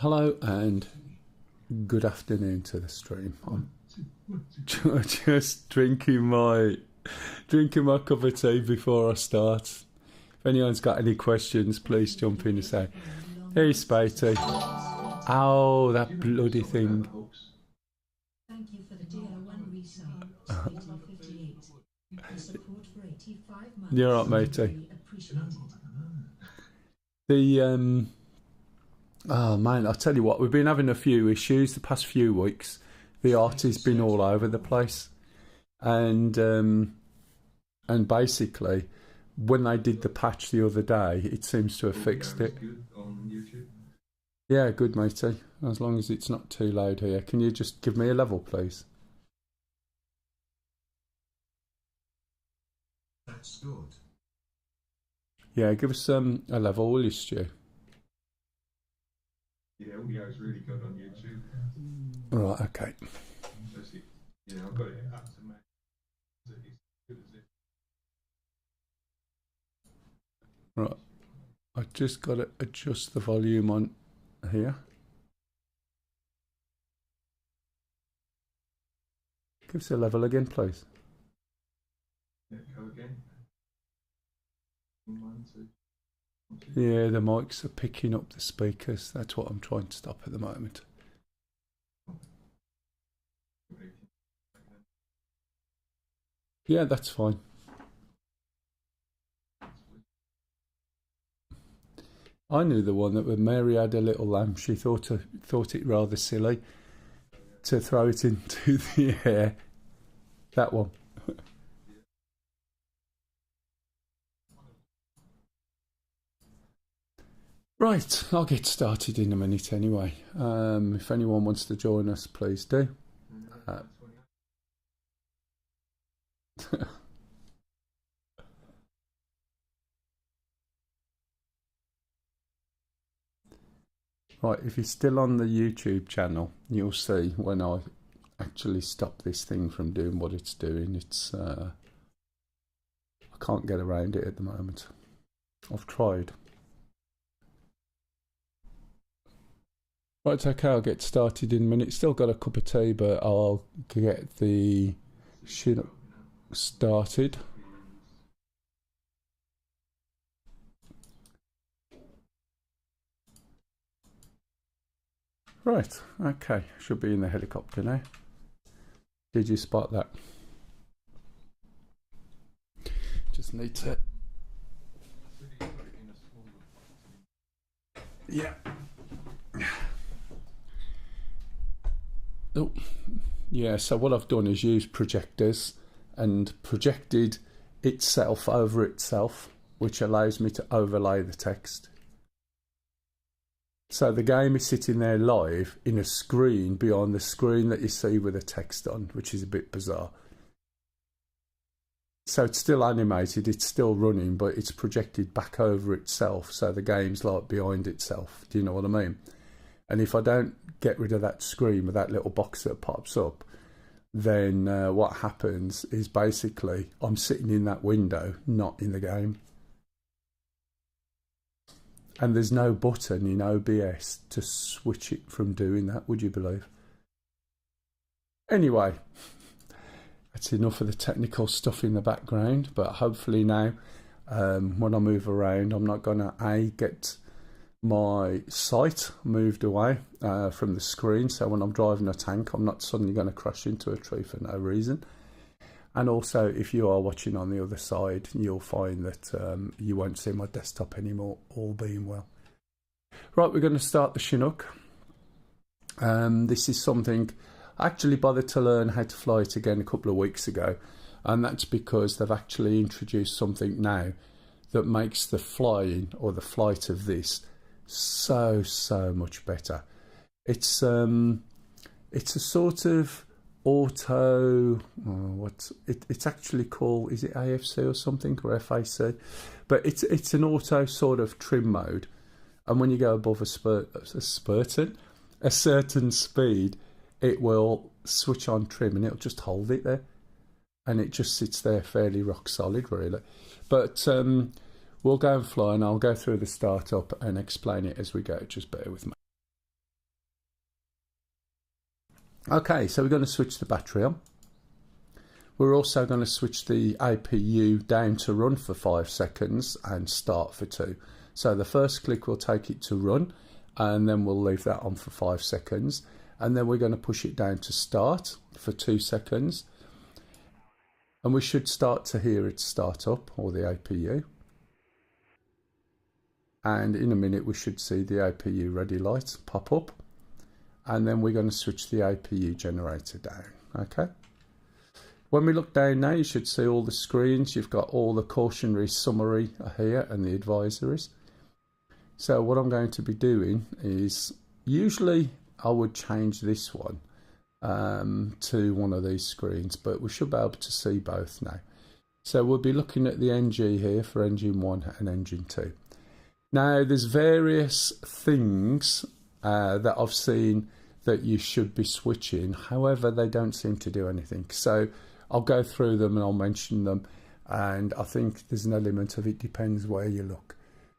Hello and good afternoon to the stream. I'm just drinking my cup of tea before I start. If anyone's got any questions, please jump in and say, "Hey, Spatey." Oh, that bloody thing. Thank you for the DR1 resub. Spatey58. The support for 85 months. You're right, matey. Oh man, I'll tell you what, we've been having a few issues the past few weeks. The art has been all over the place, and basically, when they did the patch the other day, it seems to have fixed it. Yeah, good, matey. As long as it's not too loud here. Can you just give me a level, please? That's good. Yeah, give us a level, will you, Stu? Yeah, audio is really good on YouTube. Right, okay. Yeah, I've got it up to max. It's good as it. Right, I just got to adjust the volume on here. Give us a level again, please. Yeah, go again. 1, 2. Yeah, the mics are picking up the speakers. That's what I'm trying to stop at the moment. Yeah, that's fine. I knew the one that when Mary had a little lamb, she thought it rather silly to throw it into the air. That one. Right, I'll get started in a minute anyway. If anyone wants to join us, please do. Right, if you're still on the YouTube channel, you'll see when I actually stop this thing from doing what it's doing. I can't get around it at the moment. I've tried. Right, okay, I'll get started in a minute. Still got a cup of tea, but I'll get the shit started. Right, okay, should be in the helicopter now. Did you spot that? Just need to... Yeah. Oh, yeah, so what I've done is use projectors and projected itself over itself, which allows me to overlay the text. So the game is sitting there live in a screen behind the screen that you see with the text on, which is a bit bizarre. So it's still animated, it's still running, but it's projected back over itself, so the game's like behind itself. Do you know what I mean? And if I don't get rid of that screen with that little box that pops up, then what happens is basically I'm sitting in that window, not in the game. And there's no button in OBS to switch it from doing that, would you believe? Anyway, that's enough of the technical stuff in the background, but hopefully now, when I move around, I'm not going to get my sight moved away from the screen, so when I'm driving a tank I'm not suddenly going to crash into a tree for no reason. And also, if you are watching on the other side, you'll find that you won't see my desktop anymore, all being well. Right, we're going to start the Chinook. This is something I actually bothered to learn how to fly it again a couple of weeks ago, and that's because they've actually introduced something now that makes the flying or the flight of this so much better. It's a sort of auto, it's actually called, is it AFC or something, or FAC? But it's an auto sort of trim mode, and when you go above a certain speed, it will switch on trim and it'll just hold it there, and it just sits there fairly rock solid really. But we'll go and fly, and I'll go through the startup and explain it as we go. Just bear with me. Okay, so we're going to switch the battery on. We're also going to switch the APU down to run for 5 seconds and start for 2. So the first click will take it to run, and then we'll leave that on for 5 seconds. And then we're going to push it down to start for 2 seconds. And we should start to hear it start up, or the APU. And in a minute we should see the APU ready light pop up. And then we're going to switch the APU generator down. Okay. When we look down now, you should see all the screens. You've got all the cautionary summary here and the advisories. So what I'm going to be doing is, usually I would change this one to one of these screens, but we should be able to see both now. So we'll be looking at the NG here for engine 1 and engine 2. Now there's various things that I've seen that you should be switching, however they don't seem to do anything. So I'll go through them and I'll mention them, and I think there's an element of it depends where you look.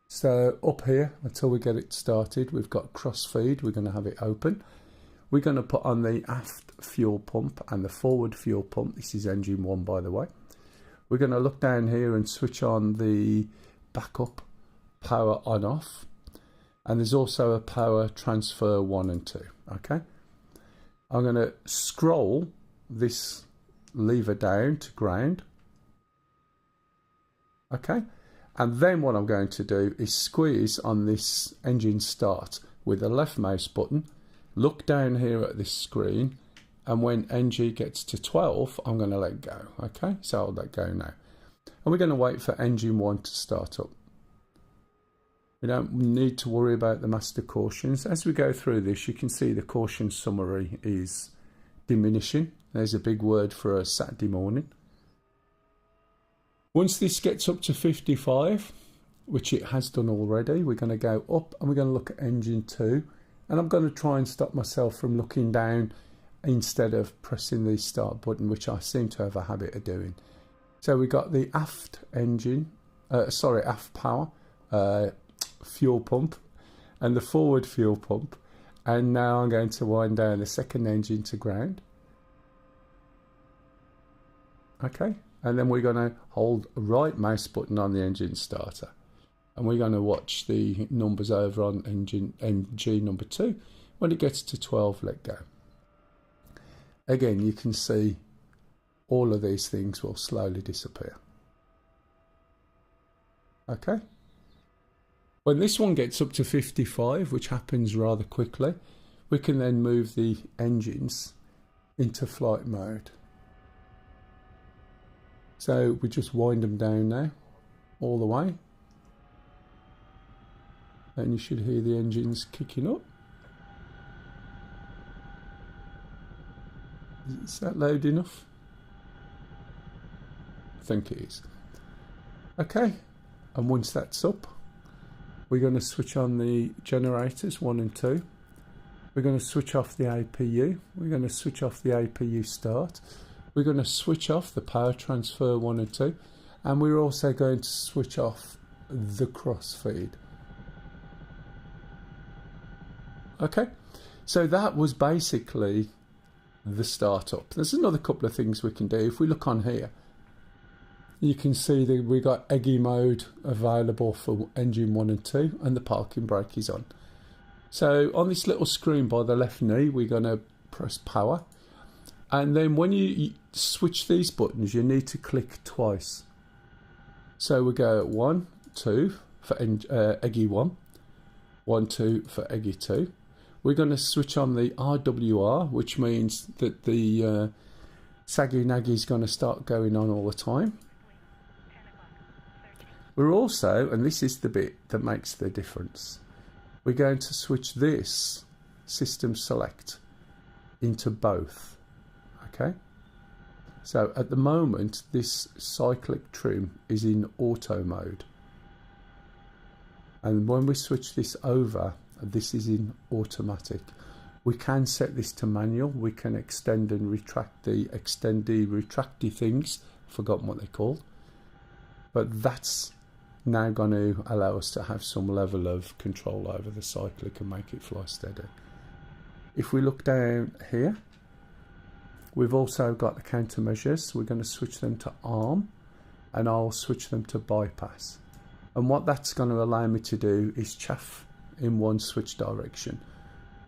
So up here, until we get it started, we've got cross feed. We're going to have it open. We're going to put on the aft fuel pump and the forward fuel pump. This is engine 1, by the way. We're going to look down here and switch on the backup power on off, and there's also a power transfer 1 and 2. Okay, I'm going to scroll this lever down to ground. Okay, and then what I'm going to do is squeeze on this engine start with the left mouse button, look down here at this screen, and when NG gets to 12 I'm going to let go. Okay, so I'll let go now, and we're going to wait for engine 1 to start up. We don't need to worry about the master cautions. As we go through this, you can see the caution summary is diminishing. There's a big word for a Saturday morning. Once this gets up to 55, which it has done already, we're going to go up and we're going to look at engine 2. And I'm going to try and stop myself from looking down instead of pressing the start button, which I seem to have a habit of doing. So we got the aft engine, aft power, fuel pump and the forward fuel pump, and now I'm going to wind down the second engine to ground. Okay, and then we're going to hold right mouse button on the engine starter, and we're going to watch the numbers over on engine NG number 2. When it gets to 12, let go. Again, you can see all of these things will slowly disappear. Okay. When this one gets up to 55, which happens rather quickly, we can then move the engines into flight mode. So we just wind them down now, all the way. And you should hear the engines kicking up. Is that loud enough? I think it is. Okay, and once that's up, we're going to switch on the generators 1 and 2. We're going to switch off the APU. We're going to switch off the APU start. We're going to switch off the power transfer 1 and 2. And we're also going to switch off the crossfeed. Okay, so that was basically the startup. There's another couple of things we can do. If we look on here, you can see that we got eggy mode available for engine 1 and 2, and the parking brake is on. So on this little screen by the left knee, we're going to press power, and then when you switch these buttons, you need to click twice. So we go 1, 2 for eggy 1, 1, 2 for eggy 2. We're going to switch on the RWR, which means that the saggy naggy is going to start going on all the time. We're also, and this is the bit that makes the difference, we're going to switch this system select into both. Okay, so at the moment this cyclic trim is in auto mode, and when we switch this over, this is in automatic. We can set this to manual. We can extend and retract the retracty things, I've forgotten what they're called, but that's now going to allow us to have some level of control over the cyclic and make it fly steady. If we look down here, We've also got the countermeasures. We're going to switch them to arm, and I'll switch them to bypass. And what that's going to allow me to do is chaff in one switch direction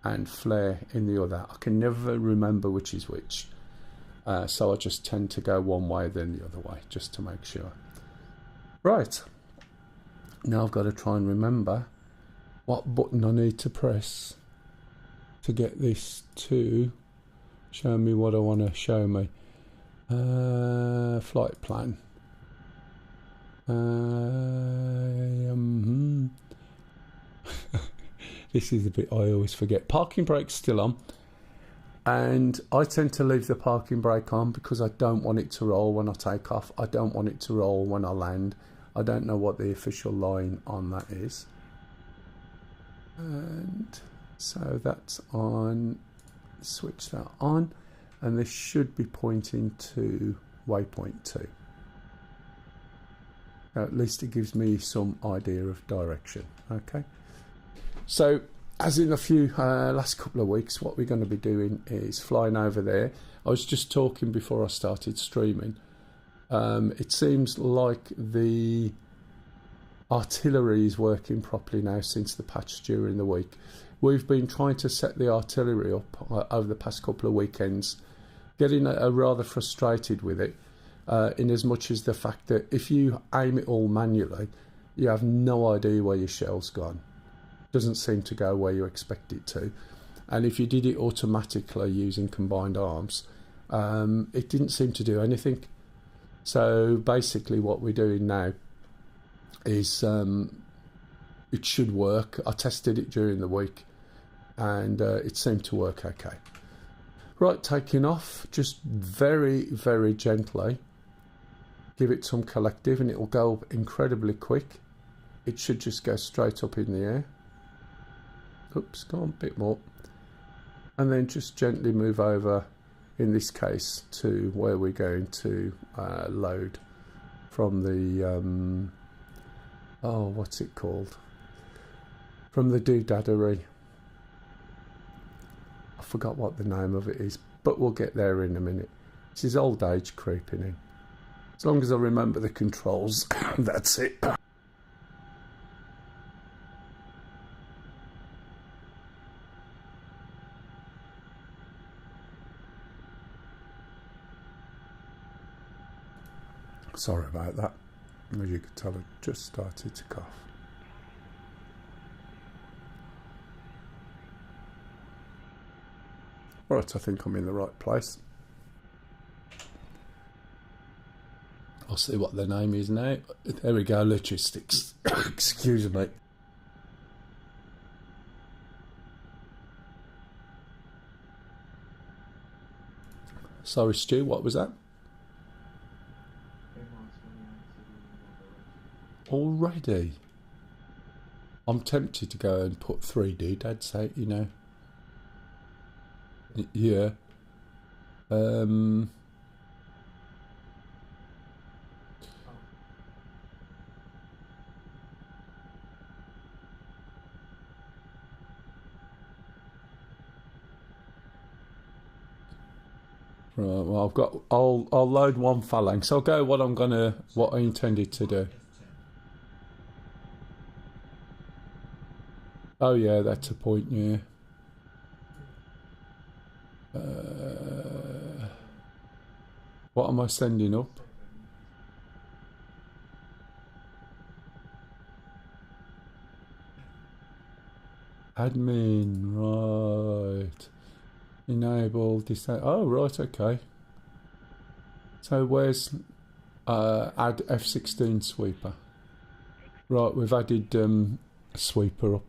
and flare in the other. I can never remember which is which, so I just tend to go one way then the other way, just to make sure. Right, now I've got to try and remember what button I need to press to get this to show me what I want to show me. Flight plan. This is the bit I always forget. Parking brake's still on, and I tend to leave the parking brake on because I don't want it to roll when I take off. I don't want it to roll when I land. I don't know what the official line on that is. And so that's on. Switch that on, and this should be pointing to waypoint 2. At least it gives me some idea of direction. Okay, so as in a few last couple of weeks, what we're going to be doing is flying over there. I was just talking before I started streaming. It seems like the artillery is working properly now since the patch during the week. We've been trying to set the artillery up over the past couple of weekends, getting rather frustrated with it, in as much as the fact that if you aim it all manually, you have no idea where your shell's gone. Doesn't seem to go where you expect it to. And if you did it automatically using combined arms, it didn't seem to do anything. So basically what we're doing now is it should work. I tested it during the week, and it seemed to work okay. Right, taking off, just very, very gently. Give it some collective and it will go up incredibly quick. It should just go straight up in the air. Oops, go on a bit more. And then just gently move over, in this case, to where we're going to load from the, what's it called? From the doodaddery. I forgot what the name of it is, but we'll get there in a minute. This is old age creeping in. As long as I remember the controls, that's it. Sorry about that. As you could tell, I just started to cough. Right, I think I'm in the right place. I'll see what the name is now. There we go, logistics. Excuse me. Sorry, Stu, what was that? Already? I'm tempted to go and put 3 doodads out, you know. Yeah. Right, well, I'll load one phalanx. I'll go what I intended to do. Oh yeah, that's a point, yeah. What am I sending up? Admin, right. Enable, disable. Oh, right, okay. So where's add F16 sweeper? Right, we've added a sweeper up.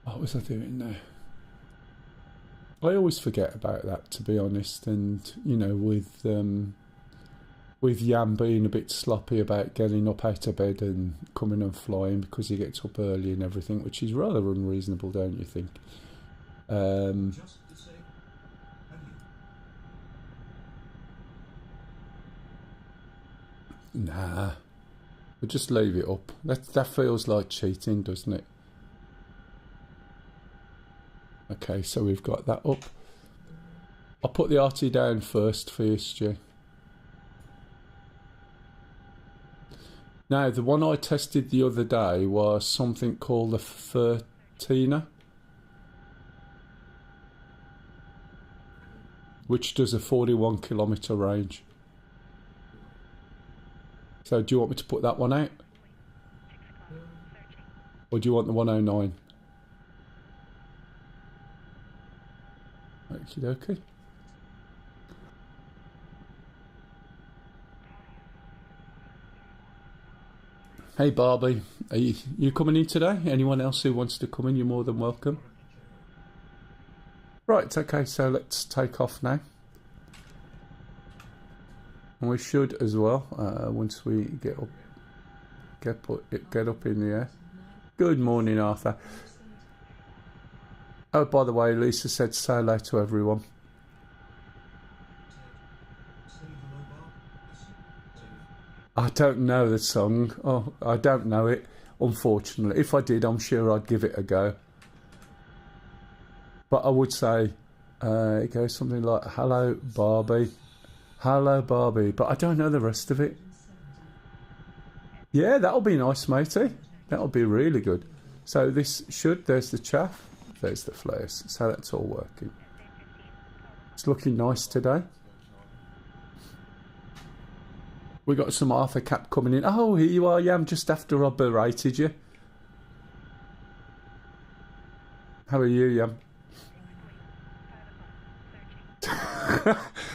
What was I doing now? I always forget about that, to be honest, and you know, with Yam being a bit sloppy about getting up out of bed and coming and flying because he gets up early and everything, which is rather unreasonable, don't you think? Nah, we'll just leave it up. That feels like cheating, doesn't it? Okay, so we've got that up. I'll put the RT down first for you, Stu. Now, the one I tested the other day was something called the 13er, which does a 41 kilometre range. So do you want me to put that one out? Or do you want the 109? Okie dokie. Hey Barbie, are you coming in today? Anyone else who wants to come in, you're more than welcome. Right, okay, so let's take off now. And we should as well, once we get up in the air. Good morning, Arthur. Oh, by the way, Lisa said say hello to everyone. I don't know the song. Oh, I don't know it, unfortunately. If I did, I'm sure I'd give it a go. But I would say, it goes something like, hello, Barbie. Hello, Barbie. But I don't know the rest of it. Yeah, that'll be nice, matey. That'll be really good. So this should, there's the chaff, there's the flares. So that's all working. It's looking nice today. We got some Arthur Cap coming in. Oh, here you are, Yam, just after I berated you. How are you, Yam?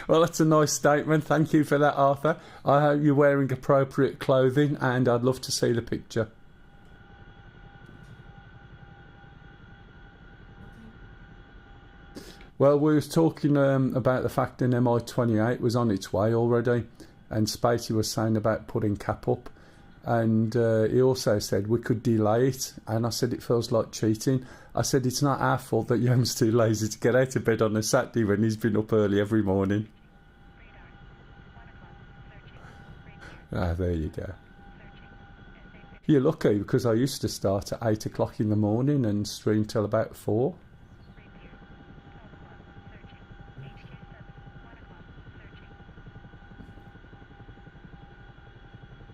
Well, that's a nice statement. Thank you for that, Arthur. I hope you're wearing appropriate clothing, and I'd love to see the picture. Well, we was talking about the fact an MI-28 was on its way already. And Spacey was saying about putting cap up, and he also said we could delay it, and I said it feels like cheating. I said it's not our fault that Yam's too lazy to get out of bed on a Saturday when he's been up early every morning. Ah, there you go. You're lucky, because I used to start at 8 o'clock in the morning and stream till about 4.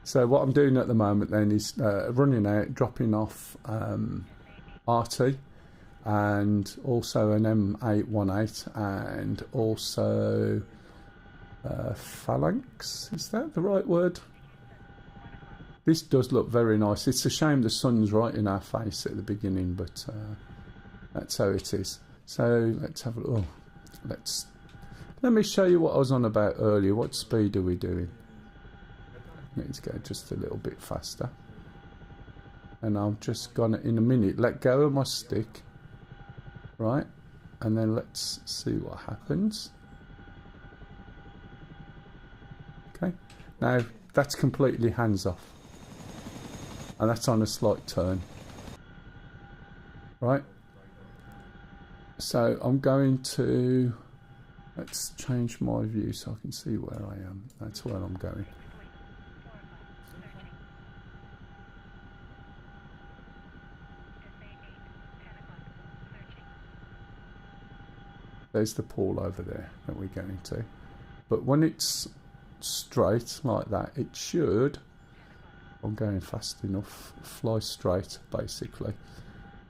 So what I'm doing at the moment then is running out, dropping off RT, and also an M818, and also Phalanx. Is that the right word? This does look very nice. It's a shame the sun's right in our face at the beginning, but that's how it is. So let's have a look. Oh, let me show you what I was on about earlier. What speed are we doing? Need to go just a little bit faster, and I'm just gonna in a minute let go of my stick, right, and then let's see what happens. Okay, now that's completely hands off, and that's on a slight turn, right? So I'm going to, let's change my view so I can see where I am. That's where I'm going. There's the pool over there that we're going to. But when it's straight like that, it should, I'm going fast enough, fly straight basically.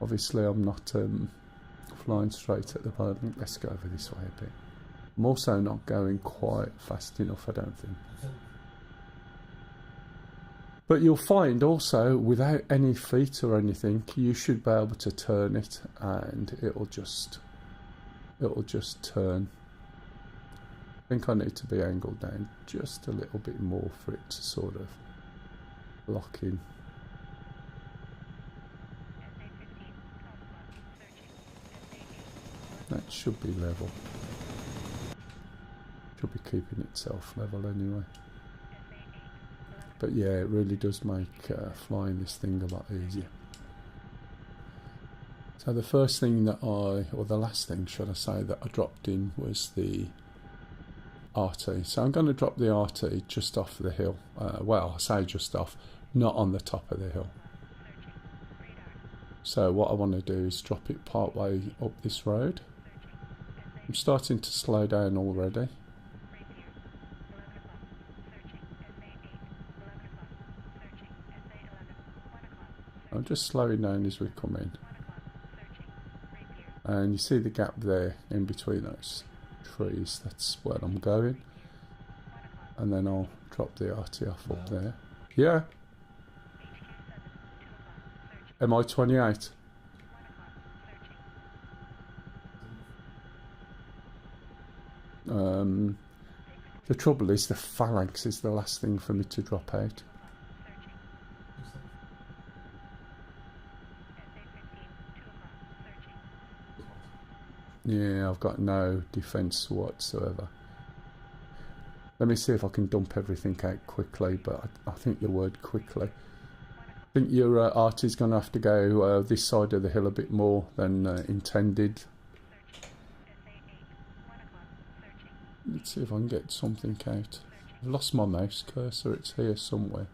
Obviously I'm not flying straight at the moment. Let's go over this way a bit. I'm also not going quite fast enough, I don't think. But you'll find also, without any feet or anything, you should be able to turn it, and it'll just turn. I think I need to be angled down just a little bit more for it to sort of lock in. That should be level. Should be keeping itself level anyway. But yeah, it really does make flying this thing a lot easier. So the first thing that or the last thing, should I say, that I dropped in was the RT. So I'm going to drop the RT just off the hill. Well, I say just off, not on the top of the hill. So what I want to do is drop it part way up this road. I'm starting to slow down already. I'm just slowing down as we come in. And you see the gap there in between those trees. That's where I'm going. And then I'll drop the RT off up there. Yeah. MI28. The trouble is the phalanx is the last thing for me to drop out. Yeah, I've got no defence whatsoever. Let me see if I can dump everything out quickly, but I think the word quickly. I think your RT is going to have to go this side of the hill a bit more than intended. Let's see if I can get something out. I've lost my mouse cursor, it's here somewhere.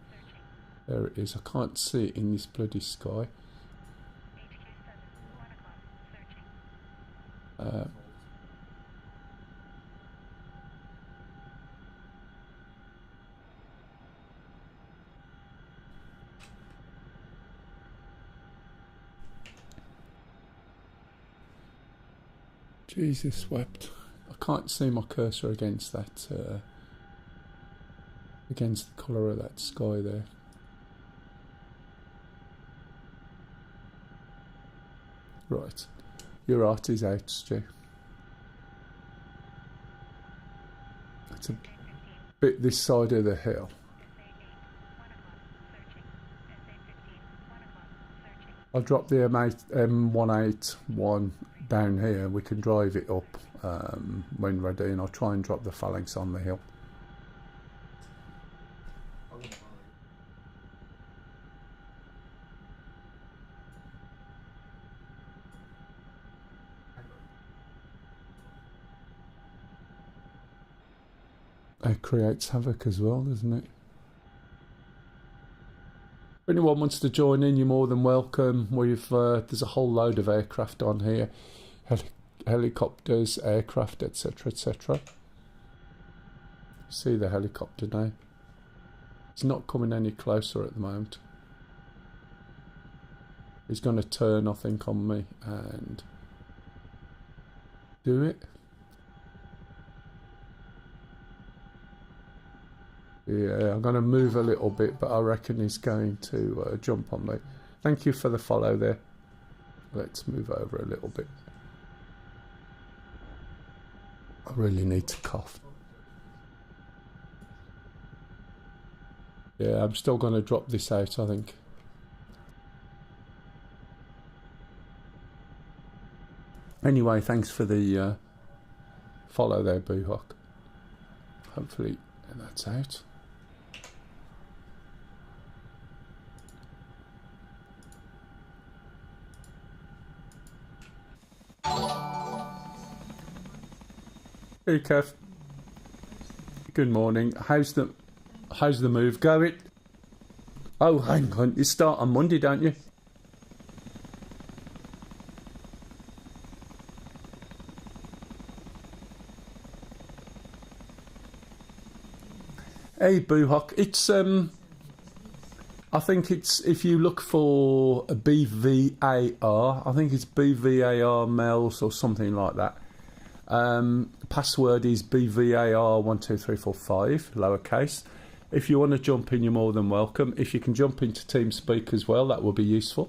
There it is, I can't see it in this bloody sky. Jesus wept. I can't see my cursor against that, against the colour of that sky there. Right, your art is out, Stu. It's a bit this side of the hill. I'll drop the M181 down here. We can drive it up when ready, and I'll try and drop the phalanx on the hill. It creates havoc as well, doesn't it? If anyone wants to join in, you're more than welcome. There's a whole load of aircraft on here, helicopters, aircraft, etc., etc. See the helicopter now. It's not coming any closer at the moment. He's going to turn, I think, on me and do it. Yeah, I'm going to move a little bit, but I reckon he's going to jump on me. Thank you for the follow there. Let's move over a little bit. I really need to cough. Yeah, I'm still going to drop this out, I think. Anyway, thanks for the follow there, Boohawk. Hopefully that's out. Hey Kev, good morning. How's the move going? Oh, hang on, you start on Monday, don't you? Hey Boohawk, it's I think it's, if you look for a BVAR, I think it's BVAR Mels or something like that. Password is BVAR12345, lowercase. If you want to jump in, you're more than welcome. If you can jump into TeamSpeak as well, that will be useful.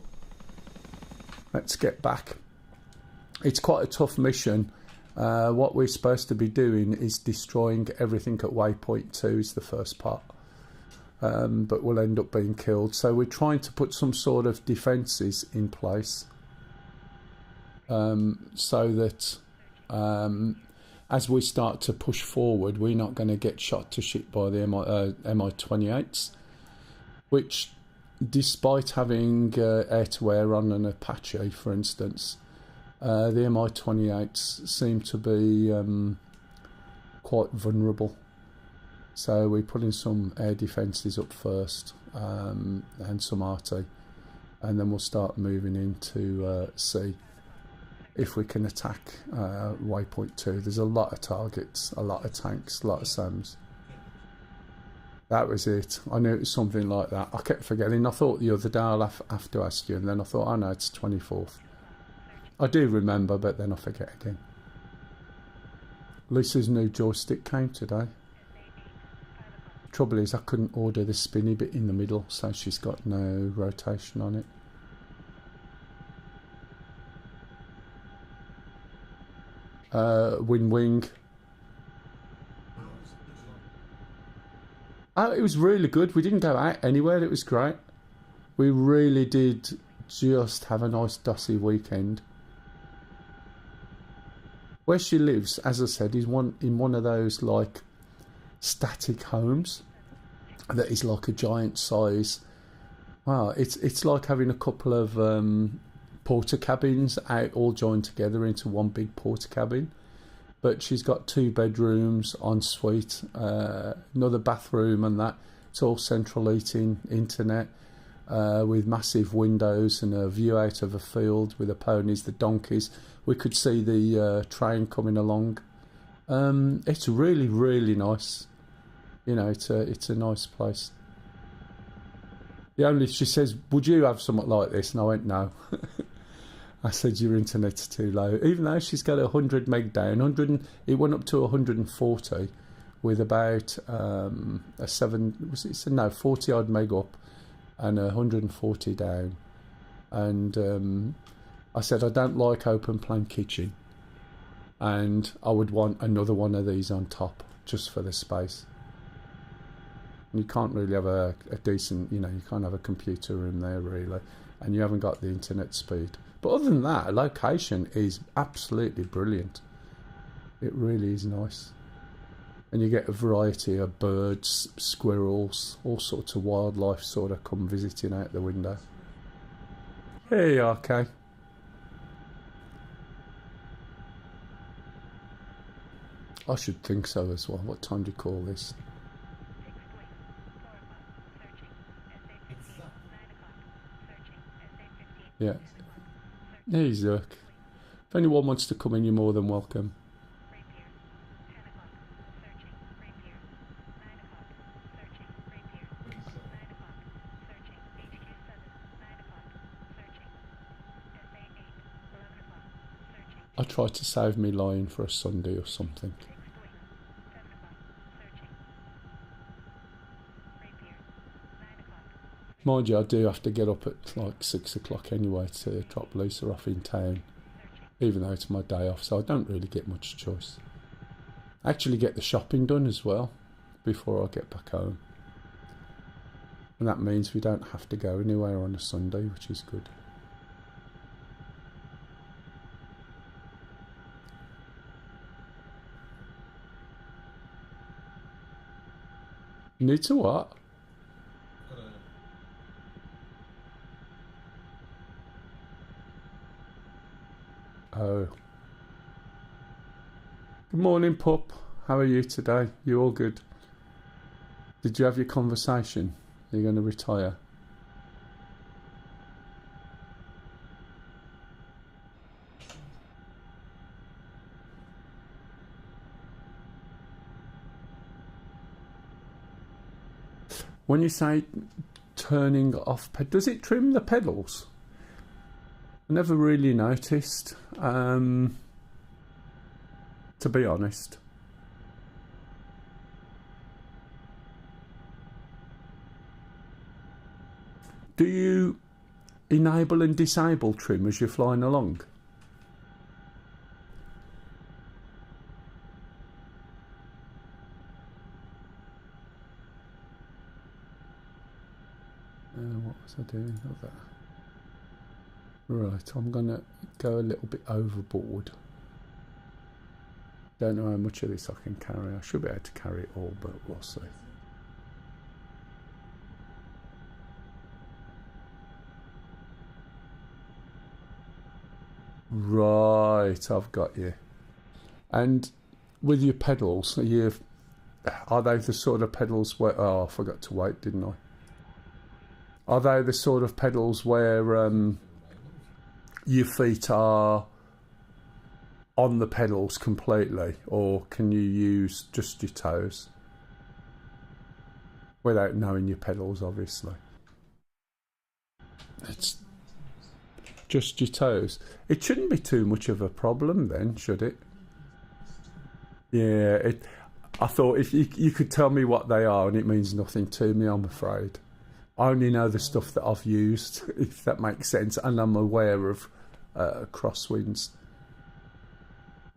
Let's get back. It's quite a tough mission. What we're supposed to be doing is destroying everything at waypoint 2 is the first part. But we'll end up being killed. So we're trying to put some sort of defences in place so that as we start to push forward, we're not going to get shot to shit by the Mi-28s, which, despite having air-to-air on an Apache, for instance, the Mi-28s seem to be quite vulnerable. So we're putting some air defences up first and some RT, and then we'll start moving into sea. if we can attack waypoint 2. There's a lot of targets, a lot of tanks, a lot of SAMs. That was it. I knew it was something like that. I kept forgetting. I thought the other day I'll have to ask you, and then I thought, oh no, it's 24th. I do remember, but then I forget again. Lisa's new joystick came today. Trouble is, I couldn't order the spinny bit in the middle, so she's got no rotation on it. Wing. Oh, it was really good. We didn't go out anywhere. It was great. We really did just have a nice dossy weekend. Where she lives, as I said, is in one of those like static homes that is like a giant size. Wow, it's like having a couple of porter cabins out all joined together into one big porter cabin. But she's got 2 bedrooms, ensuite, another bathroom, and that. It's all central heating, internet, with massive windows and a view out of a field with the ponies, the donkeys. We could see the train coming along. It's really, really nice. You know, it's a nice place. She says, would you have something like this? And I went, no. I said, your internet's too low. Even though she's got 100 meg down, it went up to 140 with about 40 odd meg up and 140 down. And I said, I don't like open plan kitchen, and I would want another one of these on top just for the space. You can't really have a decent, you can't have a computer room there really, and you haven't got the internet speed. But other than that, location is absolutely brilliant. It really is nice. And you get a variety of birds, squirrels, all sorts of wildlife sort of come visiting out the window. Here you are, Kay. I should think so as well. What time do you call this? Yeah. Hey, Zerk. If anyone wants to come in, you're more than welcome. I tried to save me lying for a Sunday or something. Mind you, I do have to get up at like 6 o'clock anyway to drop Lisa off in town, even though it's my day off, so I don't really get much choice. I actually get the shopping done as well before I get back home. And that means we don't have to go anywhere on a Sunday, which is good. Need to what? Oh. Good morning, pup. How are you today? You all good? Did you have your conversation? Are you going to retire? When you say turning off, does it trim the pedals? I never really noticed, to be honest. Do you enable and disable trim as you're flying along? What was I doing with that? Right, I'm going to go a little bit overboard. Don't know how much of this I can carry. I should be able to carry it all, but we'll see. Right, I've got you. And with your pedals, are they the sort of pedals where... Oh, I forgot to wait, didn't I? Are they the sort of pedals where... your feet are on the pedals completely, or can you use just your toes without knowing your pedals? Obviously, it's just your toes. It shouldn't be too much of a problem then, should it? Yeah, I thought if you could tell me what they are, and it means nothing to me, I'm afraid. I only know the stuff that I've used, if that makes sense, and I'm aware of crosswinds.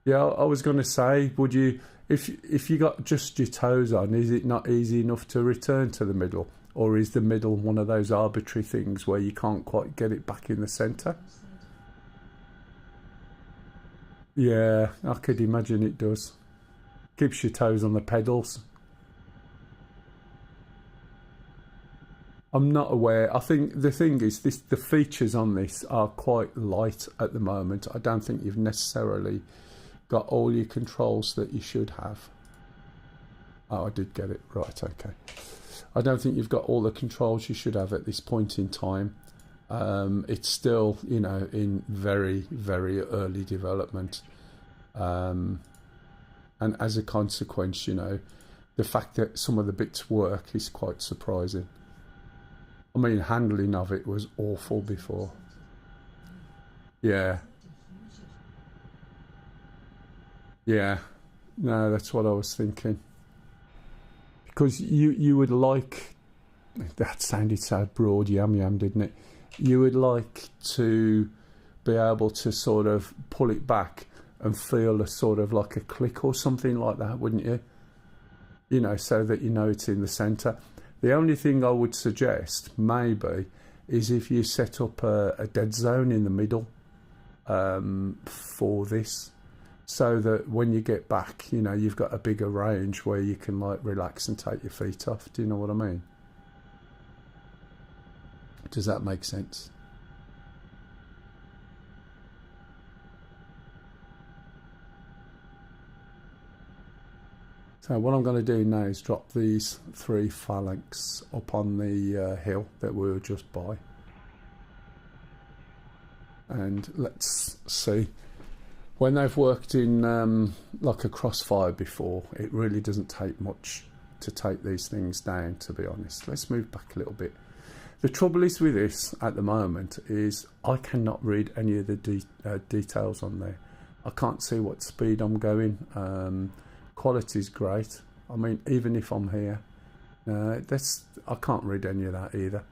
Yeah, I was going to say, would you, if you got just your toes on, is it not easy enough to return to the middle? Or is the middle one of those arbitrary things where you can't quite get it back in the centre? Yeah, I could imagine it does. Keeps your toes on the pedals. I'm not aware. I think the thing is, the features on this are quite light at the moment. I don't think you've necessarily got all your controls that you should have. Oh, I did get it right. Okay. I don't think you've got all the controls you should have at this point in time. It's still, you know, in very, very early development. And as a consequence, you know, the fact that some of the bits work is quite surprising. I mean, handling of it was awful before. Yeah. Yeah. No, that's what I was thinking. Because you would like... That sounded so broad, yum, didn't it? You would like to be able to sort of pull it back and feel a sort of like a click or something like that, wouldn't you? You know, so that you know it's in the centre. The only thing I would suggest, maybe, is if you set up a dead zone in the middle for this, so that when you get back, you know, you've got a bigger range where you can, like, relax and take your feet off. Do you know what I mean? Does that make sense? So what I'm going to do now is drop these 3 phalanx up on the hill that we were just by. And let's see. When they've worked in like a crossfire before, it really doesn't take much to take these things down, to be honest. Let's move back a little bit. The trouble is with this at the moment is I cannot read any of the details on there. I can't see what speed I'm going. Quality's great. I mean, even if I'm here, I can't read any of that either.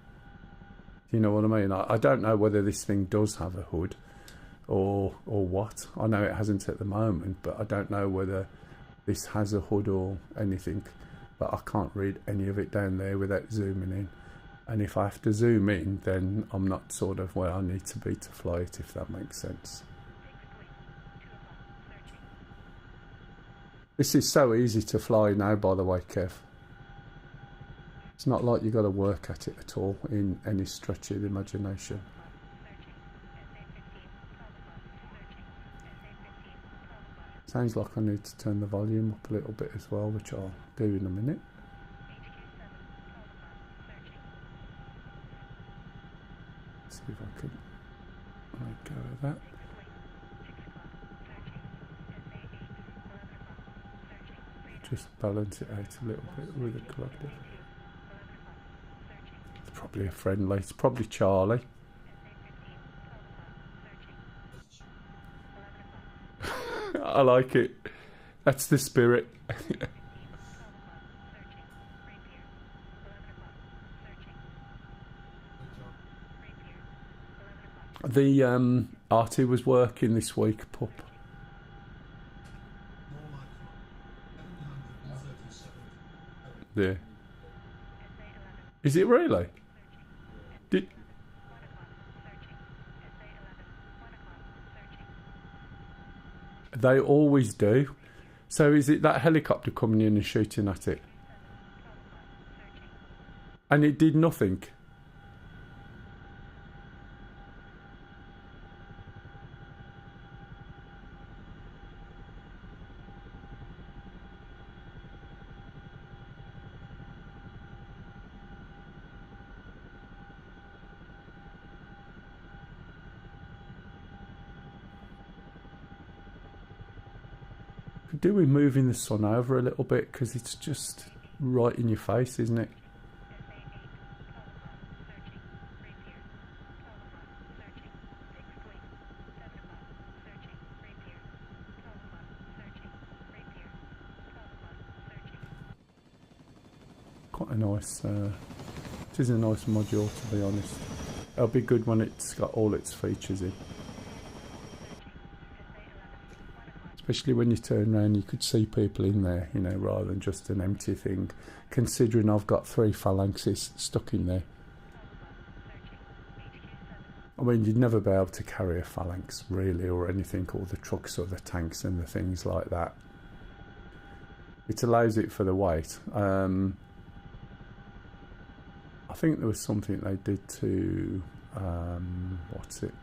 You know what I mean? I don't know whether this thing does have a hood or what. I know it hasn't at the moment, but I don't know whether this has a hood or anything. But I can't read any of it down there without zooming in. And if I have to zoom in, then I'm not sort of where I need to be to fly it, if that makes sense. This is so easy to fly now, by the way, Kev. It's not like you've got to work at it at all in any stretch of the imagination. Sounds like I need to turn the volume up a little bit as well, which I'll do in a minute. See if I can let go of that. Just balance it out a little bit with the collective. It's probably a friendly. It's probably Charlie. I like it. That's the spirit. The Artie was working this week, pup. Yeah. Is it really? They always do. So is it that helicopter coming in and shooting at it? And it did nothing? Could do with moving the sun over a little bit because it's just right in your face, isn't it? Quite a nice, it is a nice module, to be honest. It'll be good when it's got all its features in. Especially when you turn around, you could see people in there, you know, rather than just an empty thing. Considering I've got 3 phalanxes stuck in there. I mean, you'd never be able to carry a phalanx, really, or anything, or the trucks or the tanks and the things like that. It allows it for the weight. I think there was something they did to, what's it?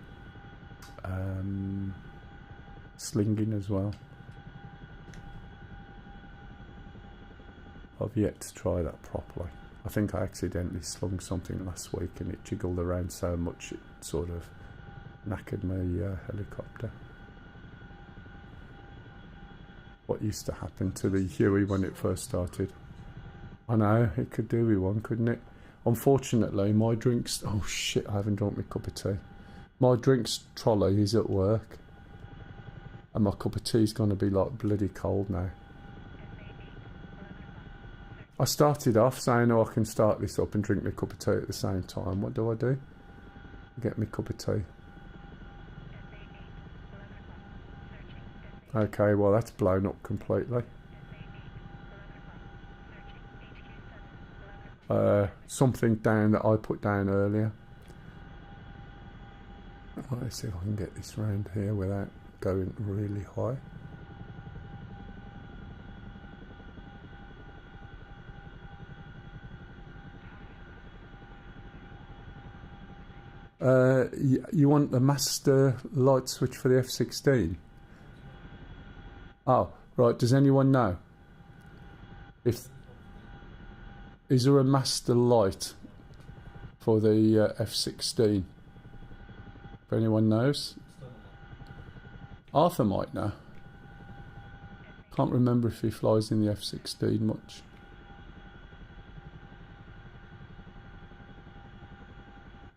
Slinging as well. I've yet to try that properly. I think I accidentally slung something last week and it jiggled around so much it sort of knackered my helicopter. What used to happen to the Huey when it first started? I know, it could do with one, couldn't it? Unfortunately, my drinks... Oh shit, I haven't drunk my cup of tea. My drinks trolley is at work. And my cup of tea's going to be like bloody cold now. I started off saying, oh, I can start this up and drink my cup of tea at the same time. What do? I get my cup of tea. Okay, well that's blown up completely. Something down that I put down earlier. Let's see if I can get this round here without going really high. You want the master light switch for the F-16? Oh, right. Does anyone know? Is there a master light for the F-16? If anyone knows? Arthur might know. Can't remember if he flies in the F-16 much.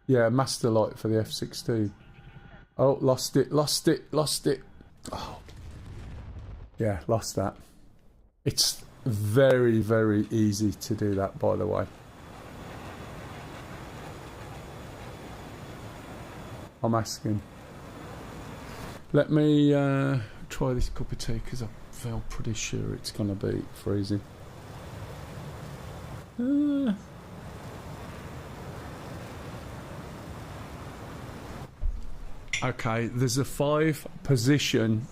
Yeah, master light for the F-16. Oh, lost it. Oh. Yeah, lost that. It's very, very easy to do that, by the way. I'm asking. Let me try this cup of tea because I feel pretty sure it's going to be freezing. Okay, there's a 5-position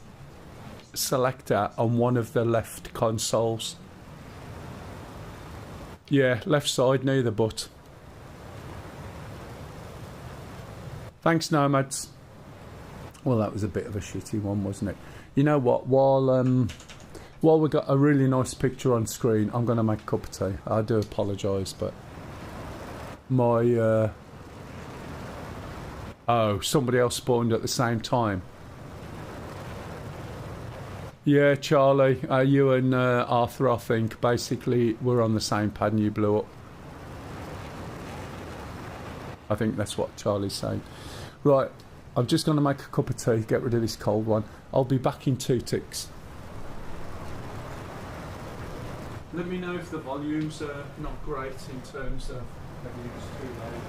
selector on one of the left consoles. Yeah, left side, neither but. Thanks, Nomads. Well, that was a bit of a shitty one, wasn't it? You know what? While we got a really nice picture on screen, I'm going to make a cup of tea. I do apologise, but my... Oh, somebody else spawned at the same time. Yeah, Charlie, you and Arthur, I think, basically were on the same pad and you blew up. I think that's what Charlie's saying. Right, I'm just going to make a cup of tea, get rid of this cold one. I'll be back in 2 ticks. Let me know if the volumes are not great in terms of maybe it's too loud.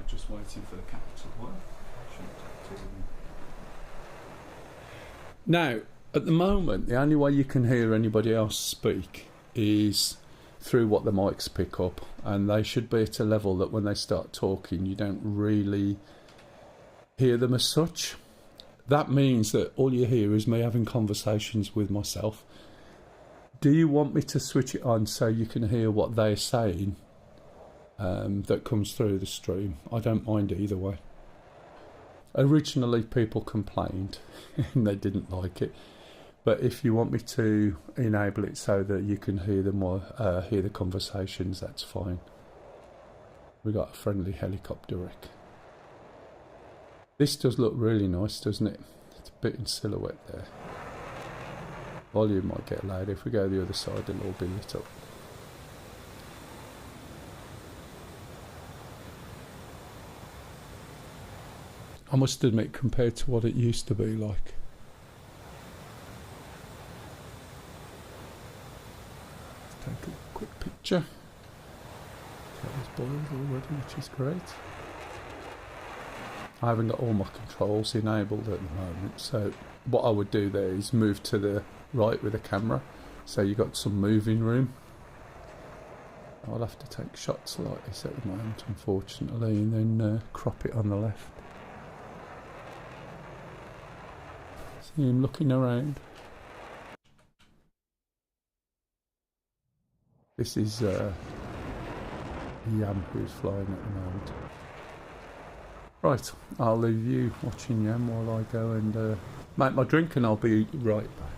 just waiting for the camera to work. Now, at the moment, the only way you can hear anybody else speak is through what the mics pick up, and they should be at a level that when they start talking, you don't really hear them as such. That means that all you hear is me having conversations with myself. Do you want me to switch it on so you can hear what they're saying that comes through the stream? I don't mind either way. Originally people complained and they didn't like it, but if you want me to enable it so that you can hear them or hear the conversations, that's fine. We got a friendly helicopter wreck. This does look really nice, doesn't it? It's a bit in silhouette there. Volume might get louder. If we go the other side, it'll all be lit up. I must admit, compared to what it used to be like. Let's take a quick picture. It's boiled already, which is great. I haven't got all my controls enabled at the moment, so what I would do there is move to the right with the camera, so you've got some moving room. I'll have to take shots like this at the moment, unfortunately, and then crop it on the left. See him looking around. This is Yam who's flying at the moment. Right, I'll leave you watching Yam while I go and make my drink, and I'll be right back.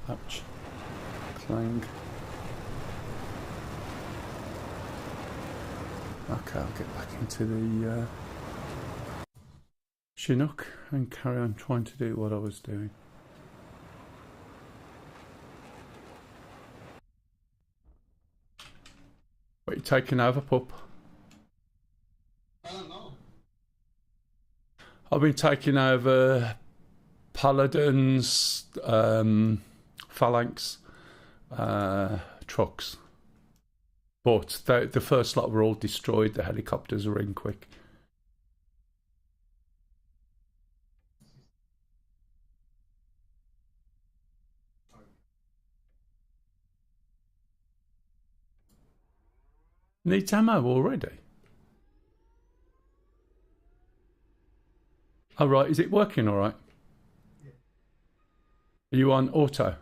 Ouch. Clang. Okay, I'll get back into the Chinook and carry on trying to do what I was doing. What, you taking over, pup? I don't know. I've been taking over Paladins, Phalanx, trucks. But the first lot were all destroyed. The helicopters are in quick. Needs ammo already? Oh right, is it working all right? Yeah. Are you on auto?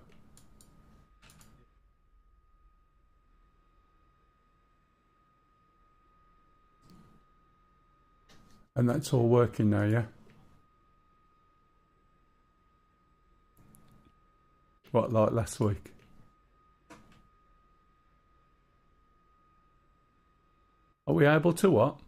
And that's all working now, yeah? What, like last week? Are we able to what?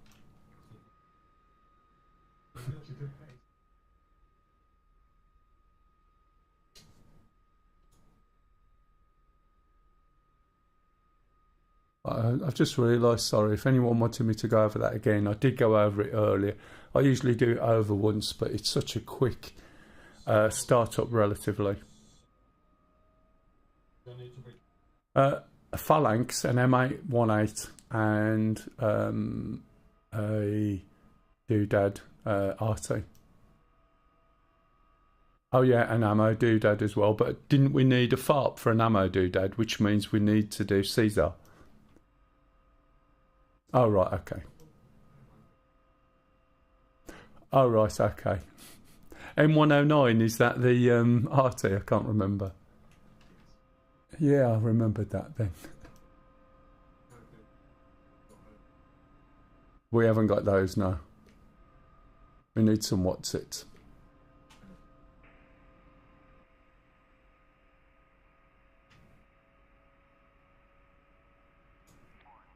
I've just realised, sorry, if anyone wanted me to go over that again, I did go over it earlier. I usually do it over once, but it's such a quick start-up relatively. A Phalanx, an M818, and a Doodad RT. Oh yeah, an ammo doodad as well. But didn't we need a FARP for an ammo doodad, which means we need to do Caesar? Oh right, okay. Oh right, okay. M109, is that the RT? I can't remember. Yeah, I remembered that then. We haven't got those, no. We need some what's-its.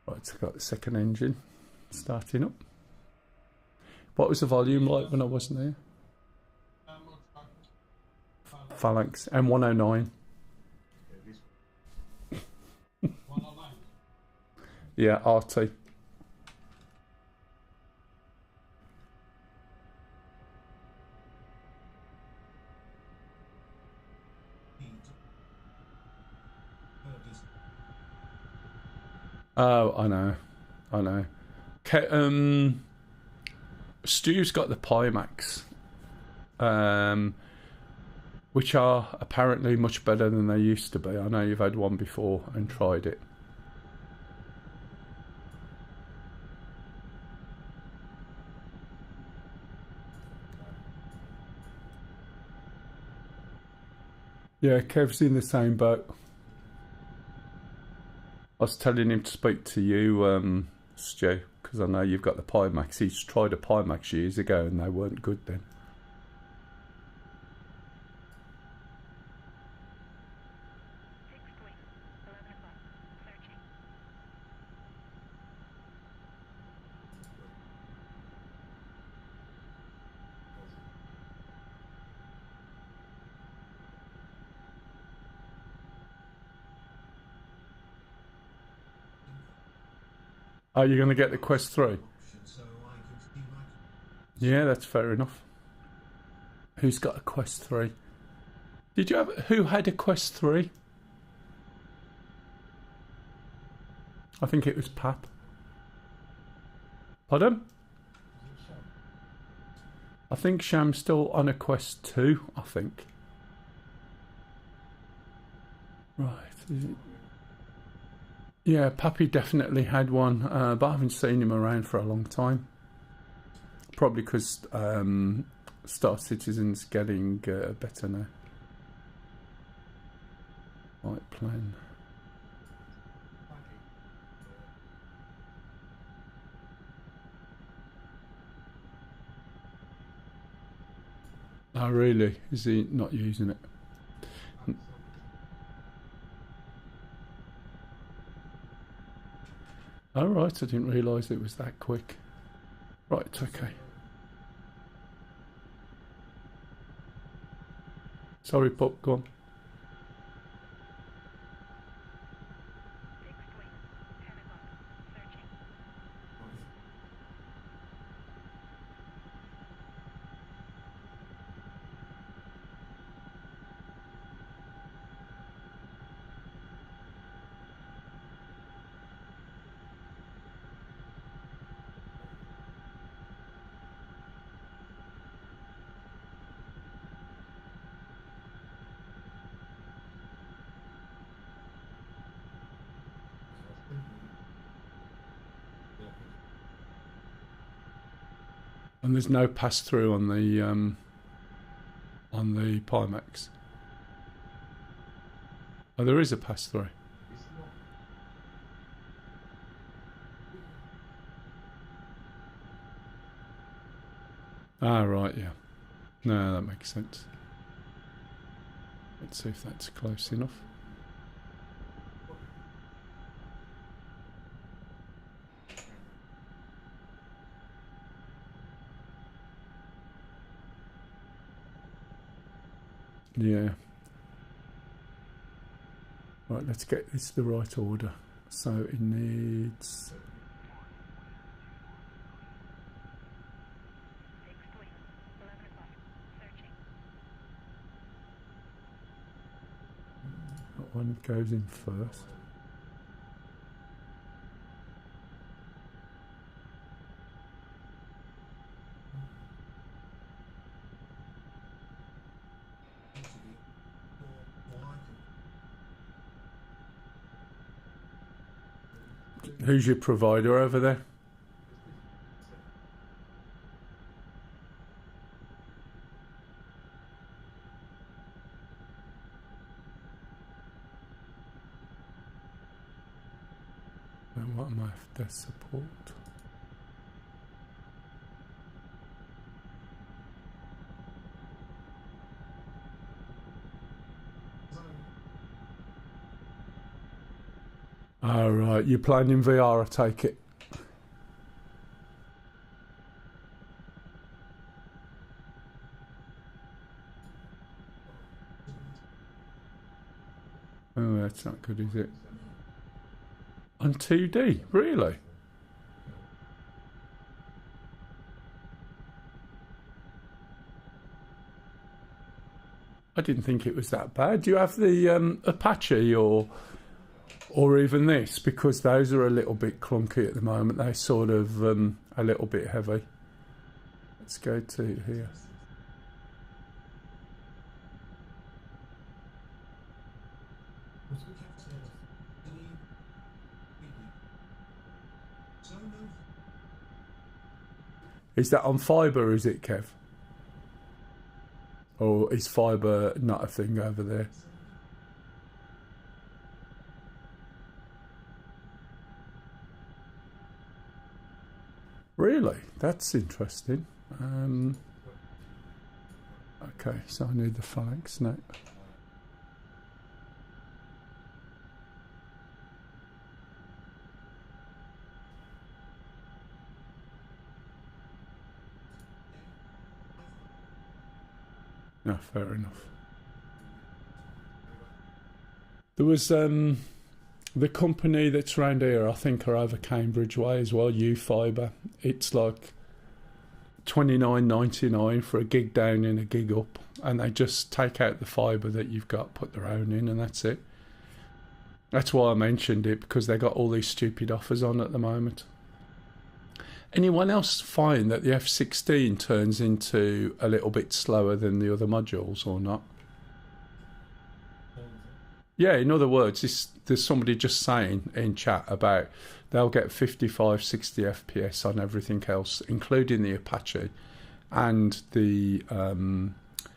Right, so I've got the second engine starting up. What was the volume like when I wasn't there? Phalanx, M109. Yeah, RT. Oh, I know. Stu's got the Pimax, which are apparently much better than they used to be. I know you've had one before and tried it. Yeah, Kev's in the same boat. I was telling him to speak to you, Stu, because I know you've got the Pimax. He's tried a Pimax years ago and they weren't good then. Are you going to get the Quest 3? Yeah, that's fair enough. Who's got a Quest 3? Did you have... Who had a Quest 3? I think it was Pap. Pardon? I think Sham's still on a Quest 2, I think. Right. Yeah, Pappy definitely had one, but I haven't seen him around for a long time. Probably because Star Citizen's getting better now. Right, plan. Oh, really? Is he not using it? Oh, right, I didn't realise it was that quick. Right, okay. Sorry, Pop, go on. And there's no pass through on the Pimax. Oh, there is a pass through. Ah, right, yeah. No, that makes sense. Let's see if that's close enough. Yeah. Right, let's get this the right order. So it needs... That one goes in first. Who's your provider over there? And what am I after? Support. All right, you're playing in VR, I take it. Oh, that's not good, is it? On 2D, really? I didn't think it was that bad. Do you have the Apache or even this? Because those are a little bit clunky at the moment. They're sort of a little bit heavy. Let's go to here. Is that on fibre, is it, Kev? Or is fibre not a thing over there? Really? That's interesting. Okay, so I need the phalanx now. No, fair enough. There was the company that's around here, I think, are over Cambridge way as well, U-Fibre. It's like $29.99 for a gig down and a gig up, and they just take out the fibre that you've got, put their own in, and that's it. That's why I mentioned it, because they got all these stupid offers on at the moment. Anyone else find that the F16 turns into a little bit slower than the other modules or not? Yeah, in other words, there's somebody just saying in chat about they'll get 55, 60 FPS on everything else, including the Apache and the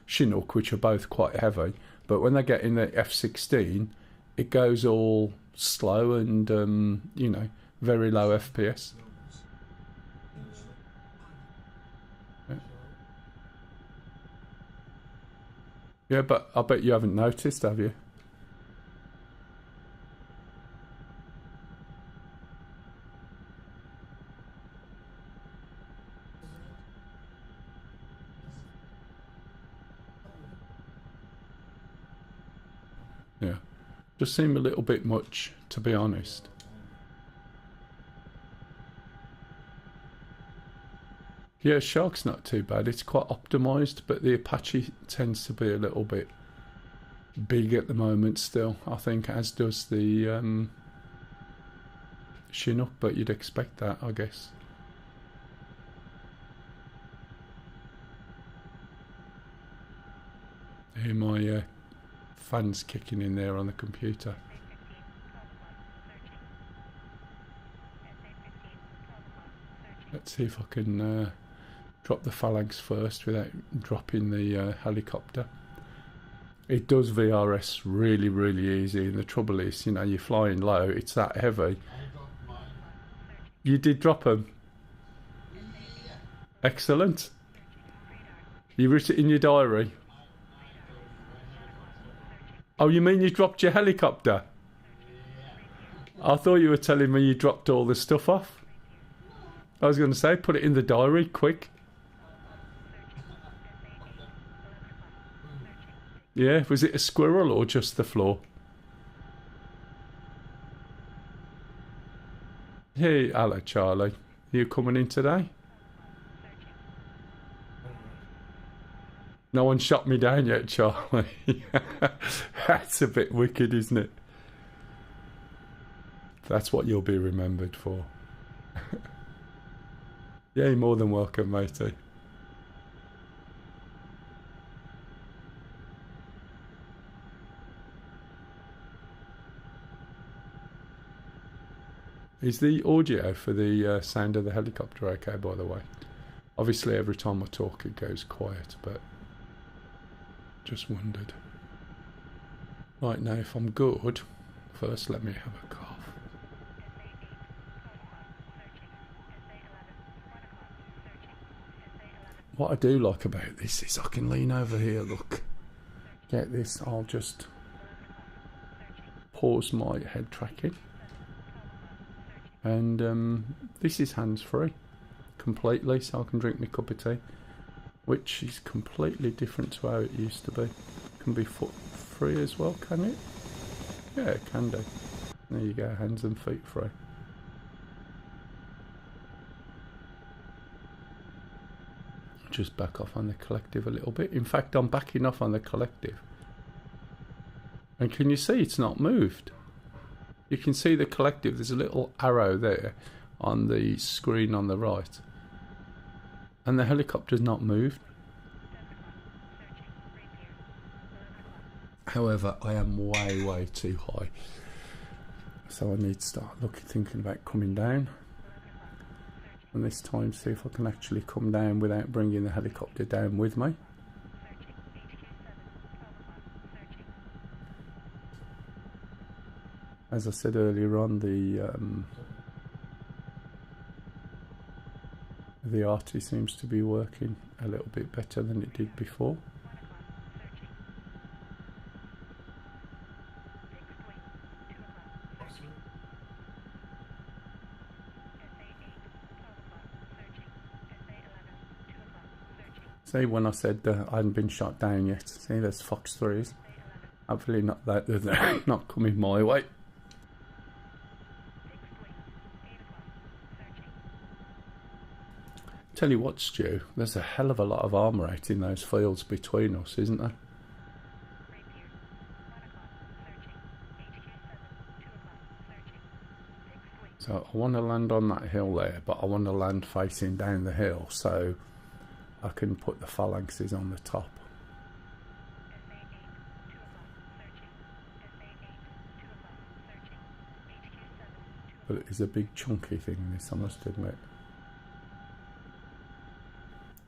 Chinook, which are both quite heavy. But when they get in the F16, it goes all slow and, you know, very low FPS. Yeah, but I bet you haven't noticed, have you? Yeah. Just seem a little bit much, to be honest. Yeah, Shark's not too bad. It's quite optimised, but the Apache tends to be a little bit big at the moment still, I think, as does the Chinook, but you'd expect that, I guess. Hear my fans kicking in there on the computer. Let's see if I can drop the phalanx first without dropping the helicopter. It does VRS really, really easy, and the trouble is, you know, you're flying low, it's that heavy. You did drop them? Excellent. You wrote it in your diary? Oh, you mean you dropped your helicopter? I thought you were telling me you dropped all the stuff off. I was going to say, put it in the diary, quick. Yeah, was it a squirrel or just the floor? Hey, hello, Charlie. You coming in today? No one shot me down yet, Charlie. That's a bit wicked, isn't it? That's what you'll be remembered for. Yeah, you're more than welcome, matey. Is the audio for the sound of the helicopter okay, by the way? Obviously every time I talk it goes quiet, but just wondered. Right, now if I'm good, first let me have a cough. What I do like about this is I can lean over here, look. Get this, I'll just pause my head tracking. And this is hands-free completely, so I can drink my cup of tea, which is completely different to how it used to be. Can be foot free as well, can it? Yeah, it can do. There you go, hands and feet free. Just back off on the collective a little bit. In fact, I'm backing off on the collective. And can you see it's not moved? You can see the collective, there's a little arrow there on the screen on the right. And the helicopter's not moved. However, I am way too high. So I need to start thinking about coming down. And this time see if I can actually come down without bringing the helicopter down with me. As I said earlier on, the RT seems to be working a little bit better than it did before. See, when I said I hadn't been shot down yet, see there's Fox 3s. Hopefully not that, they're not coming my way. Tell you what, Stu, there's a hell of a lot of armour out in those fields between us, isn't there? So I want to land on that hill there, but I want to land facing down the hill so I can put the phalanxes on the top. But it is a big chunky thing, this, I must admit.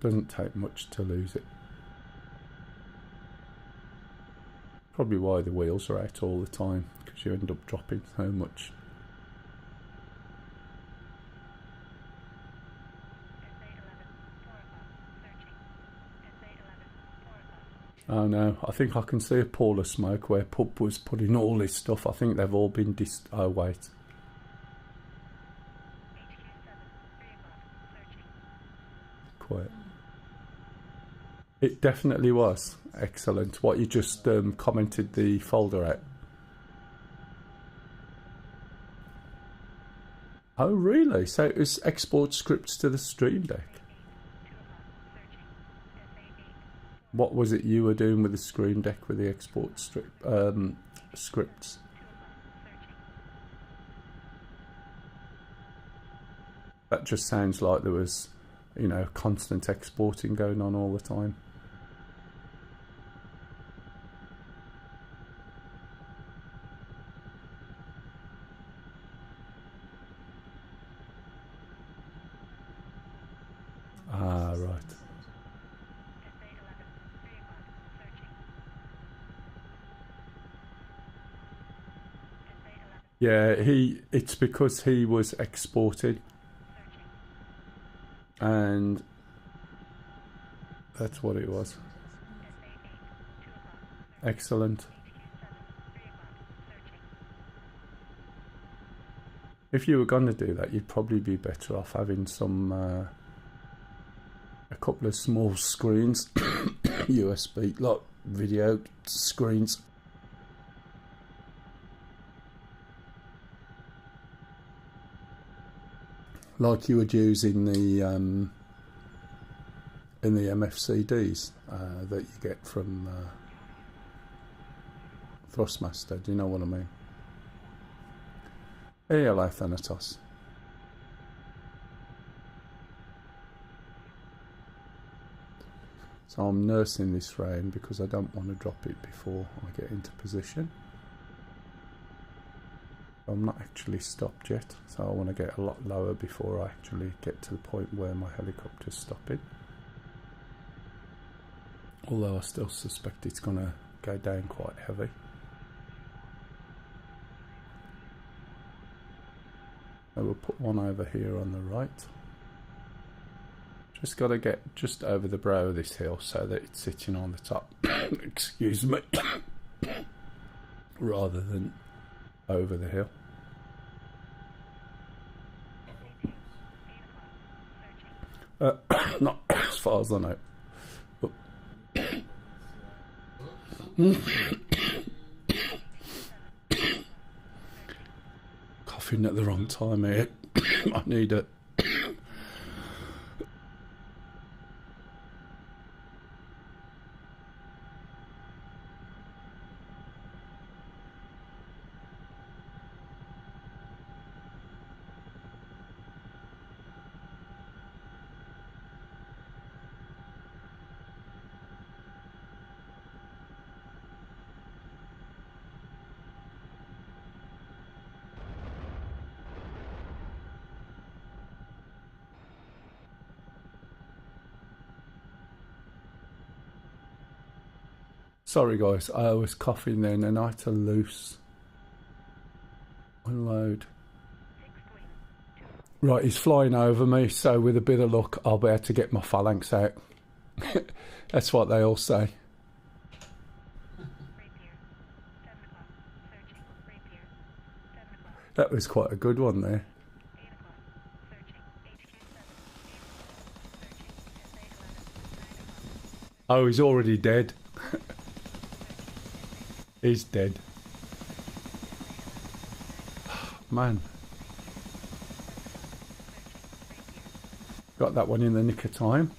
Doesn't take much to lose it. Probably why the wheels are out all the time, because you end up dropping so much. Oh no, I think I can see a pool of smoke where Pup was putting all this stuff. I think they've all been oh wait. Quiet. It definitely was excellent. What you just commented the folder out. Oh really? So it was export scripts to the Stream Deck? What was it you were doing with the Stream Deck with the export scripts? That just sounds like there was, you know, constant exporting going on all the time. Ah, right. Yeah, it's because he was exported, and that's what it was. Excellent. If you were going to do that, you'd probably be better off having some a couple of small screens, USB, like video screens. Like you would use in the MFCDs that you get from Thrustmaster. Do you know what I mean? Hello, Thanatos. So I'm nursing this round because I don't want to drop it before I get into position. I'm not actually stopped yet, so I want to get a lot lower before I actually get to the point where my helicopter's stopping. Although I still suspect it's going to go down quite heavy. So we'll put one over here on the right. Just got to get just over the brow of this hill so that it's sitting on the top. Excuse me. Rather than over the hill. Not as far as I know. Coughing at the wrong time here. I need it. Sorry guys, I was coughing then and I had to loose. Unload. Right, he's flying over me, so with a bit of luck I'll be able to get my phalanx out. That's what they all say. That was quite a good one there. Oh, he's already dead. He's dead. Man. Got that one in the nick of time.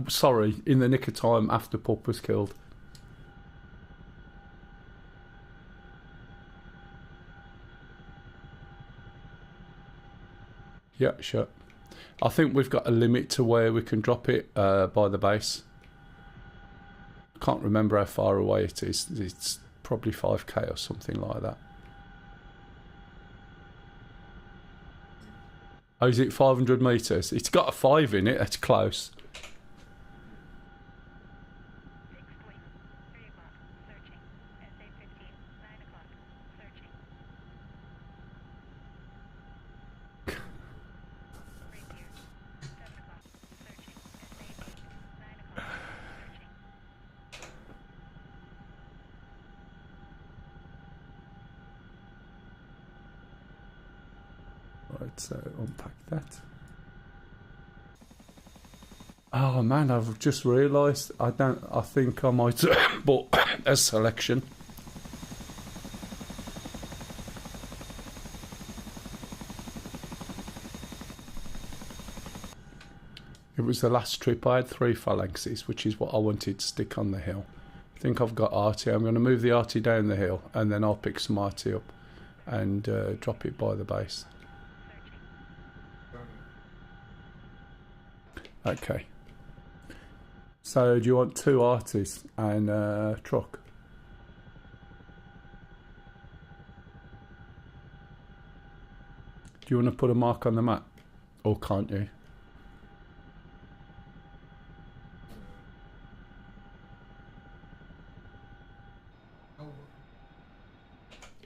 Sorry, in the nick of time after Pup was killed. Yeah, sure. I think we've got a limit to where we can drop it by the base. Can't remember how far away it is. It's probably 5k or something like that. Oh, is it 500 metres? It's got a 5 in it. That's close. Right, so unpack that. Oh man, I've just realised I think I might have bought a selection. It was the last trip. I had 3 phalanxes, which is what I wanted to stick on the hill. I think I've got RT. I'm going to move the RT down the hill and then I'll pick some RT up and drop it by the base. Okay. So do you want 2 artists and a truck? Do you want to put a mark on the map? Or can't you?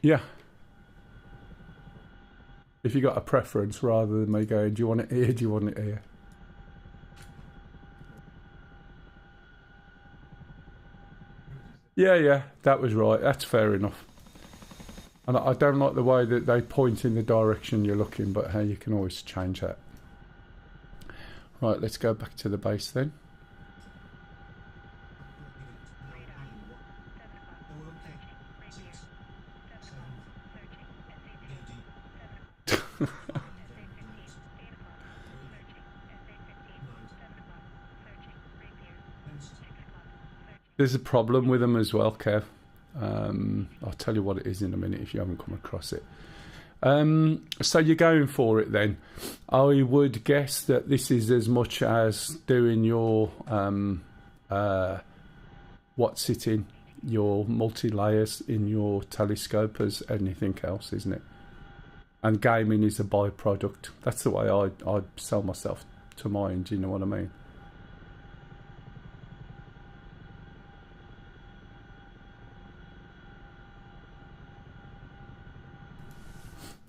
Yeah. If you got a preference rather than me going, do you want it here, do you want it here? Yeah, that was right. That's fair enough. And I don't like the way that they point in the direction you're looking, but hey, you can always change that. Right, let's go back to the base then. There's a problem with them as well, Kev. I'll tell you what it is in a minute if you haven't come across it. So you're going for it then. I would guess that this is as much as doing your what's it in? your multi-layers in your telescope as anything else, isn't it? And gaming is a byproduct. That's the way I sell myself to mine, do you know what I mean?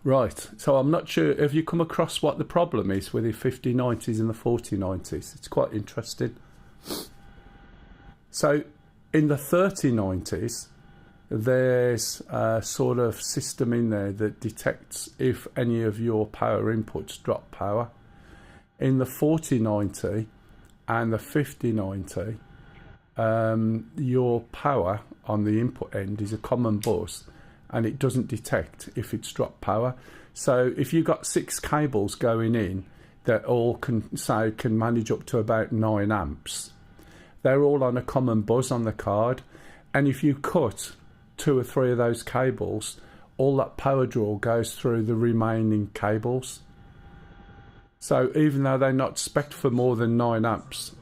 Right, so I'm not sure, have you come across what the problem is with the 5090s and the 4090s? It's quite interesting. So in the 3090s, there's a sort of system in there that detects if any of your power inputs drop power. In the 4090 and the 5090, your power on the input end is a common bus, and it doesn't detect if it's dropped power. So if you've got 6 cables going in that all can manage up to about 9 amps, they're all on a common bus on the card, and if you cut 2 or 3 of those cables, all that power draw goes through the remaining cables. So even though they're not spec'd for more than 9 amps,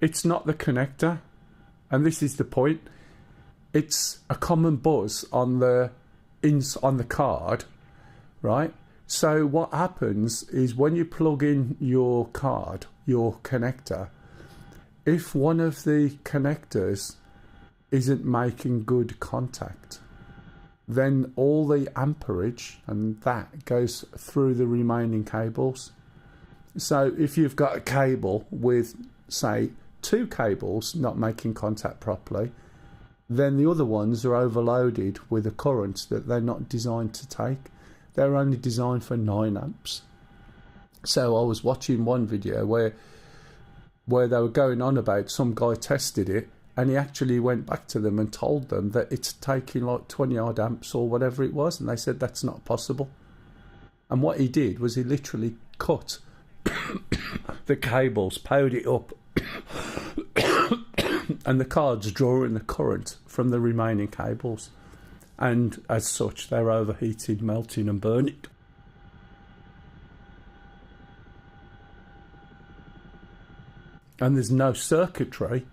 it's not the connector. And this is the point. It's a common bus on the card, right? So what happens is when you plug in your card, your connector, if one of the connectors isn't making good contact, then all the amperage and that goes through the remaining cables. So if you've got a cable with, say, 2 cables not making contact properly, then the other ones are overloaded with a current that they're not designed to take. They're only designed for 9 amps. So I was watching one video where they were going on about some guy tested it, and he actually went back to them and told them that it's taking like 20 odd amps or whatever it was, and they said that's not possible. And what he did was he literally cut the cables, powered it up, and the card's drawing the current from the remaining cables, and as such they're overheating, melting and burning. And there's no circuitry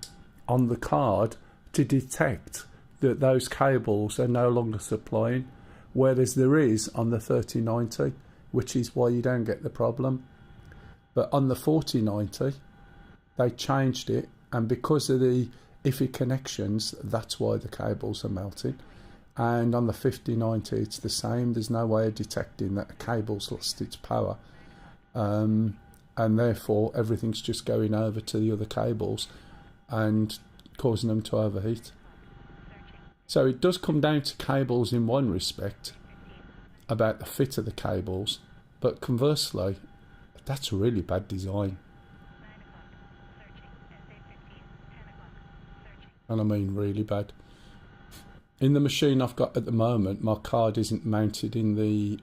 on the card to detect that those cables are no longer supplying, whereas there is on the 3090, which is why you don't get the problem. But on the 4090, they changed it, and because of the iffy connections, that's why the cables are melting. And on the 5090, it's the same. There's no way of detecting that a cable's lost its power, and therefore everything's just going over to the other cables and causing them to overheat. So it does come down to cables in one respect, about the fit of the cables, but conversely, that's really bad design. And I mean really bad. In the machine I've got at the moment, my card isn't mounted in the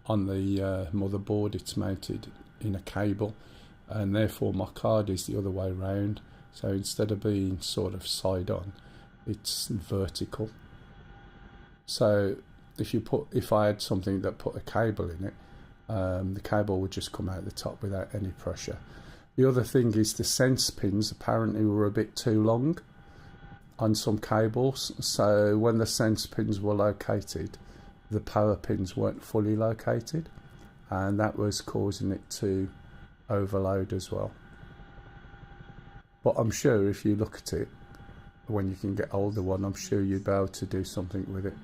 on the motherboard. It's mounted in a cable, and therefore my card is the other way round. So instead of being sort of side on, it's vertical. So if I had something that put a cable in it, the cable would just come out the top without any pressure. The other thing is the sense pins apparently were a bit too long on some cables, so when the sense pins were located, the power pins weren't fully located, and that was causing it to overload as well. But I'm sure if you look at it, when you can get older one, I'm sure you'd be able to do something with it.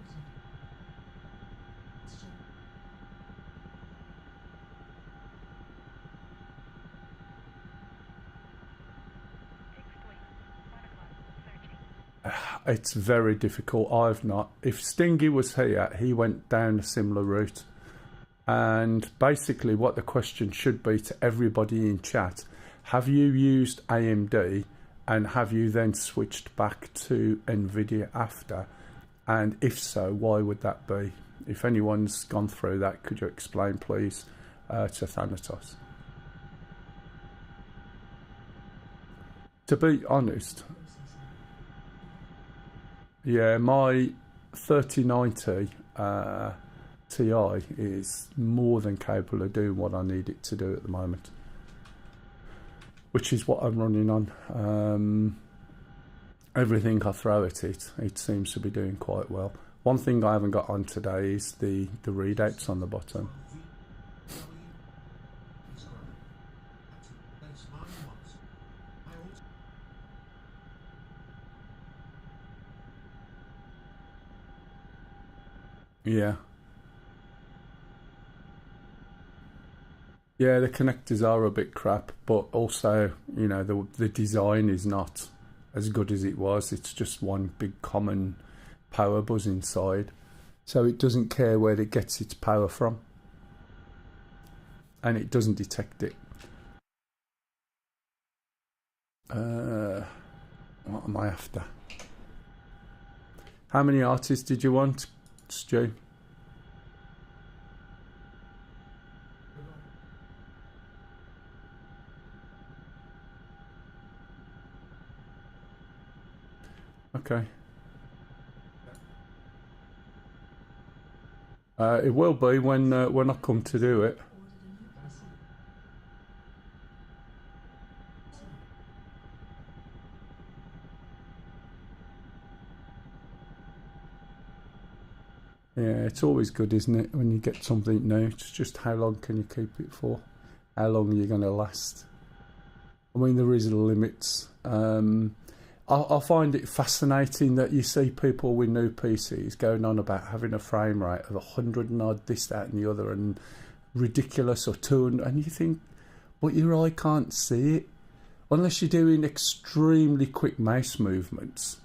It's very difficult. I've not. If Stingy was here, he went down a similar route. And basically what the question should be to everybody in chat, have you used AMD and have you then switched back to NVIDIA after? And if so, why would that be? If anyone's gone through that, could you explain please to Thanatos? To be honest, yeah, my 3090 Ti is more than capable of doing what I need it to do at the moment, which is what I'm running on. Everything I throw at it, it seems to be doing quite well. One thing I haven't got on today is the readouts on the bottom. Yeah. Yeah, the connectors are a bit crap, but also, you know, the design is not as good as it was. It's just one big common power buzz inside. So it doesn't care where it gets its power from. And it doesn't detect it. What am I after? How many artists did you want, Stu? Okay. It will be when I come to do it. Yeah, it's always good, isn't it, when you get something new? It's just how long can you keep it for? How long are you going to last? I mean, there is limits. I find it fascinating that you see people with new PCs going on about having a frame rate of 100 and odd, this, that and the other, and ridiculous, or 200, and you think, but your eye can't see it. Unless you're doing extremely quick mouse movements.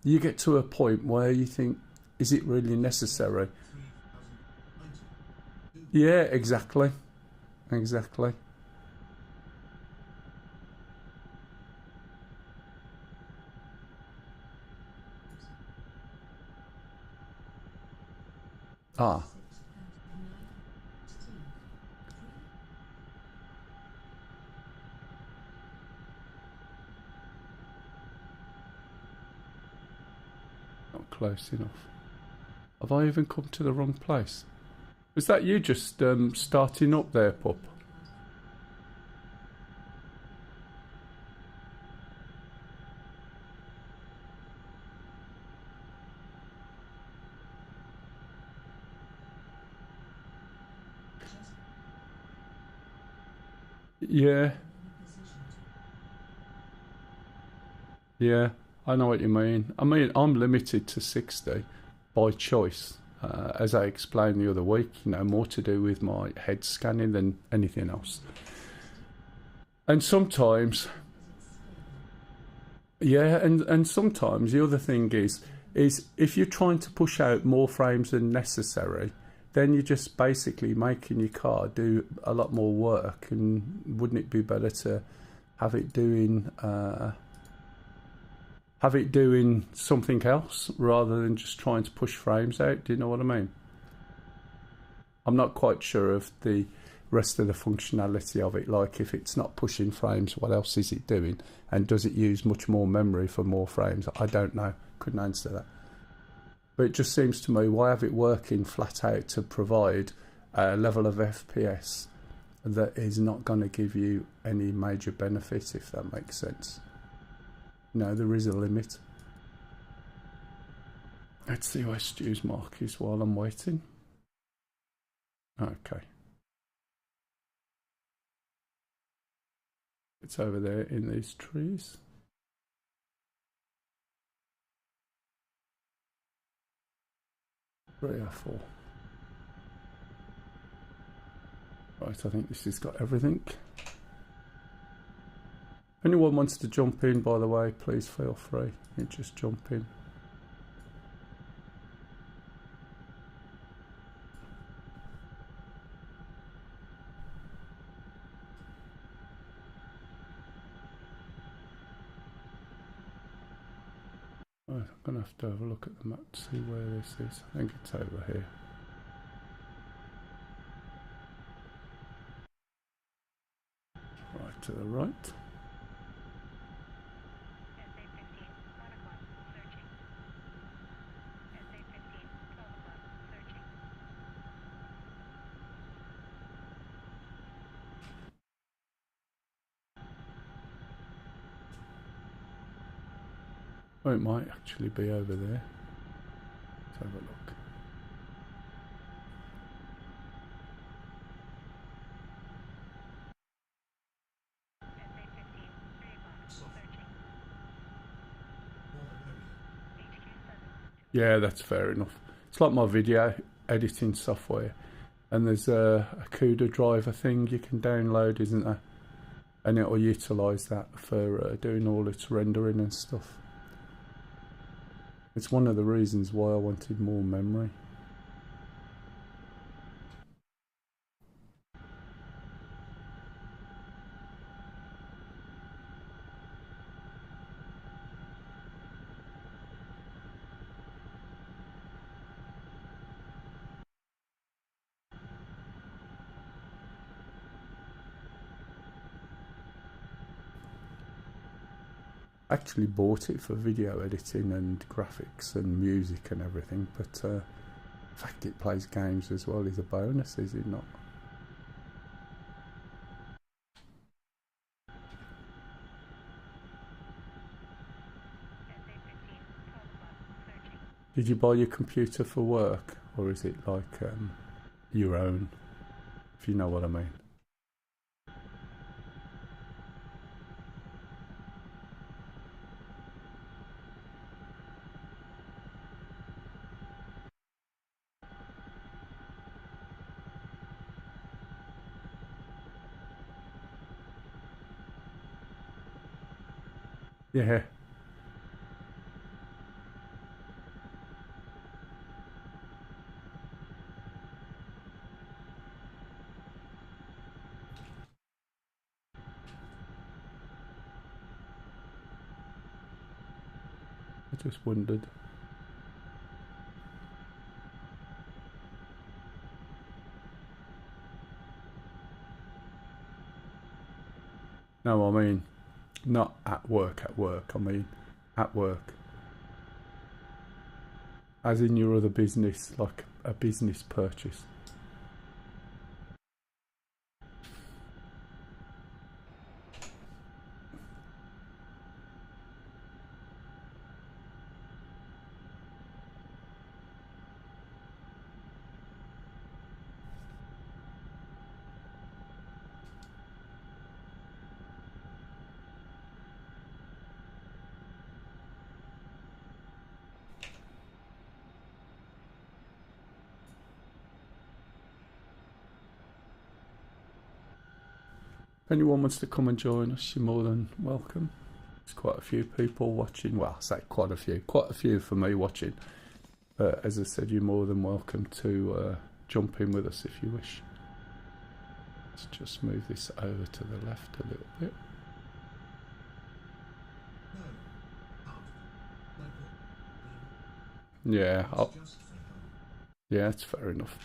You get to a point where you think, is it really necessary? Yeah, exactly. Exactly. Ah. Not close enough. Have I even come to the wrong place? Was that you just starting up there, pup? Yeah. Yeah, I know what you mean. I mean, I'm limited to 60 by choice. As I explained the other week, you know, more to do with my head scanning than anything else. And sometimes, yeah, and sometimes the other thing is if you're trying to push out more frames than necessary, then you're just basically making your car do a lot more work. And wouldn't it be better to have it doing something else rather than just trying to push frames out? Do you know what I mean? I'm not quite sure of the rest of the functionality of it. Like, if it's not pushing frames, what else is it doing? And does it use much more memory for more frames? I don't know. Couldn't answer that. But it just seems to me, why have it working flat out to provide a level of FPS that is not going to give you any major benefit, if that makes sense? No, there is a limit. Let's see where Stu's mark is while I'm waiting. Okay. It's over there in these trees. Three or four. Right, I think this has got everything. Anyone wants to jump in, by the way, please feel free. You just jump in. Right, I'm going to have a look at the map to see where this is. I think it's over here. Right to the right. Oh, it might actually be over there. Let's have a look. Yeah, that's fair enough. It's like my video editing software, and there's a CUDA driver thing you can download, isn't there? And it'll utilise that for doing all its rendering and stuff. It's one of the reasons why I wanted more memory. Actually bought it for video editing and graphics and music and everything, but the fact it plays games as well is a bonus, is it not? Did you buy your computer for work, or is it like your own, if you know what I mean? Yeah. I just wondered. No, I mean, not at work, I mean, at work. As in your other business, like a business purchase. If anyone wants to come and join us, you're more than welcome. There's quite a few people watching. Well, I say quite a few for me watching. But as I said, you're more than welcome to jump in with us if you wish. Let's just move this over to the left a little bit. Yeah, yeah, that's fair enough.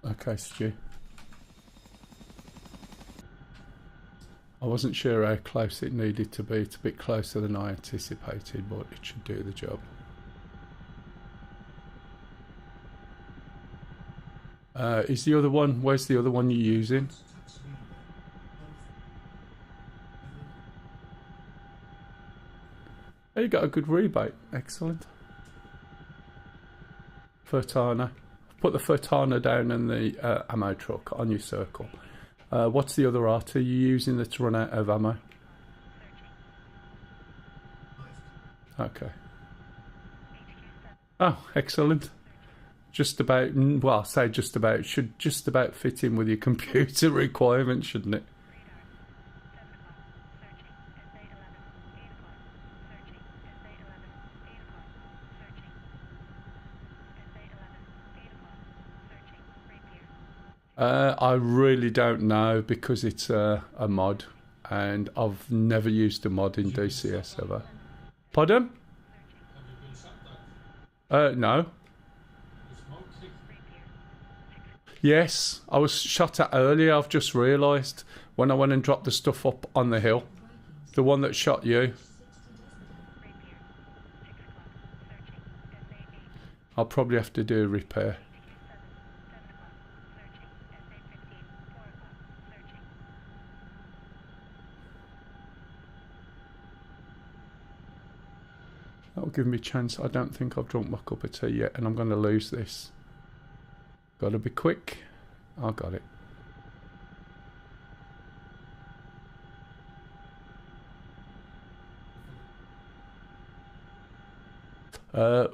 Okay, Stu. I wasn't sure how close it needed to be. It's a bit closer than I anticipated, but it should do the job. Is the other one, where's the other one you're using? Oh, you got a good rebate. Excellent. Furtana. Put the Furtana down in the ammo truck on your circle. What's the other art are you using that's run out of ammo? Okay. Oh, excellent. Just about, well, I say just about, should just about fit in with your computer requirements, shouldn't it? I really don't know because it's a mod and I've never used a mod in DCS ever. Pardon? No. Yes, I was shot at earlier. I've just realised when I went and dropped the stuff up on the hill. The one that shot you. I'll probably have to do a repair. That'll give me a chance. I don't think I've drunk my cup of tea yet, and I'm going to lose this. Got to be quick. I got it.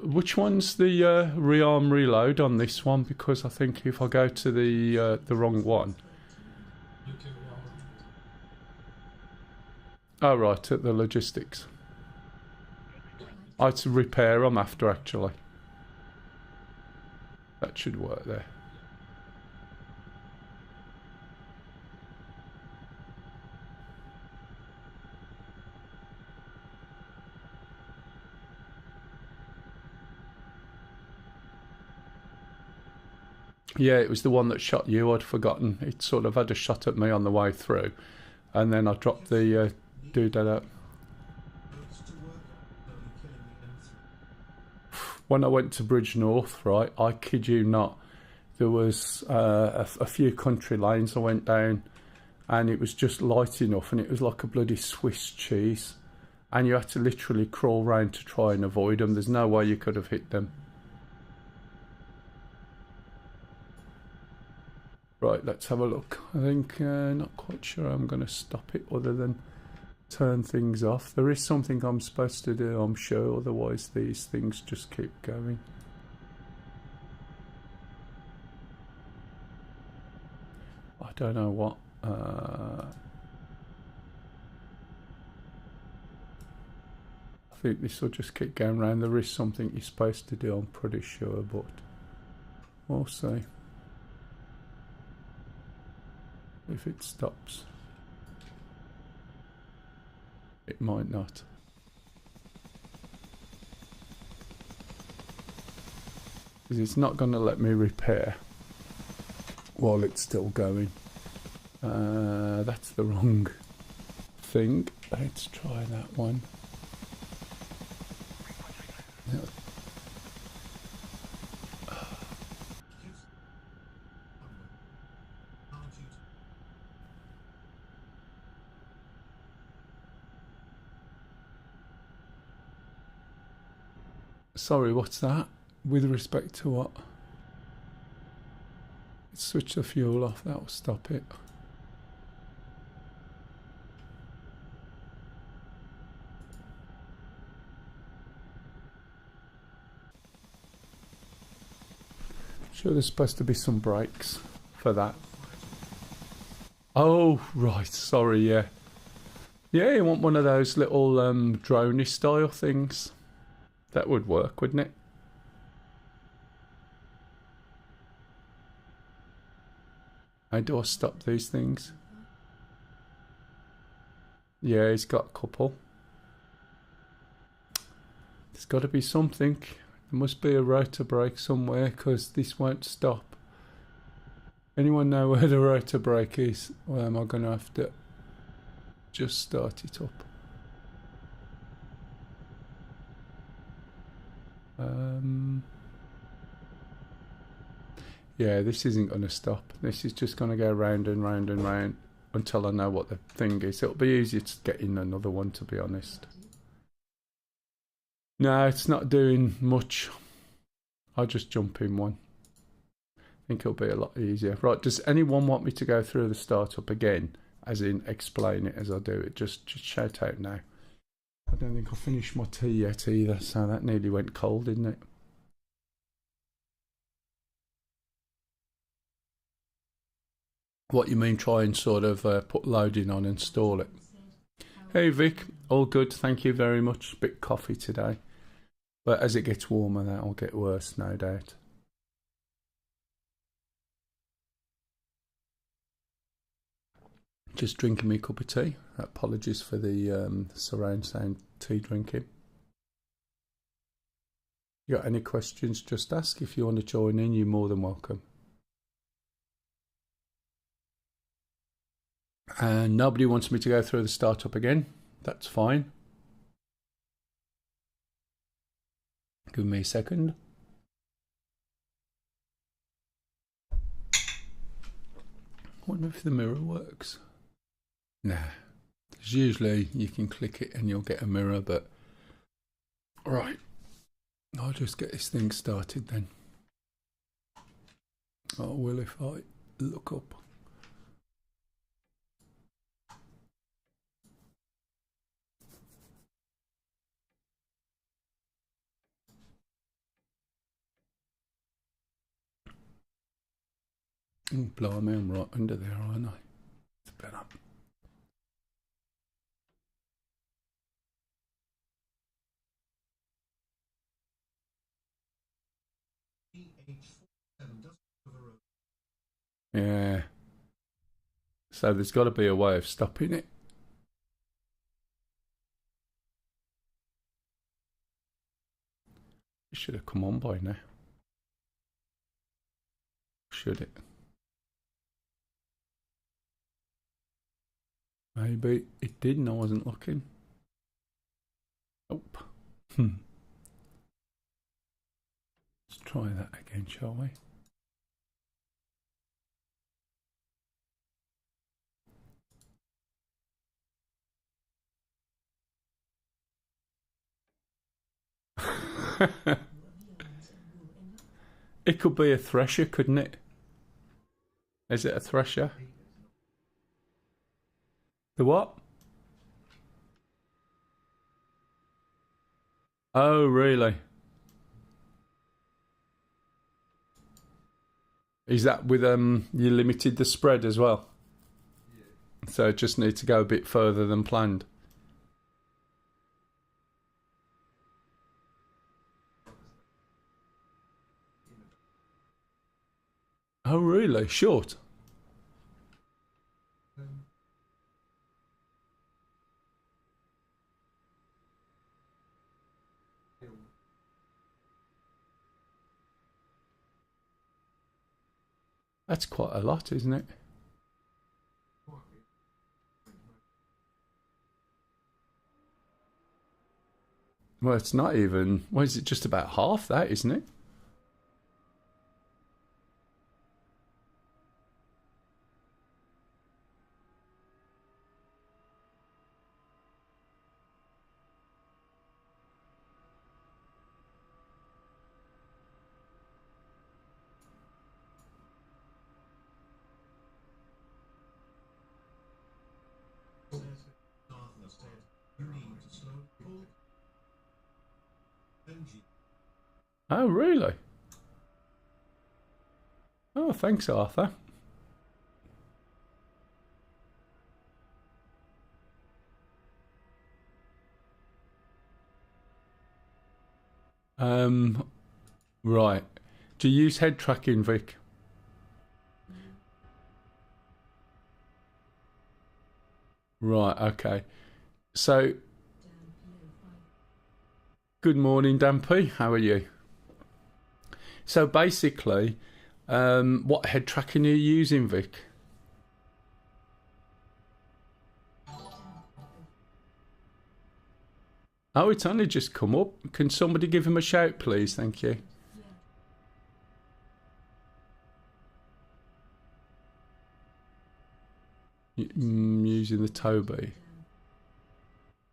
Which one's the rearm reload on this one? Because I think if I go to the wrong one. Oh right, at the logistics. Oh, it's a repair I'm after actually. That should work there. Yeah, it was the one that shot you. I'd forgotten. It sort of had a shot at me on the way through. And then I dropped the doodad out. When I went to Bridge North, right, I kid you not, there was a few country lanes I went down and it was just light enough and it was like a bloody Swiss cheese. And you had to literally crawl round to try and avoid them. There's no way you could have hit them. Right, let's have a look. I think, not quite sure I'm going to stop it other than turn things off. There is something I'm supposed to do, I'm sure, otherwise these things just keep going. I don't know what. I think this will just keep going round. There is something you're supposed to do, I'm pretty sure, but we'll see. If it stops, it might not. Because it's not going to let me repair while it's still going. That's the wrong thing. Let's try that one. Sorry, what's that? With respect to what? Switch the fuel off, that'll stop it. Sure, there's supposed to be some brakes for that. Oh, right, sorry, yeah. Yeah, you want one of those little droney style things. That would work, wouldn't it? How do I stop these things? Yeah, he's got a couple. There's got to be something. There must be a rotor brake somewhere because this won't stop. Anyone know where the rotor brake is? Or am I going to have to just start it up? Yeah, this isn't going to stop. This is just going to go round and round and round until I know what the thing is. It'll be easier to get in another one, to be honest. No, it's not doing much. I'll just jump in one. I think it'll be a lot easier. Right, does anyone want me to go through the startup again? As in, explain it as I do it. Just shout out now. I don't think I finished my tea yet either, so that nearly went cold, didn't it? What you mean try and sort of put loading on and install it? Hey Vic, all good, thank you very much. Bit coffee today. But as it gets warmer that'll get worse, no doubt. Just drinking me a cup of tea. Apologies for the surround sound tea drinking. You got any questions, just ask. If you want to join in, you're more than welcome. And nobody wants me to go through the startup again. That's fine. Give me a second. Wonder if the mirror works. Nah. Because usually you can click it and you'll get a mirror, but right. I'll just get this thing started then. I will if I look up. Oh, blimey, I'm right under there, aren't I? It's better. Yeah. So there's got to be a way of stopping it. It should have come on by now. Should it? Maybe it didn't, I wasn't looking. Oh. Let's try that again, shall we? It could be a thresher, couldn't it? Is it a thresher? The what? Oh, really? Is that with you limited the spread as well? Yeah. So it just need to go a bit further than planned. Oh, really? Short? That's quite a lot, isn't it? Well, it's not even... Well, is it just about half that, isn't it? Oh, really? Oh, thanks, Arthur. Right. Do you use head tracking, Vic? Right, okay. So, good morning, Dampy. How are you? So basically, what head tracking are you using, Vic? Oh, it's only just come up. Can somebody give him a shout, please? Thank you. Using the Toby.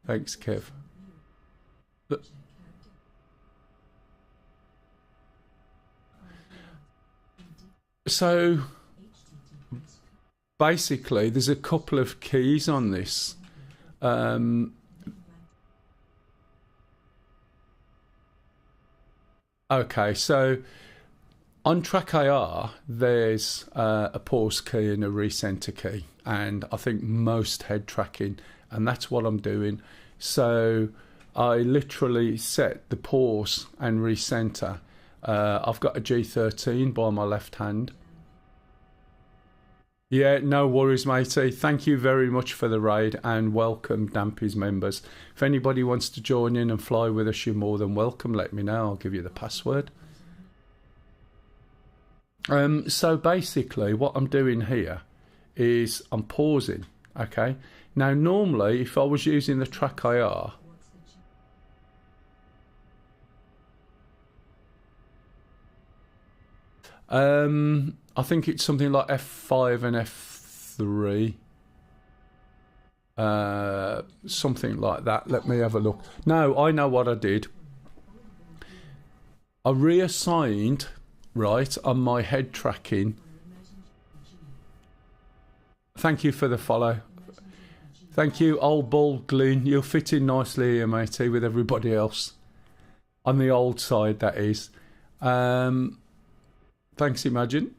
Thanks, Kev. Look. So basically, there's a couple of keys on this. Okay, so on track IR, there's a pause key and a recenter key, and I think most head tracking, and that's what I'm doing. So I literally set the pause and recenter. I've got a G13 by my left hand. Yeah, no worries, matey. Thank you very much for the raid, and welcome, Dampy's members. If anybody wants to join in and fly with us, you're more than welcome. Let me know. I'll give you the password. So basically, what I'm doing here is I'm pausing. Okay. Now, normally, if I was using the track IR, I think it's something like F5 and F3. Something like that. Let me have a look. No, I know what I did. I reassigned, right, on my head tracking. Thank you for the follow. Thank you, old bald Glyn. You'll fit in nicely here, matey, with everybody else. On the old side, that is. Thanks, Imagine.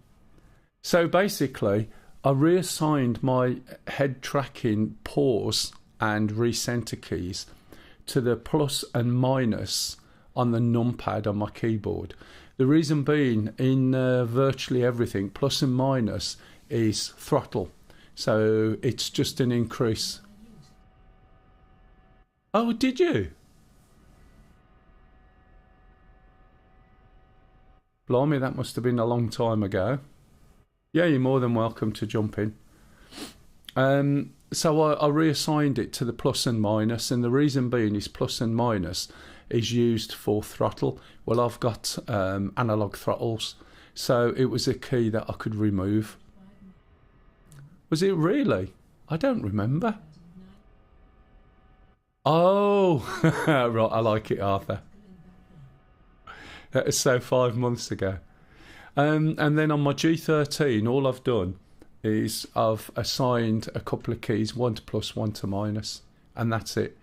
So basically, I reassigned my head tracking pause and recenter keys to the plus and minus on the numpad on my keyboard. The reason being, in virtually everything, plus and minus is throttle. So it's just an increase. Oh, did you? Blimey, that must have been a long time ago. Yeah, you're more than welcome to jump in. So I reassigned it to the plus and minus, and the reason being is plus and minus is used for throttle. Well, I've got analog throttles, so it was a key that I could remove. Was it really? I don't remember. Oh, right, I like it, Arthur. That is so 5 months ago. And then on my G13, all I've done is I've assigned a couple of keys, one to plus, one to minus, and that's it.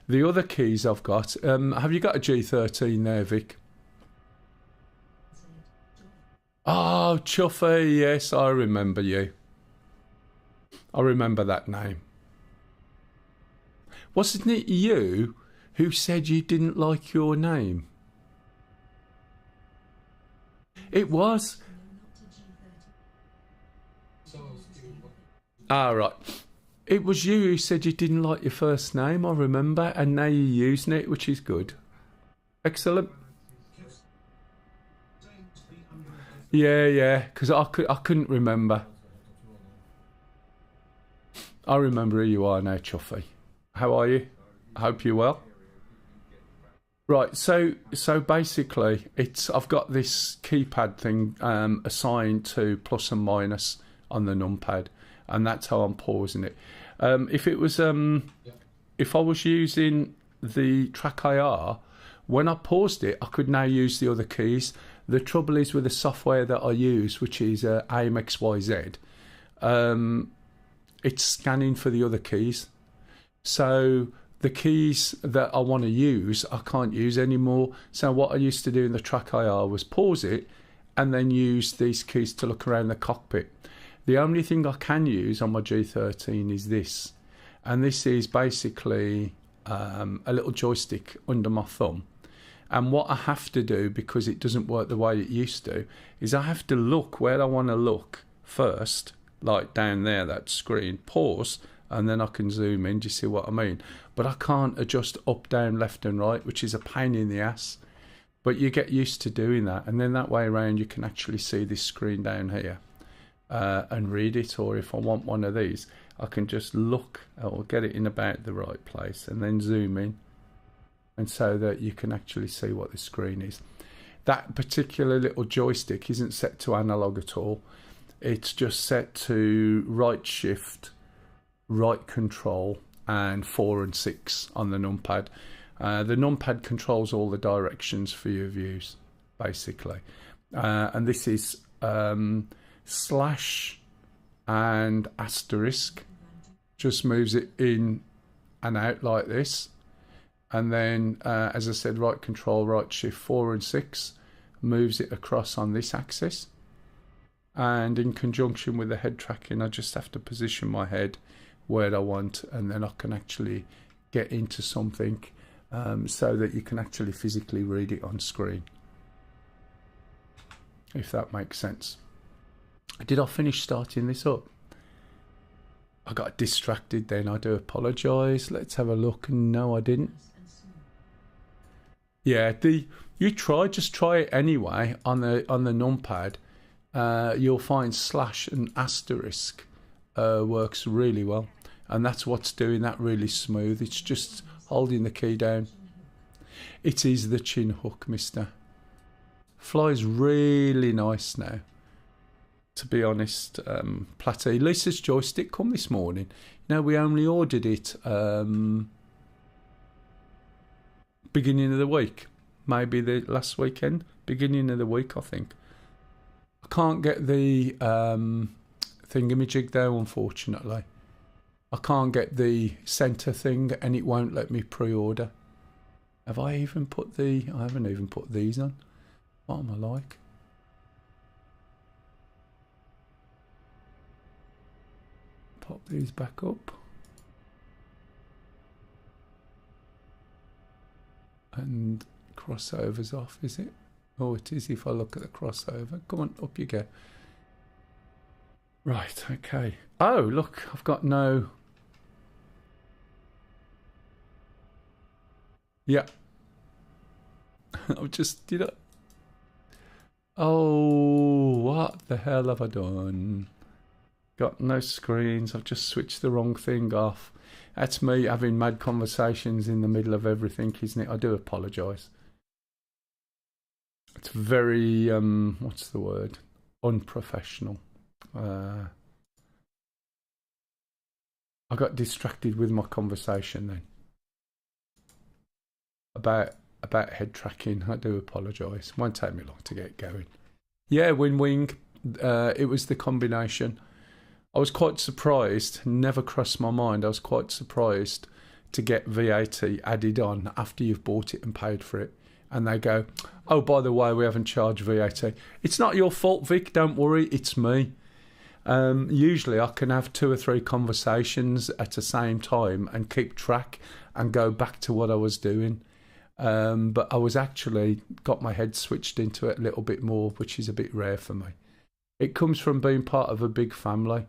The other keys I've got, have you got a G13 there, Vic? Oh, Chuffy, yes, I remember you. I remember that name. Wasn't it you who said you didn't like your name? It was. Ah, right. It was you who said you didn't like your first name, I remember, and now you're using it, which is good. Excellent. Yeah, because I couldn't remember. I remember who you are now, Chuffy. How are you? I hope you're well. Right, so basically, I've got this keypad thing assigned to plus and minus on the numpad, and that's how I'm pausing it. If I was using the track IR, when I paused it, I could now use the other keys. The trouble is with the software that I use, which is AIM-XYZ, it's scanning for the other keys. So the keys that I want to use, I can't use anymore. So what I used to do in the track IR was pause it and then use these keys to look around the cockpit. The only thing I can use on my G13 is this. And this is basically a little joystick under my thumb. And what I have to do, because it doesn't work the way it used to, is I have to look where I want to look first, like down there, that screen, pause, and then I can zoom in. Do you see what I mean? But I can't adjust up, down, left and right, which is a pain in the ass. But you get used to doing that, and then that way around you can actually see this screen down here and read it. Or if I want one of these, I can just look or get it in about the right place and then zoom in, and so that you can actually see what the screen is. That particular little joystick isn't set to analog at all. It's just set to right shift, right control, and 4 and 6 on the numpad. The numpad controls all the directions for your views, basically. And this is slash and asterisk. Just moves it in and out like this. And then, as I said, right control, right shift, 4 and 6 moves it across on this axis. And in conjunction with the head tracking, I just have to position my head where I want, and then I can actually get into something so that you can actually physically read it on screen, if that makes sense. Did I finish starting this up? I got distracted then, I do apologise. Let's have a look. No, I didn't. Yeah, just try it anyway on the numpad. You'll find slash and asterisk works really well. and that's what's doing that really smooth. It's just holding the key down. It is the chin hook, mister. Flies really nice now, to be honest. Platy. Lisa's joystick come this morning. You know, we only ordered it beginning of the week, maybe the last weekend, beginning of the week, I think. I can't get the thingamajig though, unfortunately. I can't get the centre thing, and it won't let me pre-order. Have I even put I haven't even put these on. What am I like? Pop these back up. And crossover's off, is it? Oh, it is if I look at the crossover. Come on, up you go. Right, okay. Oh, look, I've got no... Yeah. I've just, Oh, what the hell have I done? Got no screens. I've just switched the wrong thing off. That's me having mad conversations in the middle of everything, isn't it? I do apologise. It's very, what's the word? Unprofessional. I got distracted with my conversation then. About head tracking. I do apologise. Won't take me long to get going. Yeah, wing. It was the combination. I was quite surprised. Never crossed my mind. I was quite surprised to get VAT added on after you've bought it and paid for it. And they go, oh, by the way, we haven't charged VAT. It's not your fault, Vic. Don't worry. It's me. Usually I can have 2 or 3 conversations at the same time and keep track and go back to what I was doing. But I was actually got my head switched into it a little bit more, which is a bit rare for me. It comes from being part of a big family,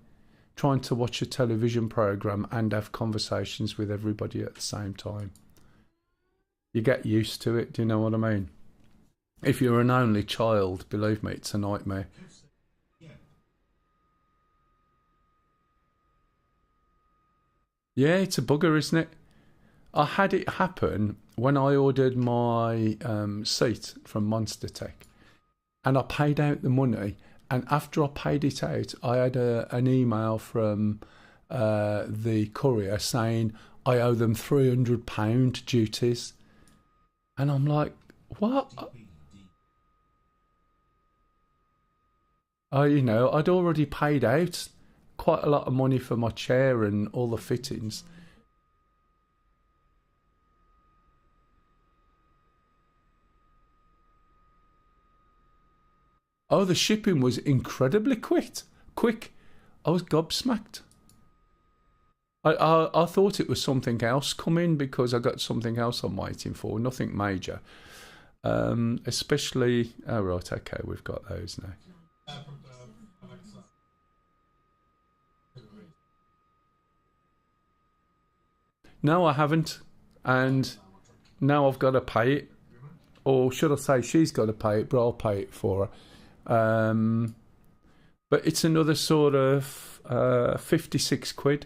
trying to watch a television program and have conversations with everybody at the same time. You get used to it, do you know what I mean? If you're an only child, believe me, it's a nightmare. Yeah, it's a bugger, isn't it? I had it happen when I ordered my seat from Monster Tech, and I paid out the money, and after I paid it out, I had an email from the courier saying I owe them £300 duties, and I'm like, what? I'd already paid out quite a lot of money for my chair and all the fittings. Oh, the shipping was incredibly quick. I was gobsmacked. I thought it was something else coming because I got something else I'm waiting for. Nothing major. Especially... Oh, right, okay, we've got those now. No, I haven't. And now I've got to pay it. Or should I say she's got to pay it, but I'll pay it for her. But it's another sort of 56 quid.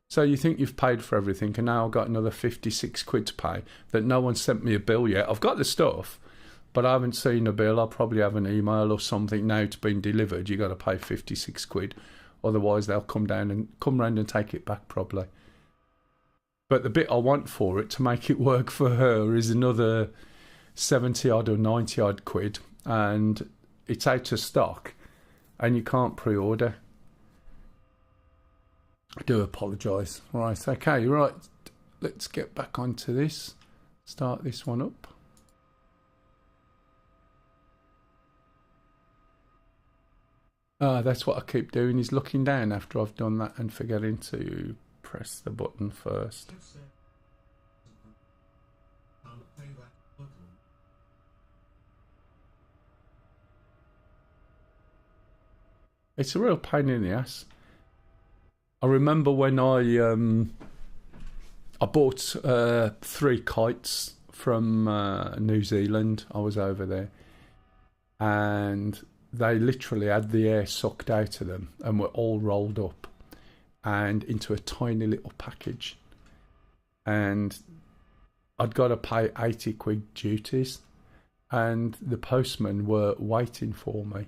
So you think you've paid for everything, and now I've got another 56 quid to pay that no one sent me a bill yet. I've got the stuff, but I haven't seen a bill. I'll probably have an email or something. Now it's been delivered. You've got to pay 56 quid. Otherwise, they'll come round and take it back probably. But the bit I want for it to make it work for her is another 70 odd or 90 odd quid, and it's out of stock, and you can't pre-order. I do apologise. Right, okay, right. Let's get back onto this. Start this one up. That's what I keep doing, is looking down after I've done that and forgetting to press the button first. It's a real pain in the ass. I remember when I bought 3 kites from New Zealand. I was over there, and they literally had the air sucked out of them and were all rolled up. and into a tiny little package. And I'd got to pay 80 quid duties, and the postmen were waiting for me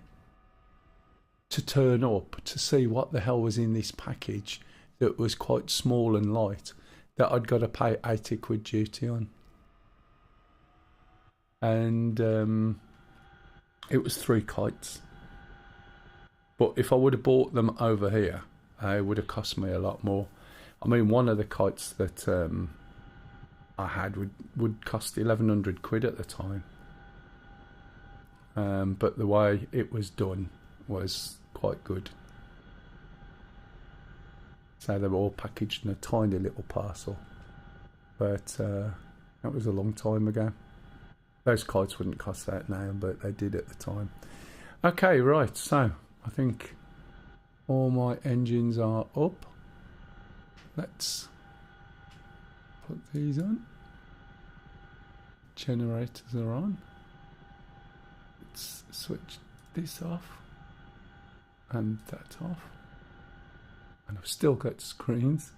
to turn up to see what the hell was in this package that was quite small and light that I'd got to pay 80 quid duty on. And it was 3 kites. But if I would have bought them over here, it would have cost me a lot more. I mean, one of the kites that I had would cost 1,100 quid at the time. But the way it was done was quite good. So they were all packaged in a tiny little parcel. But that was a long time ago. Those kites wouldn't cost that now, but they did at the time. Okay, right, so I think all my engines are up. Let's put these on. Generators are on. Let's switch this off and that off. And I've still got screens.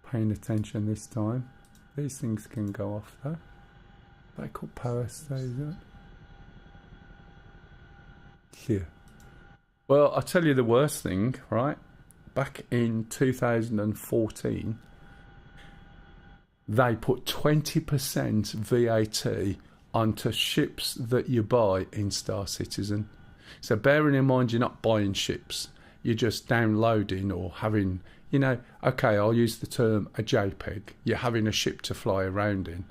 Paying attention this time. These things can go off though. Backup power stays on. Here. Well, I'll tell you the worst thing, right? Back in 2014, they put 20% VAT onto ships that you buy in Star Citizen. So bearing in mind you're not buying ships, you're just downloading or having, you know, okay, I'll use the term a JPEG. You're having a ship to fly around in.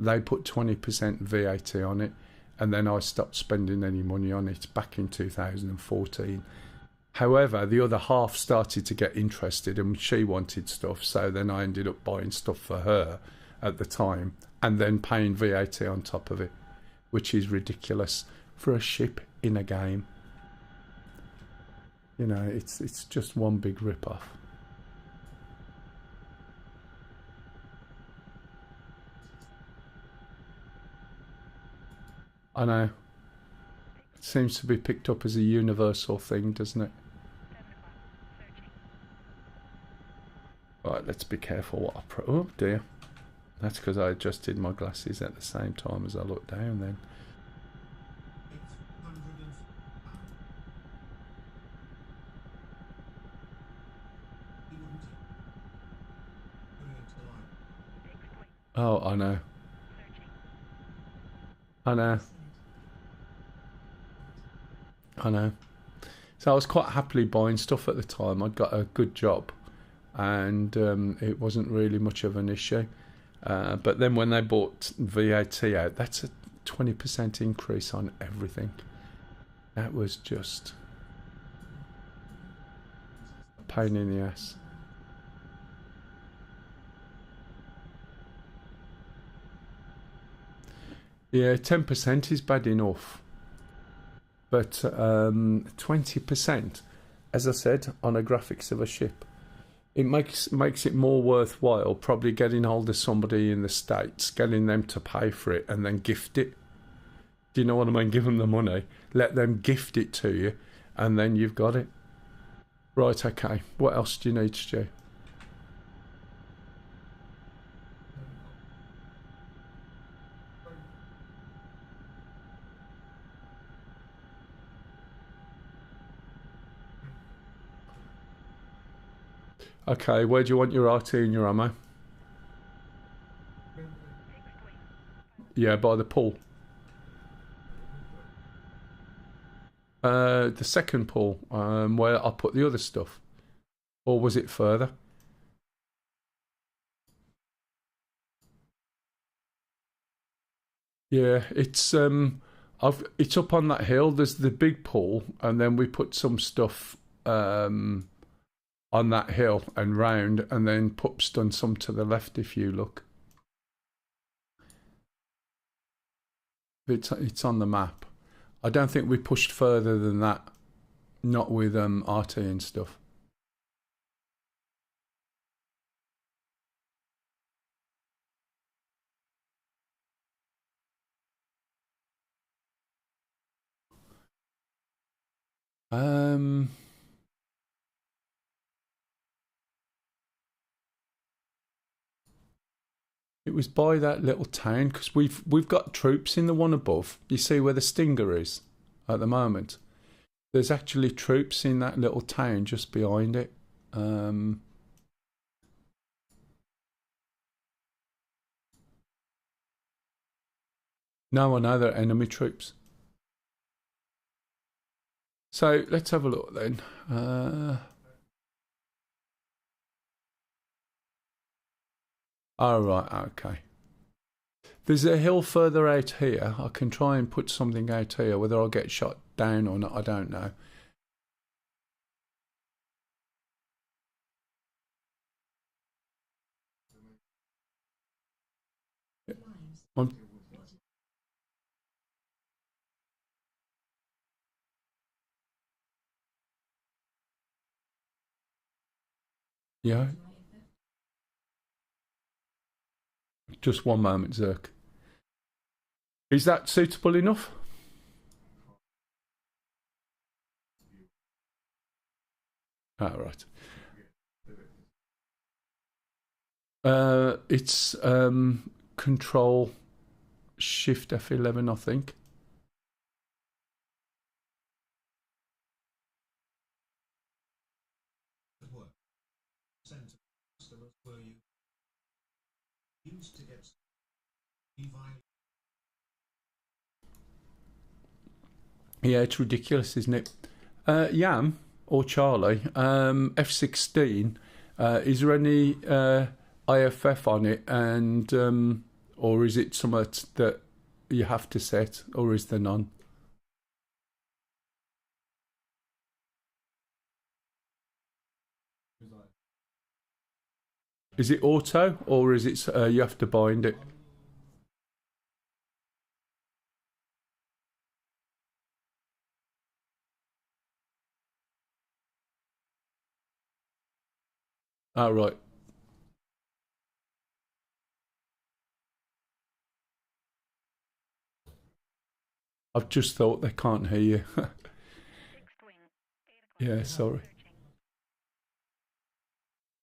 They put 20% VAT on it, and then I stopped spending any money on it back in 2014. However, the other half started to get interested and she wanted stuff, so then I ended up buying stuff for her at the time and then paying VAT on top of it, which is ridiculous for a ship in a game. You know, it's just one big rip-off. I know. It seems to be picked up as a universal thing, doesn't it? Right, let's be careful what I put. Oh dear. That's because I adjusted my glasses at the same time as I looked down then. Oh, I know. I know. I know. So I was quite happily buying stuff at the time. I'd got a good job and it wasn't really much of an issue. But then when they bought VAT out, that's a 20% increase on everything. That was just a pain in the ass. Yeah, 10% is bad enough. But 20%, as I said, on a graphics of a ship, it makes it more worthwhile probably getting hold of somebody in the States, getting them to pay for it and then gift it. Do you know what I mean? Give them the money, let them gift it to you, and then you've got it. Right, okay. What else do you need, Stu? Okay, where do you want your RT and your ammo? Yeah, by the pool. The second pool, where I put the other stuff. Or was it further? Yeah, it's it's up on that hill. There's the big pool, and then we put some stuff on that hill and round, and then Pup's done some to the left if you look. It's on the map. I don't think we pushed further than that. Not with RT and stuff. It was by that little town because we've got troops in the one above. You see where the Stinger is at the moment. There's actually troops in that little town just behind it. No, I know they're enemy troops. So let's have a look then. Oh, right, okay. There's a hill further out here. I can try and put something out here. Whether I'll get shot down or not, I don't know. Yeah. Just one moment, Zerk. Is that suitable enough? Ah, right. It's Control Shift F11, I think. Yeah, it's ridiculous, isn't it? Yam or Charlie, F16. Is there any IFF on it, and or is it something that you have to set, or is there none? Is it auto, or is it you have to bind it? Oh, right. I've just thought they can't hear you. Yeah, sorry.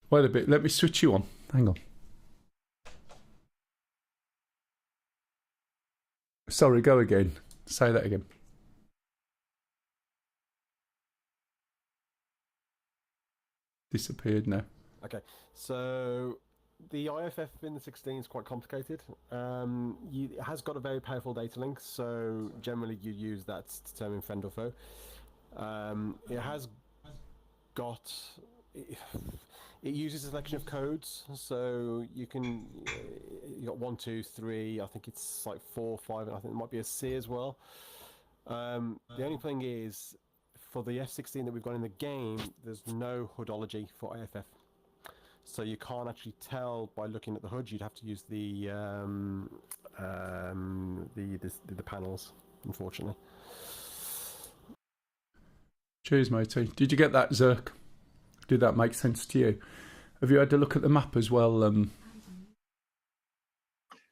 Wait a bit, let me switch you on. Hang on. Sorry, go again. Say that again. Disappeared now. Okay, so the IFF in the 16 is quite complicated. It has got a very powerful data link, so generally you use that to determine friend or foe. It has got... It uses a selection of codes, so you can... You got 1, 2, 3, I think it's like 4, 5, and I think it might be a C as well. The only thing is, for the F16 that we've got in the game, there's no hoodology for IFF. So you can't actually tell by looking at the hood. You'd have to use the panels, unfortunately. Cheers, matey. Did you get that, Zerk? Did that make sense to you? Have you had a look at the map as well?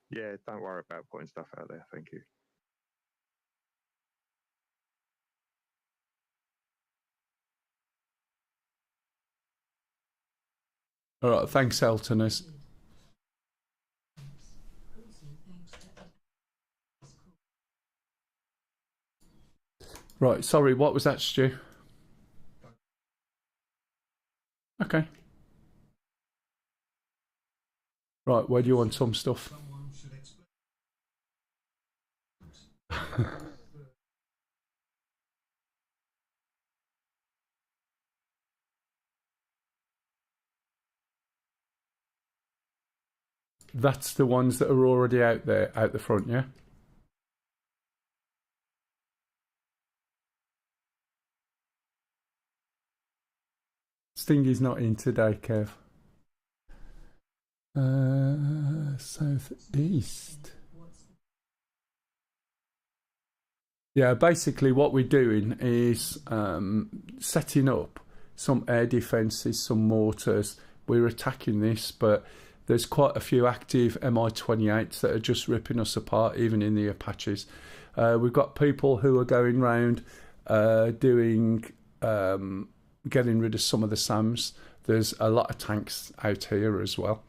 Yeah, don't worry about putting stuff out there. Thank you. All right, thanks, Eltoners. Right, sorry, what was that, Stu? Okay. Right, where do you want some stuff? That's the ones that are already out there, out the front, yeah? Stingy's not in today, Kev. Southeast. Yeah, basically what we're doing is setting up some air defences, some mortars. We're attacking this, but there's quite a few active Mi-28s that are just ripping us apart, even in the Apaches. We've got people who are going round doing... getting rid of some of the SAMs. There's a lot of tanks out here as well.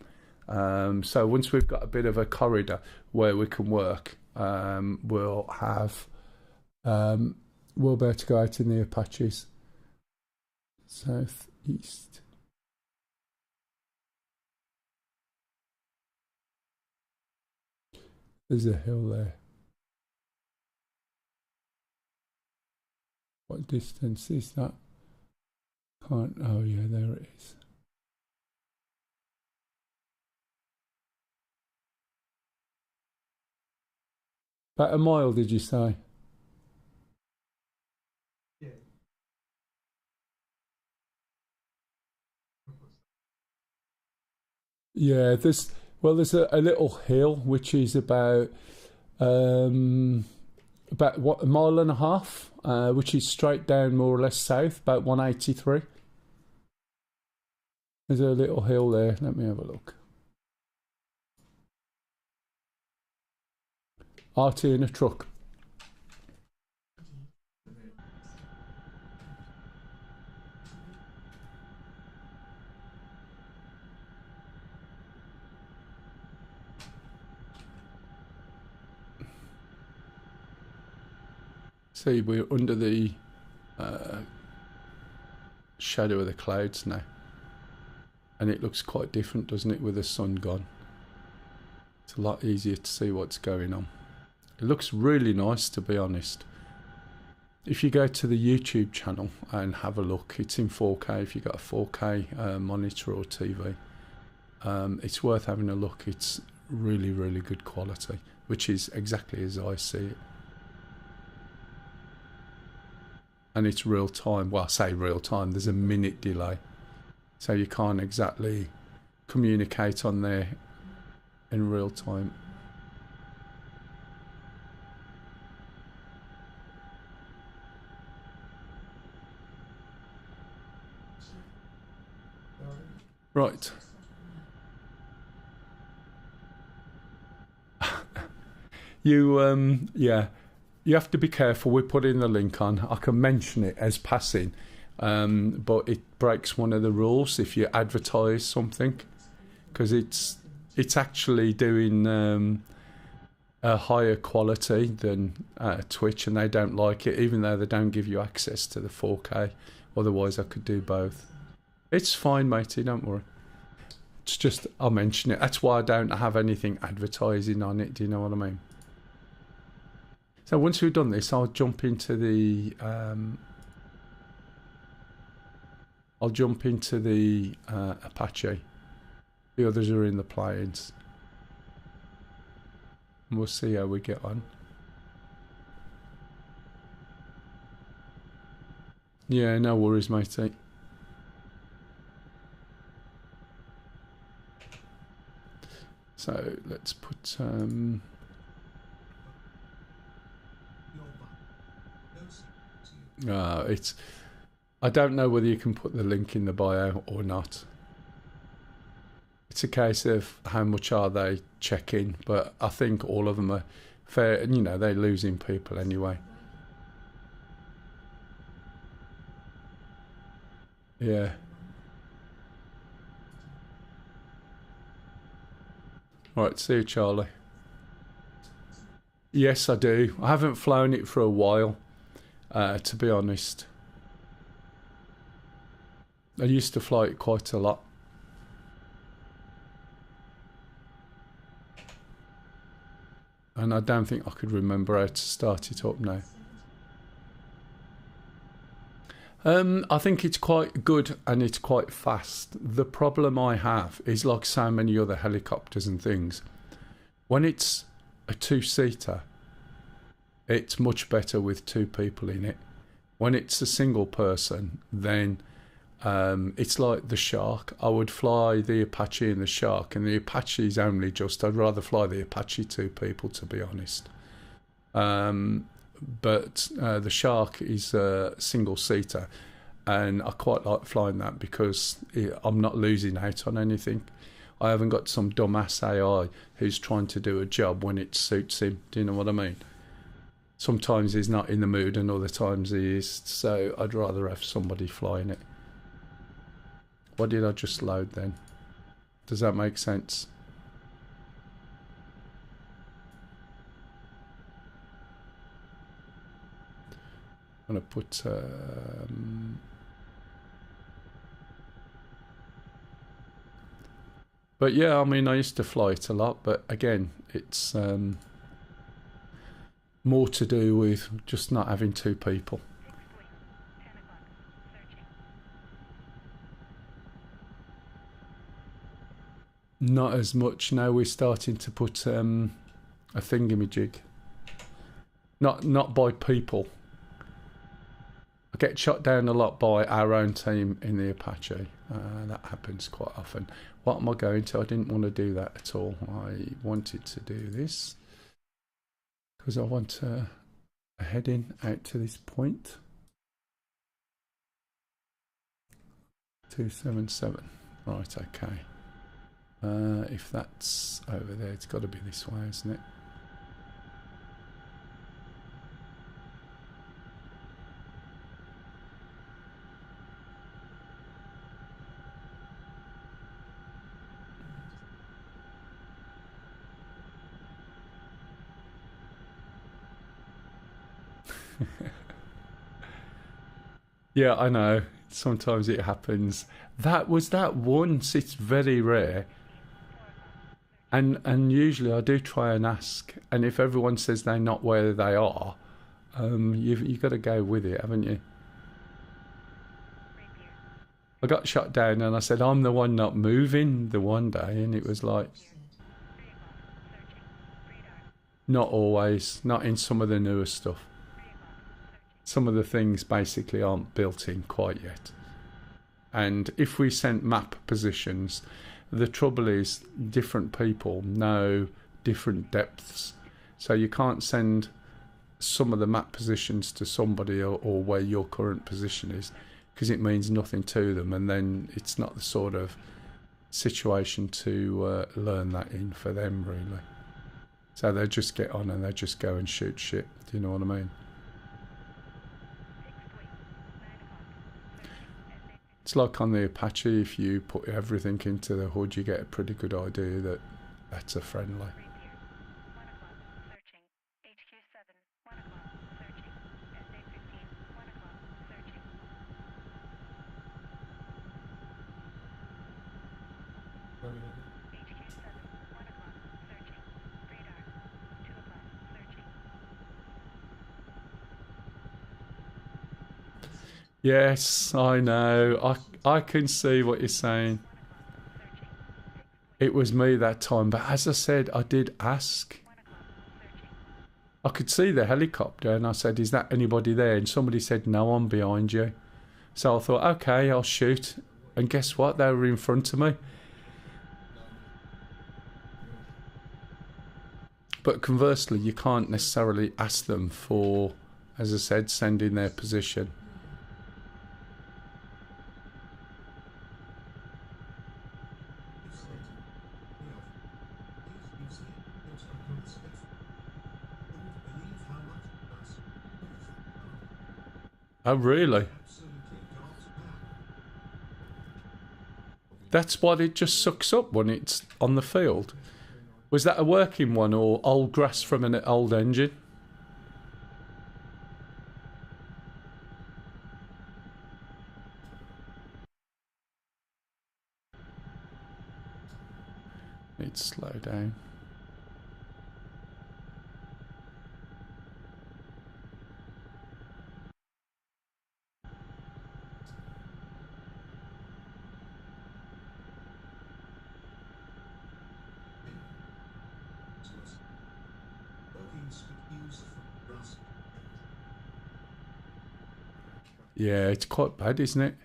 So once we've got a bit of a corridor where we can work, we'll be able to go out in the Apaches. Southeast. There's a hill there. What distance is that? Can't. Oh yeah, there it is. About a mile, did you say? Yeah. Yeah, there's a little hill which is about what, a mile and a half, which is straight down more or less south, about 183. There's a little hill there. Let me have a look. RT in a truck. See, we're under the shadow of the clouds now. And it looks quite different, doesn't it, with the sun gone? It's a lot easier to see what's going on. It looks really nice, to be honest. If you go to the YouTube channel and have a look, it's in 4K if you've got a 4K monitor or TV. It's worth having a look. It's really, really good quality, which is exactly as I see it. And it's real time. Well, I say real time, there's a minute delay. So you can't exactly communicate on there in real time. Right. Yeah, you have to be careful. We're putting the link on. I can mention it as passing, but it breaks one of the rules if you advertise something, because it's actually doing a higher quality than Twitch, and they don't like it, even though they don't give you access to the 4K. Otherwise, I could do both. It's fine, matey, don't worry. It's just, I'll mention it. That's why I don't have anything advertising on it, do you know what I mean? So once we've done this, I'll jump into the Apache. The others are in the planes. And we'll see how we get on. Yeah, no worries, matey. So let's put I don't know whether you can put the link in the bio or not. It's a case of how much are they checking, but I think all of them are fair, and you know, they're losing people anyway. Yeah. Right, see you, Charlie. Yes, I do. I haven't flown it for a while, to be honest. I used to fly it quite a lot. And I don't think I could remember how to start it up now. I think it's quite good and it's quite fast. The problem I have is, like so many other helicopters and things, when it's a two-seater, it's much better with two people in it. When it's a single person, then it's like the Shark. I would fly the Apache and the Shark, and the Apache is only just, I'd rather fly the Apache two people, to be honest. But the Shark is a single-seater, and I quite like flying that because I'm not losing out on anything. I haven't got some dumbass AI who's trying to do a job when it suits him. Do you know what I mean? Sometimes he's not in the mood and other times he is, so I'd rather have somebody flying it. What did I just load then? Does that make sense? I'm going to put but yeah, I mean, I used to fly it a lot, but again, it's more to do with just not having two people. Not as much now. We're starting to put a thingamajig. Not by people. I get shot down a lot by our own team in the Apache. That happens quite often. What am I going to? I didn't want to do that at all. I wanted to do this because I want a heading out to this point. 277. Right, okay. If that's over there, it's got to be this way, isn't it? Yeah, I know. Sometimes it happens. That was that once. It's very rare. And usually I do try and ask. And if everyone says they're not where they are, you've got to go with it, haven't you? I got shot down and I said, I'm the one not moving the one day. And it was like, not always. Not in some of the newer stuff. Some of the things basically aren't built in quite yet. And if we sent map positions, the trouble is different people know different depths. So you can't send some of the map positions to somebody or where your current position is, because it means nothing to them, and then it's not the sort of situation to learn that in for them, really. So they just get on and they just go and shoot shit. Do you know what I mean? It's like on the Apache, if you put everything into the HUD, you get a pretty good idea that that's a friendly. Yes, I know. I can see what you're saying. It was me that time, but as I said, I did ask. I could see the helicopter and I said, is that anybody there? And somebody said, no, I'm behind you. So I thought, okay, I'll shoot. And guess what? They were in front of me. But conversely, you can't necessarily ask them for, as I said, sending their position. Oh, really? That's what it just sucks up when it's on the field. Was that a working one or old grass from an old engine? Need to slow down. Yeah, it's quite bad, isn't it?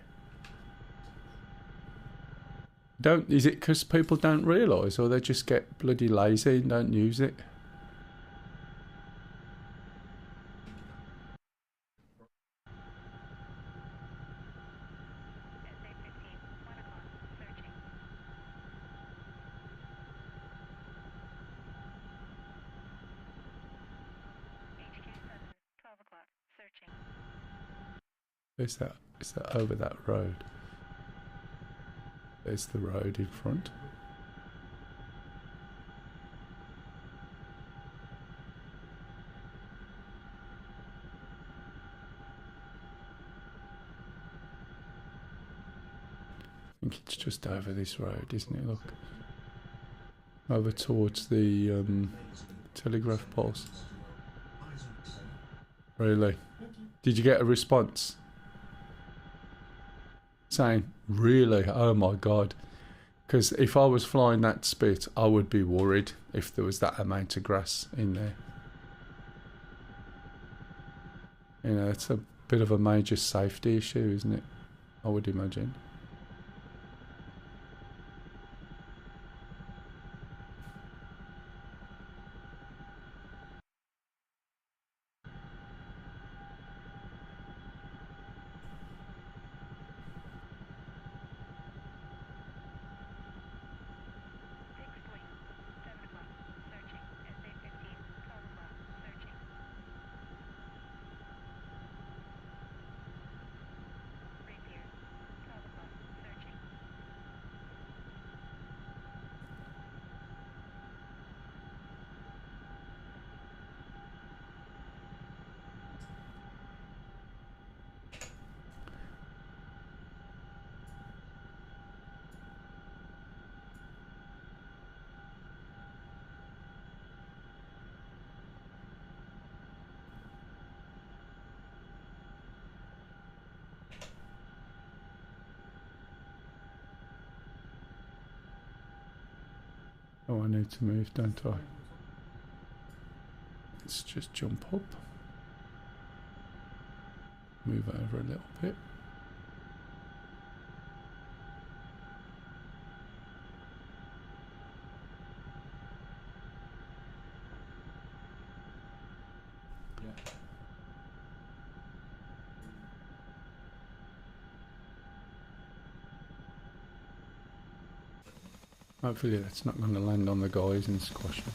Is it because people don't realise, or they just get bloody lazy and don't use it? Is that over that road? There's the road in front. think it's just over this road, isn't it? Look. Over towards the telegraph poles. Really? Did you get a response? Saying, really? Oh my God. Because if I was flying that spit, I would be worried if there was that amount of grass in there. You know, it's a bit of a major safety issue, isn't it? I would imagine. Oh, I need to move, don't I? Let's just jump up. Move over a little bit. Hopefully that's not going to land on the guys and squash them.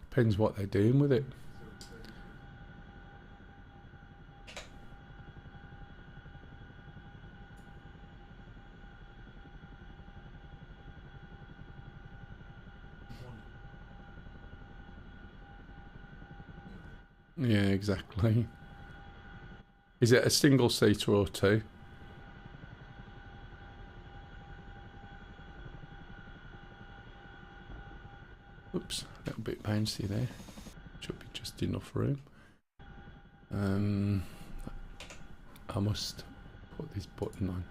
Depends what they're doing with it. Yeah, exactly. Is it a single seater or two? Oops, a little bit bouncy there. Should be just enough room. I must put this button on.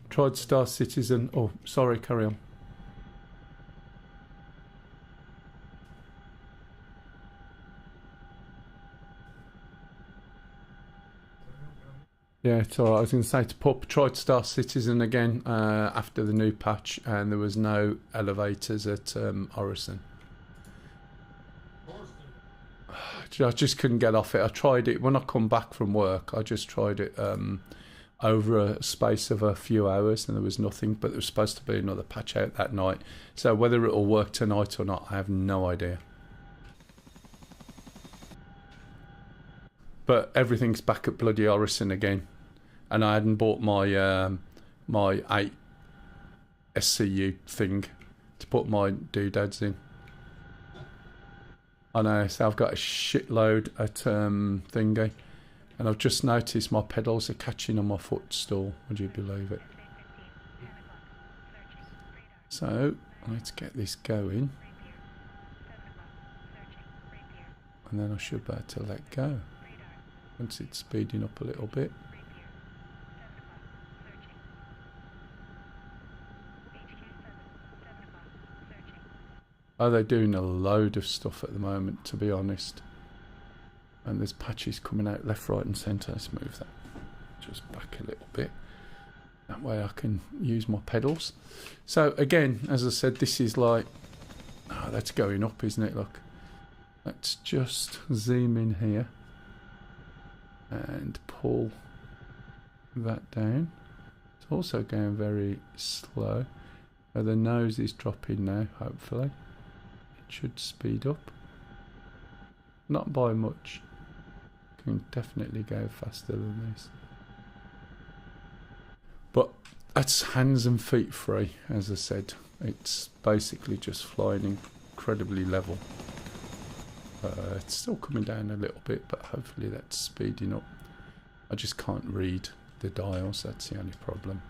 Tried Star Citizen. Oh, sorry, carry on. Yeah, it's alright. I was going to say to put tried Star Citizen again after the new patch, and there was no elevators at Orison. I just couldn't get off it. I tried it when I come back from work. I just tried it over a space of a few hours, and there was nothing. But there was supposed to be another patch out that night. So whether it'll work tonight or not, I have no idea. But everything's back at bloody Orison again. And I hadn't bought my my 8 SCU thing to put my doodads in. I know, so I've got a shitload at thingy. And I've just noticed my pedals are catching on my footstool. Would you believe it? So, let's get this going. And then I should be able to let go. Once it's speeding up a little bit. Oh, they're doing a load of stuff at the moment, to be honest. And there's patches coming out left, right and centre. Let's move that just back a little bit. That way I can use my pedals. So again, as I said, this is like... Oh, that's going up, isn't it? Look. Let's just zoom in here. And pull that down. It's also going very slow. Oh, the nose is dropping now, hopefully. It should speed up. Not by much. can definitely go faster than this. But that's hands and feet free, as I said. It's basically just flying incredibly level. It's still coming down a little bit, but hopefully that's speeding up. I just can't read the dials, that's the only problem.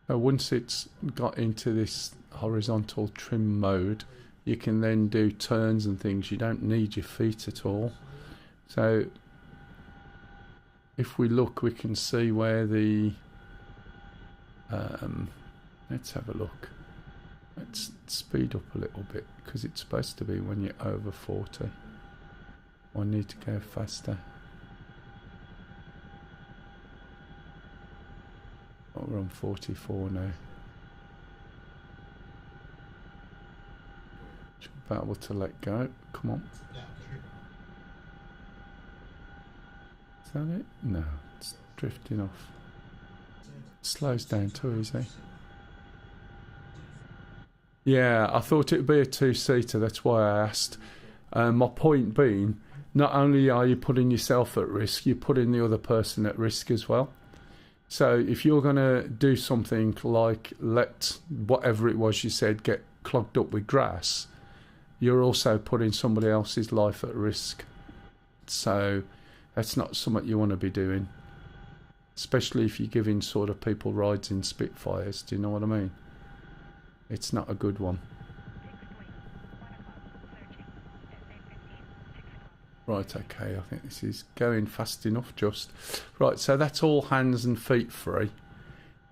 Once it's got into this horizontal trim mode, you can then do turns and things. You don't need your feet at all. So if we look, we can see where the let's have a look. Let's speed up a little bit, because it's supposed to be when you're over 40. I need to go faster. Oh, we're on 44 now. Should be able to let go. Come on. Is that it? No, it's drifting off. Slows down too easy. Yeah, I thought it would be a two-seater, that's why I asked. My point being, not only are you putting yourself at risk, you're putting the other person at risk as well. So if you're going to do something like let whatever it was you said get clogged up with grass, you're also putting somebody else's life at risk. So that's not something you want to be doing, especially if you're giving sort of people rides in Spitfires. Do you know what I mean? It's not a good one. Right, okay, I think this is going fast enough just. Right, so that's all hands and feet free.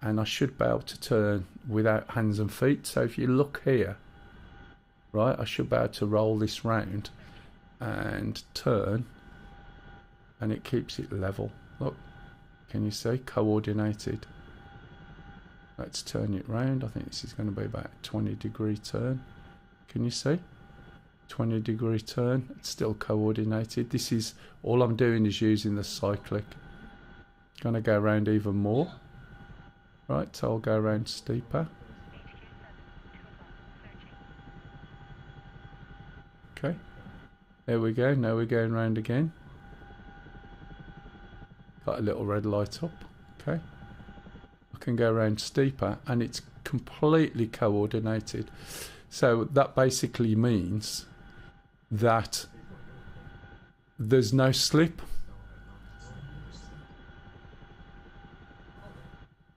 And I should be able to turn without hands and feet. So if you look here, right, I should be able to roll this round and turn. And it keeps it level. Look, can you see? Coordinated. Let's turn it round. I think this is going to be about a 20-degree turn. Can you see? 20-degree turn. It's still coordinated. This is all I'm doing is using the cyclic. Going to go around even more. Right, so I'll go around steeper. Okay. There we go. Now we're going round again. Got a little red light up. Okay. I can go around steeper and it's completely coordinated. So that basically means that there's no slip.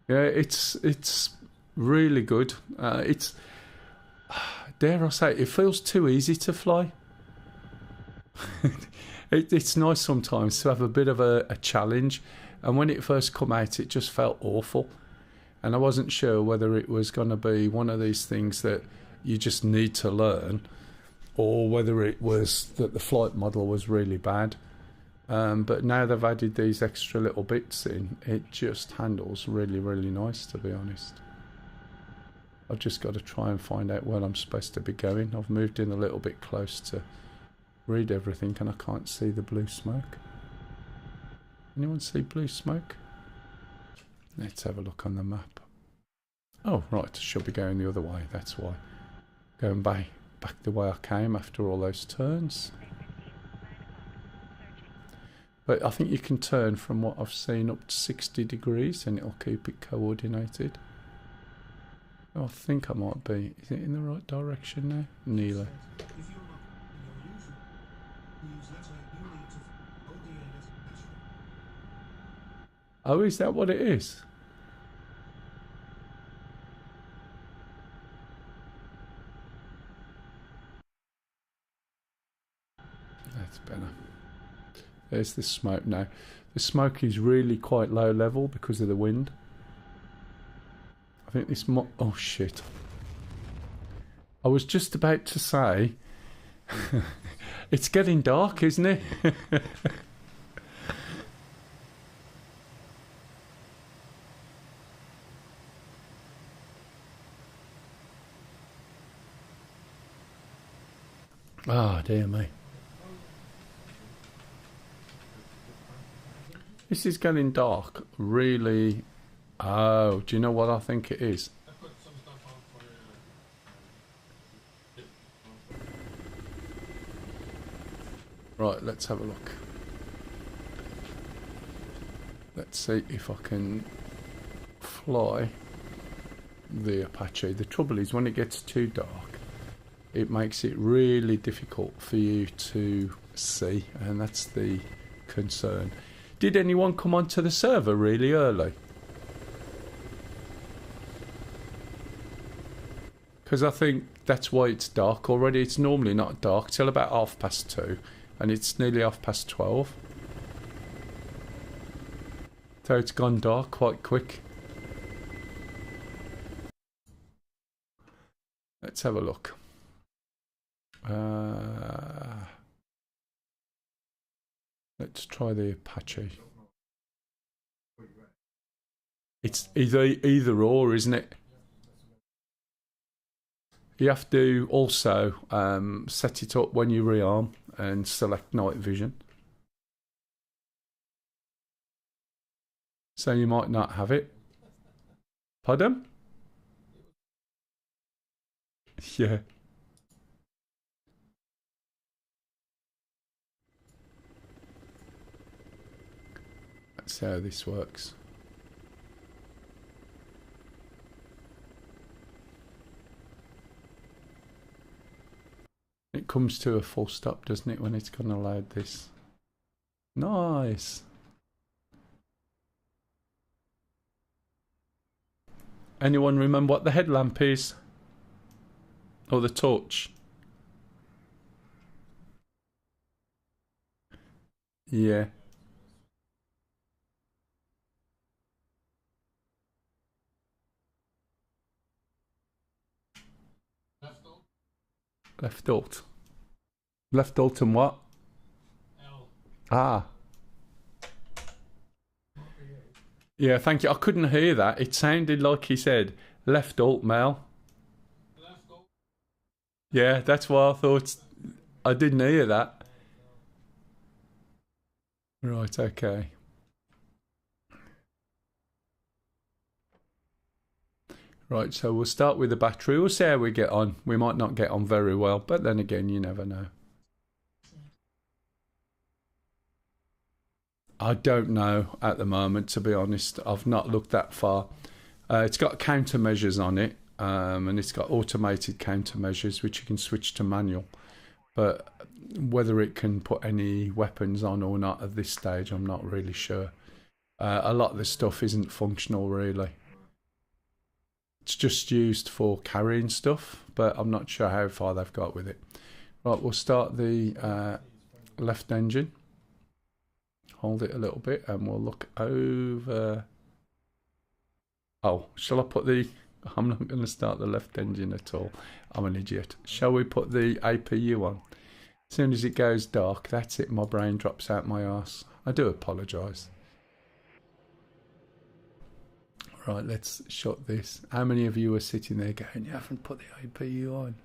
Yeah, it's really good. It's, dare I say, it feels too easy to fly. It's nice sometimes to have a bit of a challenge. And when it first come out, it just felt awful. And I wasn't sure whether it was going to be one of these things that you just need to learn, or whether it was that the flight model was really bad. But now they've added these extra little bits in, it just handles really, really nice, to be honest. I've just got to try and find out where I'm supposed to be going. I've moved in a little bit close to read everything and I can't see the blue smoke. Anyone see blue smoke? Let's have a look on the map. Oh, right, I should be going the other way, that's why. Going back the way I came after all those turns. But I think you can turn, from what I've seen, up to 60 degrees and it'll keep it coordinated. Oh, I think I might be. Is it in the right direction now? Neither. Oh, is that what it is? That's better. There's the smoke now. The smoke is really quite low level because of the wind. I think this oh shit. I was just about to say it's getting dark, isn't it? Ah, dear me. This is getting dark, really. Oh, do you know what I think it is? Right, let's have a look. Let's see if I can fly the Apache. The trouble is when it gets too dark, it makes it really difficult for you to see, and that's the concern. Did anyone come onto the server really early? Because I think that's why it's dark already. It's normally not dark till about 2:30, and it's nearly 12:30. So it's gone dark quite quick. Let's have a look. Let's try the Apache. It's either or, isn't it? You have to also set it up when you rearm and select night vision. So you might not have it. Pardon? Yeah. That's how this works. It comes to a full stop, doesn't it, when it's going to load this? Nice. Anyone remember what the headlamp is? Or the torch? Yeah. Left alt. Left alt and what? L. Ah. Yeah, thank you. I couldn't hear that. It sounded like he said left alt, Mel. Left alt. Yeah, that's why I thought. I didn't hear that. Right, okay. Right, so we'll start with the battery. We'll see how we get on. We might not get on very well, but then again, you never know. I don't know at the moment, to be honest. I've not looked that far. It's got countermeasures on it, and it's got automated countermeasures, which you can switch to manual. But whether it can put any weapons on or not at this stage, I'm not really sure. A lot of the stuff isn't functional, really. It's just used for carrying stuff, but I'm not sure how far they've got with it. Right, we'll start the left engine. Hold it a little bit and we'll look over. Oh, shall I put the... I'm not going to start the left engine at all. I'm an idiot. Shall we put the APU on? As soon as it goes dark, that's it. My brain drops out my arse. I do apologise. Right, let's shut this. How many of you are sitting there going, you haven't put the APU on?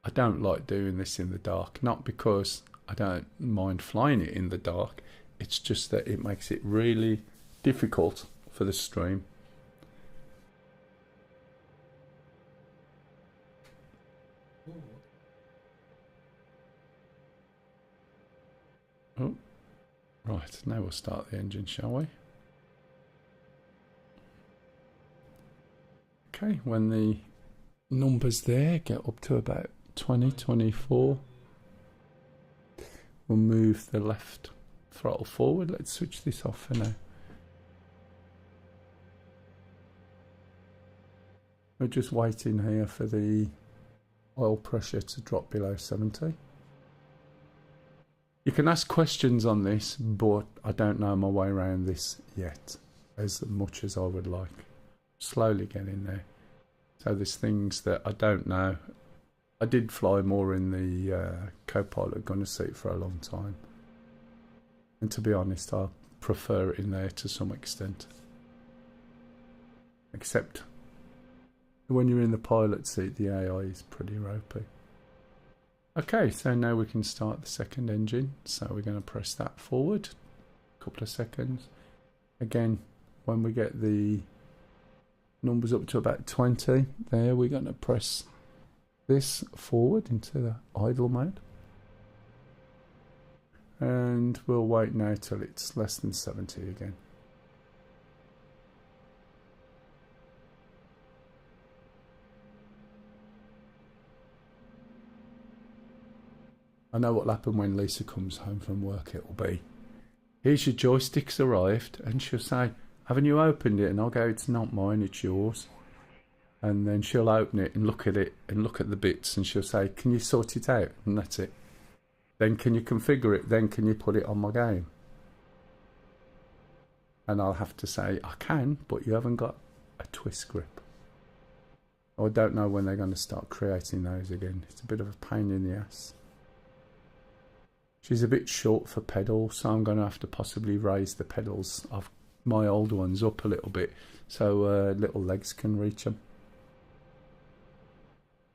I don't like doing this in the dark. Not because I don't mind flying it in the dark. It's just that it makes it really difficult for the stream. Oh, right. Now we'll start the engine, shall we? Okay, when the numbers there get up to about 20, 24, we'll move the left throttle forward. Let's switch this off for now. We're just waiting here for the oil pressure to drop below 70. You can ask questions on this, but I don't know my way around this yet as much as I would like. Slowly getting there. So there's things that I don't know. I did fly more in the co-pilot gunner seat for a long time. And to be honest, I prefer it in there to some extent. Except when you're in the pilot seat, the AI is pretty ropey. Okay, so now we can start the second engine. So we're going to press that forward. A couple of seconds. Again, when we get the numbers up to about 20, there we're going to press this forward into the idle mode. And we'll wait now till it's less than 70 again. I know what'll happen when Lisa comes home from work. It'll be, here's your joysticks arrived, and she'll say, haven't you opened it? And I'll go, it's not mine, it's yours. And then she'll open it and look at the bits, and she'll say, can you sort it out? And that's it. Then can you configure it? Then can you put it on my game? And I'll have to say, I can, but you haven't got a twist grip. I don't know when they're going to start creating those again. It's a bit of a pain in the ass. She's a bit short for pedals, so I'm going to have to possibly raise the pedals of my old ones up a little bit so little legs can reach them.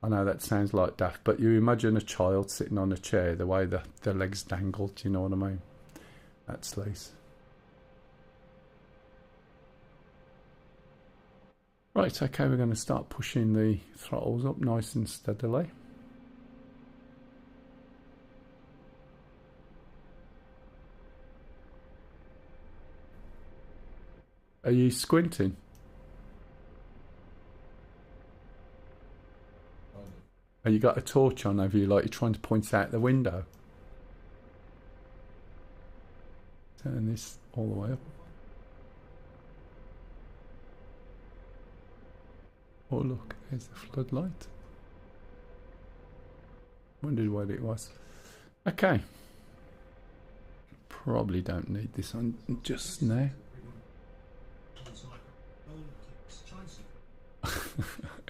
I know that sounds like daft, but you imagine a child sitting on a chair, the way the legs dangle, do you know what I mean? That's Lisa. Right, okay, we're going to start pushing the throttles up nice and steadily. Are you squinting? Have you got a torch on over you, like you're trying to point out the window? Turn this all the way up. Oh look, there's the floodlight. Wondered what it was. Okay. Probably don't need this on just now.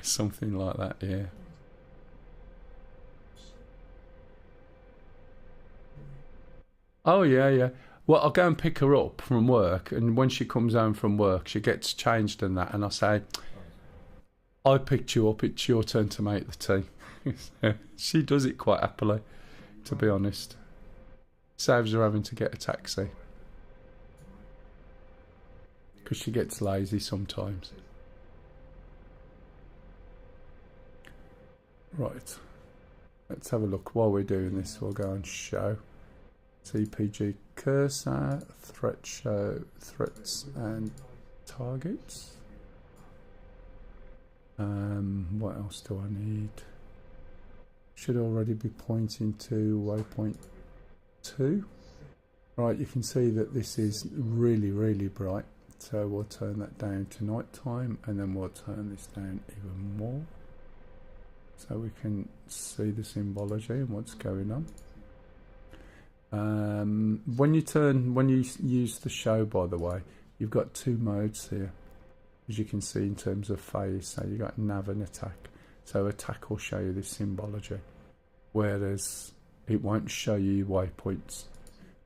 Something like that, yeah. Oh yeah. Well, I'll go and pick her up from work, and when she comes home from work, she gets changed and that, and I say, I picked you up, it's your turn to make the tea. She does it quite happily, to be honest. Saves her having to get a taxi. Because she gets lazy sometimes. Right. Let's have a look. While we're doing this, we'll go and show. CPG cursor, threat show, threats and targets. What else do I need? Should already be pointing to waypoint 2. Right, you can see that this is really, really bright. So we'll turn that down to night time, and then we'll turn this down even more, so we can see the symbology and what's going on. When you use the show, by the way, you've got 2 modes here, as you can see in terms of phase. So you've got nav and attack. So attack will show you this symbology, whereas it won't show you your waypoints.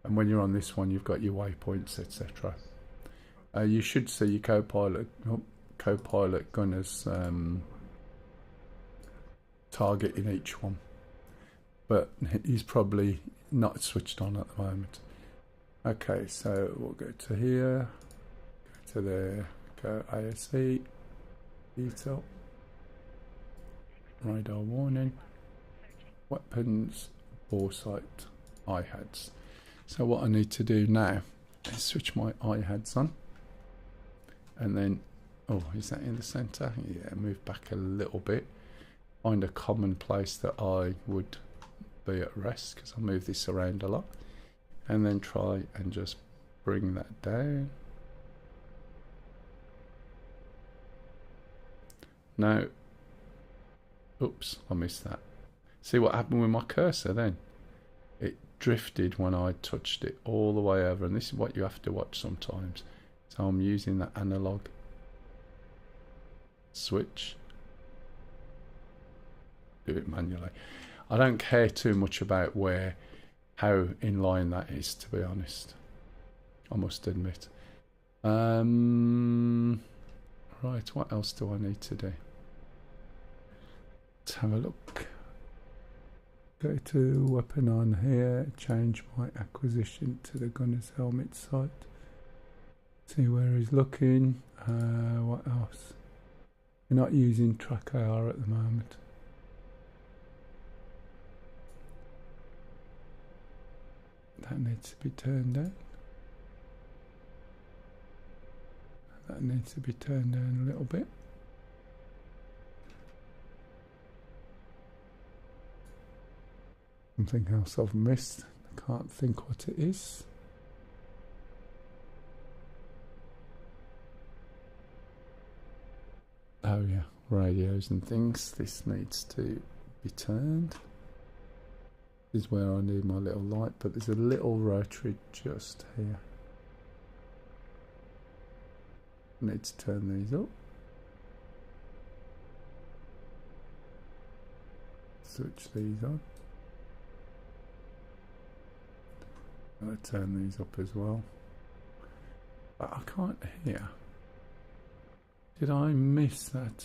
And when you're on this one, you've got your waypoints, etc. You should see your co-pilot gunner's target in each one, but he's probably not switched on at the moment. Okay, so we'll go to here, go to there, go ASE, detail, radar warning, weapons, bore sight, IHADs. So what I need to do now is switch my IHADs on, and then, oh, is that in the center? Yeah, move back a little bit. Find a common place that I would be at rest, because I'll move this around a lot, and then try and just bring that down. Now, oops, I missed that. See what happened with my cursor then? It drifted when I touched it all the way over, and this is what you have to watch sometimes. So I'm using the analog switch. Do it manually. I don't care too much about how in line that is, to be honest, I must admit. Right, what else do I need to do? Let's have a look. Go to weapon on here, change my acquisition to the gunner's helmet sight. See where he's looking. What else? We're not using track AR at the moment. That needs to be turned down. That needs to be turned down a little bit. Something else I've missed. I can't think what it is. Oh yeah, radios and things. This needs to be turned. This is where I need my little light, but there's a little rotary just here. I need to turn these up. Switch these on. I'm going to turn these up as well. But I can't hear. Did I miss that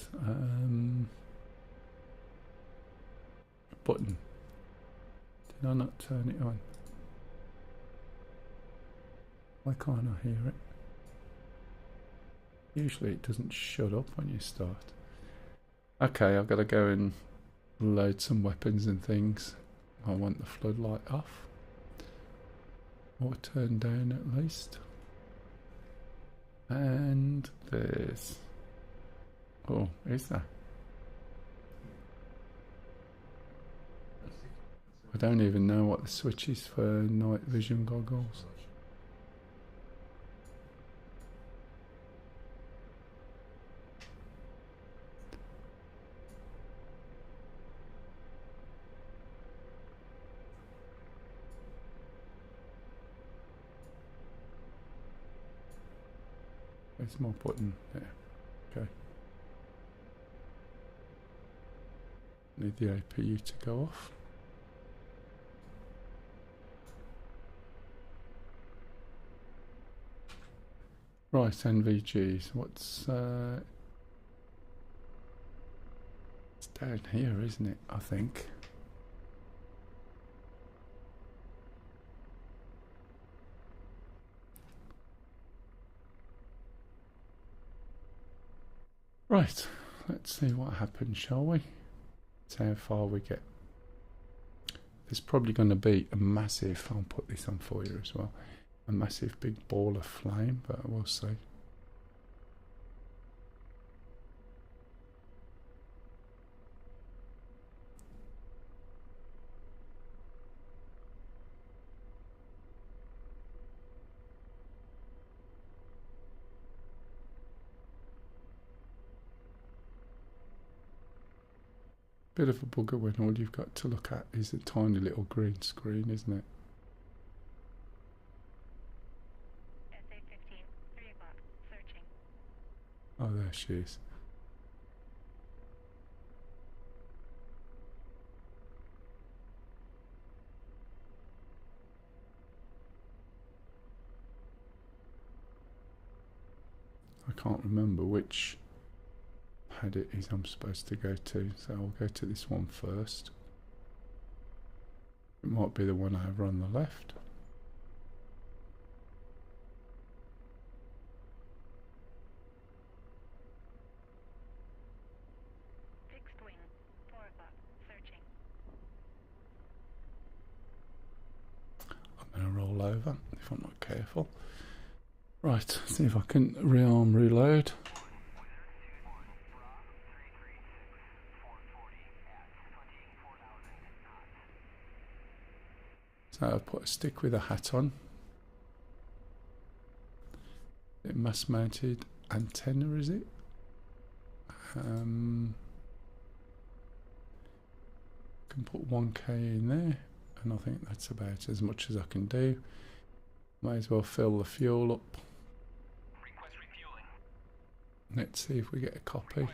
button? Did I not turn it on? Why can't I hear it? Usually it doesn't shut up when you start. Okay, I've got to go and load some weapons and things. I want the floodlight off. Or turned down at least. And there's... Oh, is there? I don't even know what the switch is for night vision goggles. There's my button there. Okay. Need the APU to go off. Right, NVGs. What's it's down here, isn't it? I think. Right, let's see what happens, shall we? See how far we get. There's probably going to be a massive, I'll put this on for you as well, a massive big ball of flame, but we'll see. Bit of a bugger when all you've got to look at is a tiny little green screen, isn't it? SA-15, 3 o'clock, searching. Oh, there she is. I can't remember which pad it is I'm supposed to go to, so I'll go to this one first. It might be the one over on the left. Fixed wing, 4 o'clock, searching. I'm going to roll over if I'm not careful. Right, see if I can rearm reload. So I'll put a stick with a hat on. Mass mounted antenna, is it? Can put 1K in there, and I think that's about as much as I can do. Might as well fill the fuel up. Request refueling. Let's see if we get a copy.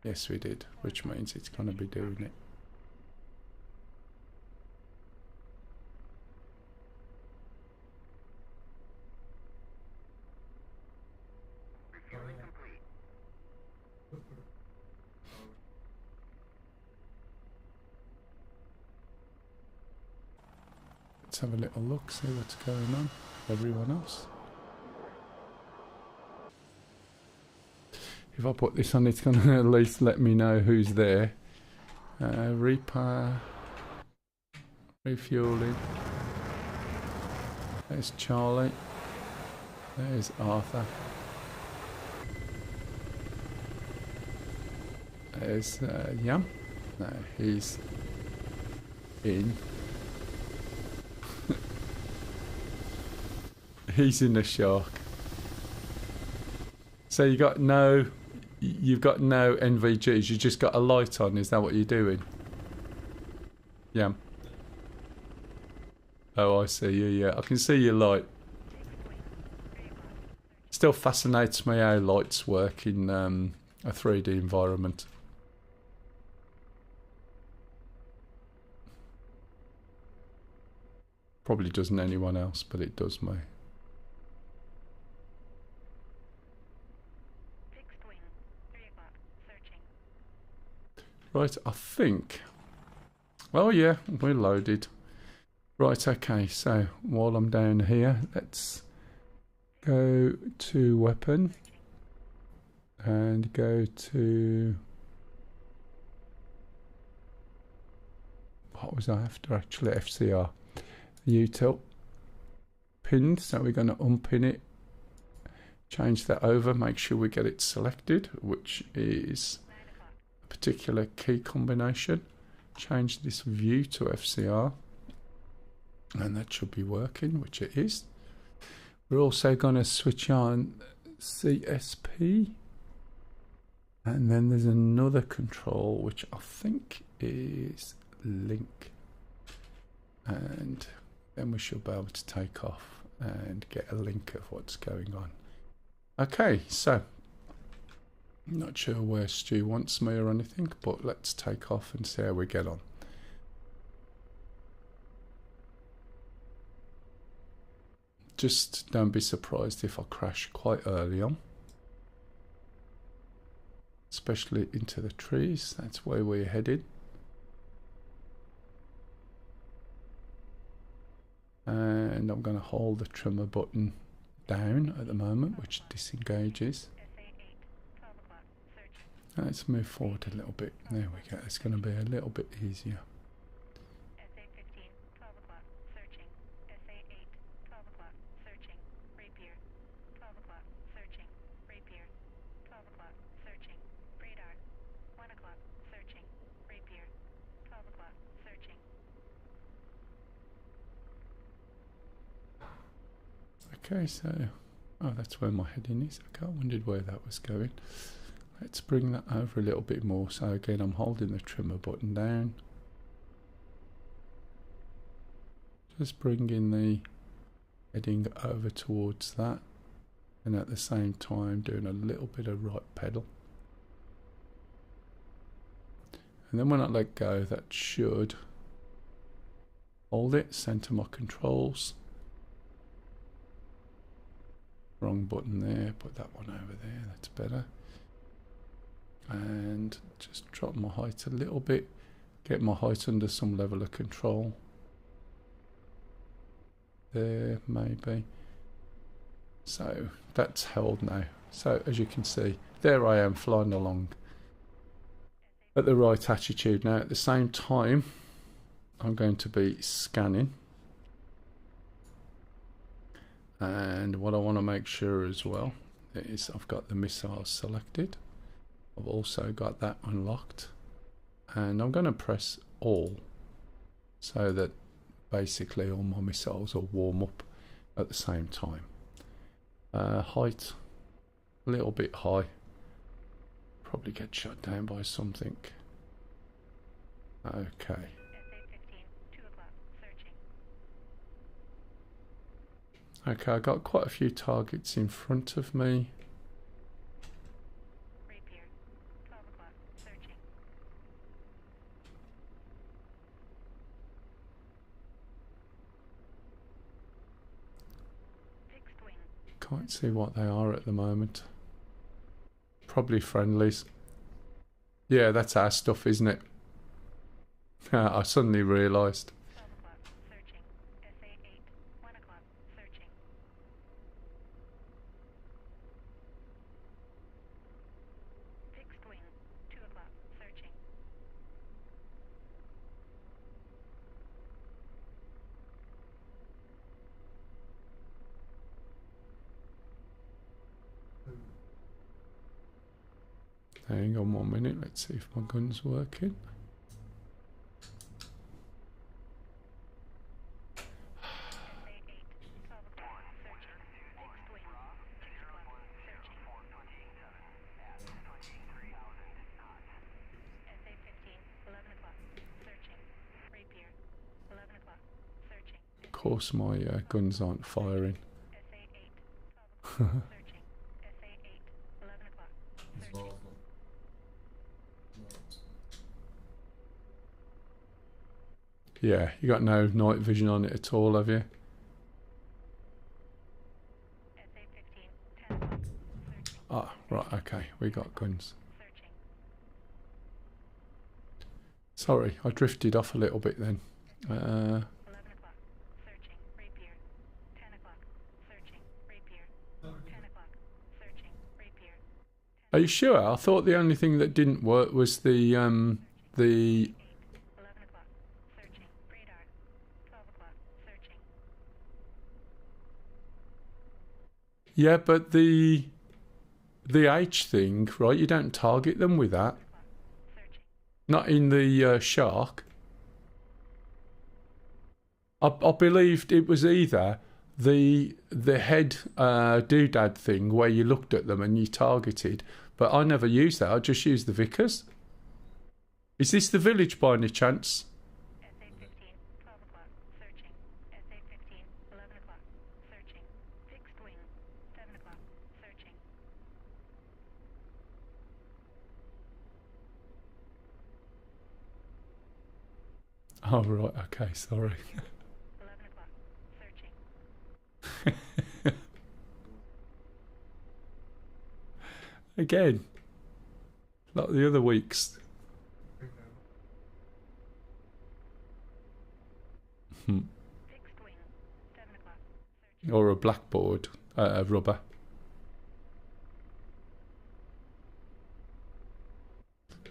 Yes, we did, which means it's going to be doing it. Refueling complete. Let's have a little look, see what's going on. Everyone else. If I put this on, it's going to at least let me know who's there. Repower, refueling. There's Charlie. There's Arthur. There's Yam. No, he's in. He's in the shark. So you've got no NVGs. You just got a light on. Is that what you're doing? Yam. Oh, I see you. Yeah, I can see your light. Still fascinates me how lights work in a 3D environment. Probably doesn't anyone else, but it does me. Fixed wing, 3 o'clock, searching. Right, I think. Oh yeah, we're loaded. Right, okay, so while I'm down here, let's go to weapon and go to, what was I after actually? FCR. Util. Pinned, so we're going to unpin it. Change that over, make sure we get it selected, which is a particular key combination. Change this view to FCR. And that should be working, which it is. We're also going to switch on CSP. And then there's another control, which I think is link. And then we should be able to take off and get a link of what's going on. Okay, so I'm not sure where Stu wants me or anything, but let's take off and see how we get on. Just don't be surprised if I crash quite early on, especially into the trees. That's where we're headed. And I'm going to hold the trimmer button down at the moment, which disengages. Let's move forward a little bit. There we go. It's going to be a little bit easier. SA-15, 12 o'clock, searching. SA-8, 12 o'clock, searching. Rapier, 12 o'clock, searching. Rapier, 12 o'clock, searching. Radar, 1 o'clock, searching. Rapier, 12 o'clock, searching. Okay, so that's where my heading is. Okay, I wondered where that was going. Let's bring that over a little bit more. So again, I'm holding the trimmer button down. Just bringing the heading over towards that, and at the same time doing a little bit of right pedal. And then when I let go, that should hold it, center my controls. Wrong button there, put that one over there, that's better. And just drop my height a little bit, get my height under some level of control. There, maybe. So that's held now. So as you can see, there I am flying along at the right attitude. Now at the same time, I'm going to be scanning. And what I want to make sure as well is I've got the missiles selected. I've also got that unlocked. And I'm going to press all so that basically all my missiles will warm up at the same time. Height, a little bit high. Probably get shot down by something. Okay. SA-15, 2 o'clock, searching. Okay, I got quite a few targets in front of me. Rapier, 12 o'clock, searching. Fixed wing, Can't see what they are at the moment. Probably friendlies. Yeah, that's our stuff, isn't it? I suddenly realised. 12 o'clock, searching. SA-8, 1 o'clock, searching. Fixed wing, 2 o'clock, searching. Hang on 1 minute, let's see if my gun's working. Of course my guns aren't firing. Yeah, you got no night vision on it at all, have you? Ah, right, okay, we got guns. Sorry, I drifted off a little bit then. Are you sure? I thought the only thing that didn't work was the yeah, but the H thing, right? You don't target them with that. Not in the shark. I believed it was either the head doodad thing where you looked at them and you targeted, but I never used that. I just used the Vickers. Is this the village by any chance? Oh, right, okay, sorry. Again, like the other weeks. Or a blackboard, rubber.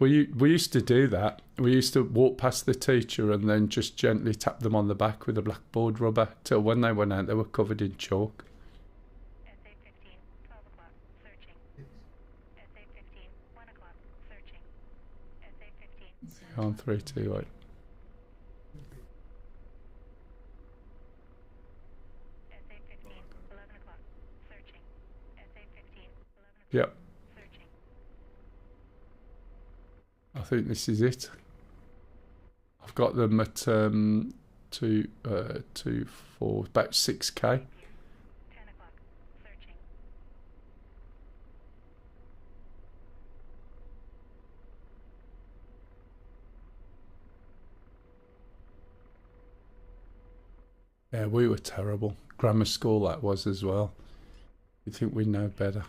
We used to do that. We used to walk past the teacher and then just gently tap them on the back with a blackboard rubber till when they went out they were covered in chalk. On 328. Yep. I think this is it. I've got them at 2, 4, about 6k. Yeah, we were terrible. Grammar school that was as well. You'd think we'd know better.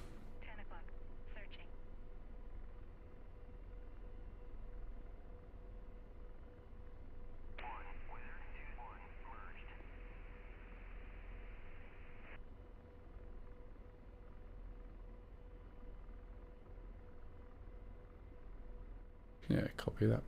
Yeah, copy that.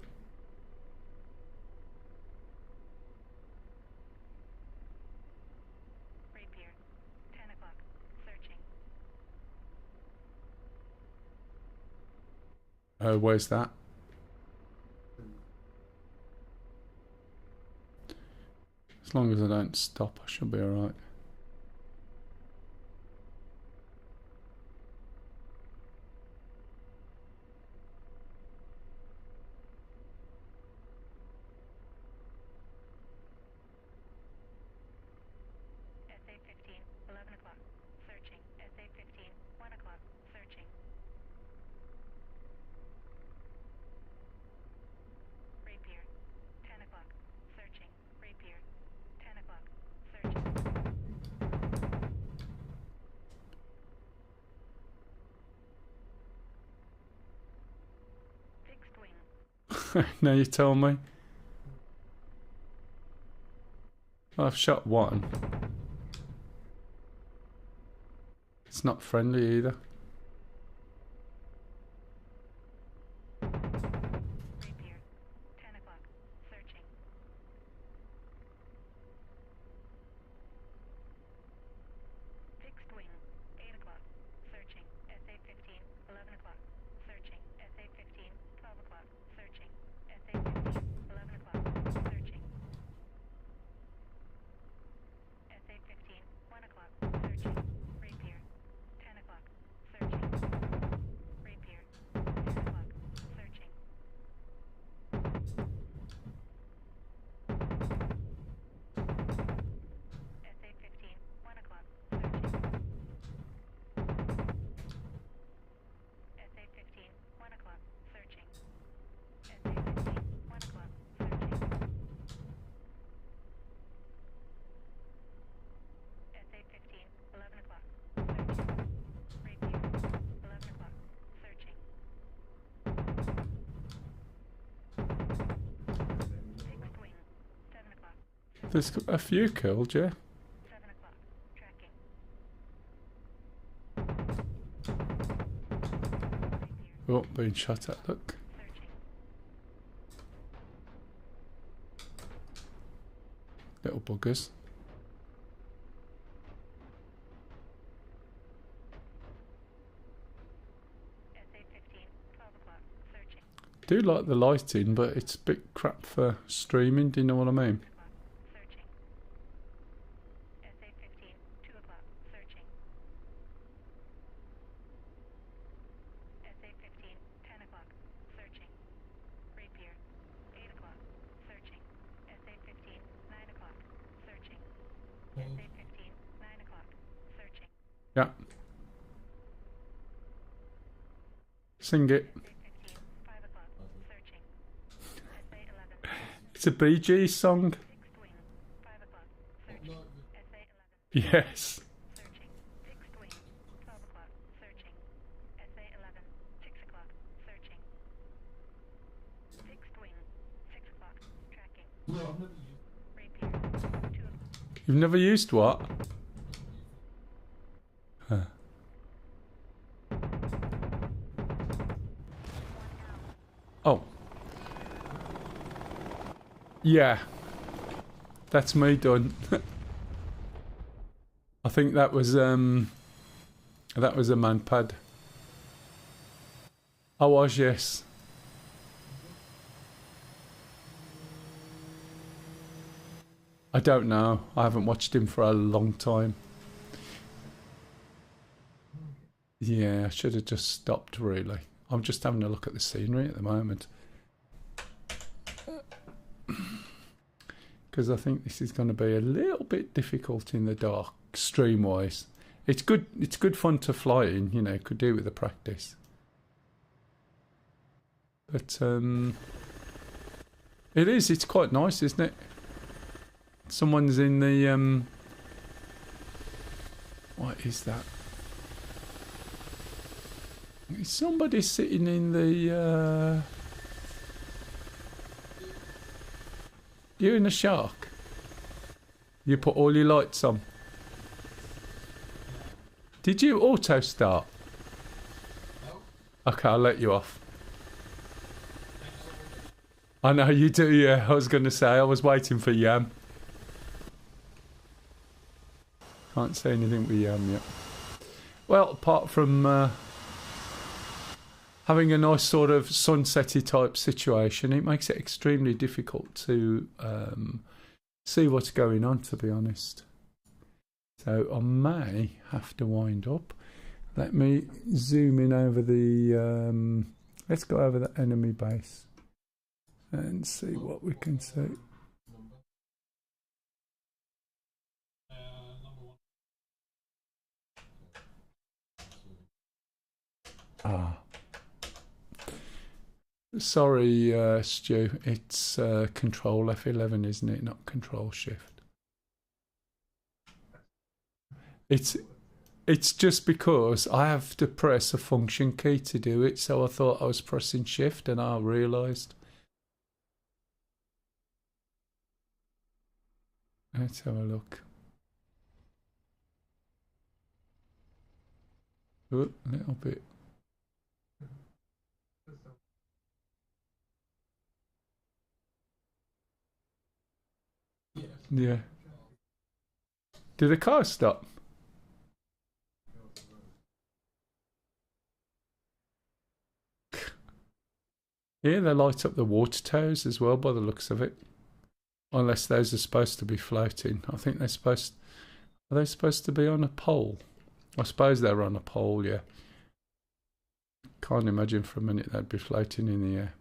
Where's that? As long as I don't stop, I should be alright. Now you tell me. I've shot one. It's not friendly either. There's a few killed, yeah. 7 o'clock. Tracking. Oh, being shot at, look. Searching. Little buggers. SA-15. 12 o'clock. Searching. Do like the lighting, but it's a bit crap for streaming, do you know what I mean? O'clock. Searching. SA-15. 2 o'clock. Searching. SA-15. 10 o'clock. Searching. Rapier. 8 o'clock. Searching. SA-15. 9 o'clock. Searching. SA-15. 9 o'clock. Searching. Yeah. Sing it. SA-15. 5 o'clock. Searching. SA-11. It's a Bee Gees song. 6th wing. 5 o'clock. Searching. SA-11. Yes. Searching. 6th wing. 12 o'clock. Searching. SA-11. 6 o'clock. Searching. 6th wing. 6 o'clock. Tracking. Rapier. 2 o'clock. You've never used what? Huh. Oh. Yeah. That's me done. I think that was a manpad. I was, yes. I don't know. I haven't watched him for a long time. Yeah, I should have just stopped, really. I'm just having a look at the scenery at the moment. Because I think this is going to be a little bit difficult in the dark, stream-wise. It's good fun to fly in, you know, could do with the practice. But it's quite nice, isn't it? Someone's in the what is that? Is somebody sitting in the you're in a shark. You put all your lights on. Did you auto start? Okay, I'll let you off. I know you do, yeah. I was going to say, I was waiting for Yam. Can't say anything with Yam yet. Well, apart from having a nice sort of sunsetty type situation, it makes it extremely difficult to see what's going on, to be honest. So I may have to wind up. Let me zoom in over the... let's go over the enemy base and see what we can see. Ah. Sorry, Stu. It's Control F11, isn't it? Not Control Shift. It's just because I have to press a function key to do it, so I thought I was pressing Shift and I realised. Let's have a look. Oh, a little bit. Yeah. Did the car stop? Yeah, they light up the water towers as well by the looks of it. Unless those are supposed to be floating. I think they're supposed... Are they supposed to be on a pole? I suppose they're on a pole, yeah. Can't imagine for a minute they'd be floating in the air.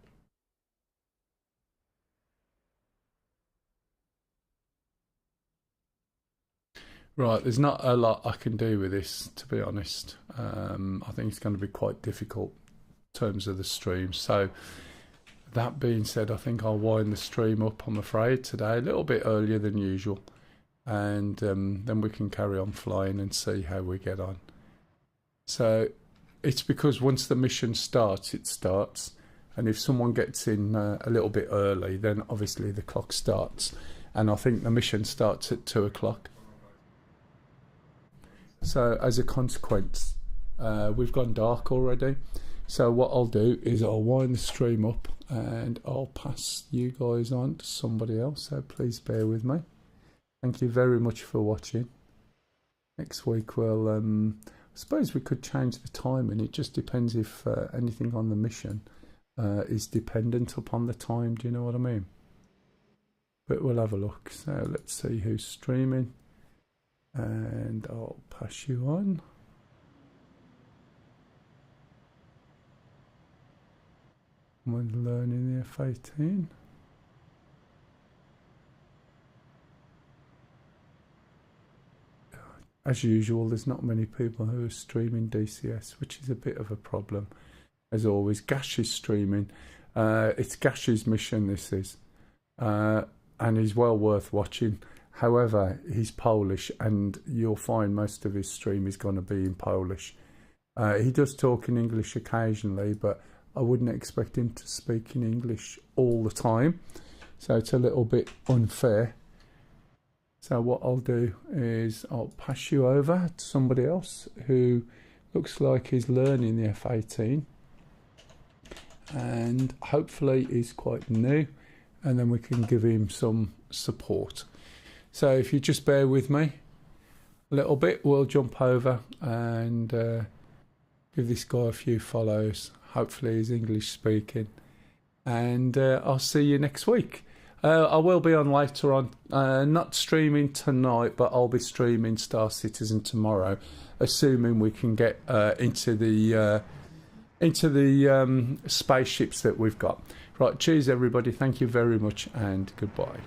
Right, there's not a lot I can do with this, to be honest. I think it's going to be quite difficult in terms of the stream. So, that being said, I think I'll wind the stream up, I'm afraid, today, a little bit earlier than usual. And then we can carry on flying and see how we get on. So, it's because once the mission starts, it starts. And if someone gets in a little bit early, then obviously the clock starts. and I think the mission starts at 2 o'clock. So as a consequence, we've gone dark already. So what I'll do is I'll wind the stream up and I'll pass you guys on to somebody else. So please bear with me. Thank you very much for watching. Next week, well, I suppose we could change the timing. It just depends if anything on the mission is dependent upon the time. Do you know what I mean? But we'll have a look. So let's see who's streaming. And I'll pass you on. When learning the F-18. As usual, there's not many people who are streaming DCS, which is a bit of a problem. As always, Gash is streaming. It's Gash's mission, this is. And he's well worth watching. However, he's Polish, and you'll find most of his stream is going to be in Polish. He does talk in English occasionally, but I wouldn't expect him to speak in English all the time. So it's a little bit unfair. So what I'll do is I'll pass you over to somebody else who looks like he's learning the F-18. And hopefully he's quite new, and then we can give him some support. So if you just bear with me a little bit, we'll jump over and give this guy a few follows. Hopefully he's English speaking. And I'll see you next week. I will be on later on, not streaming tonight, but I'll be streaming Star Citizen tomorrow, assuming we can get into the spaceships that we've got. Right, cheers everybody, thank you very much, and goodbye.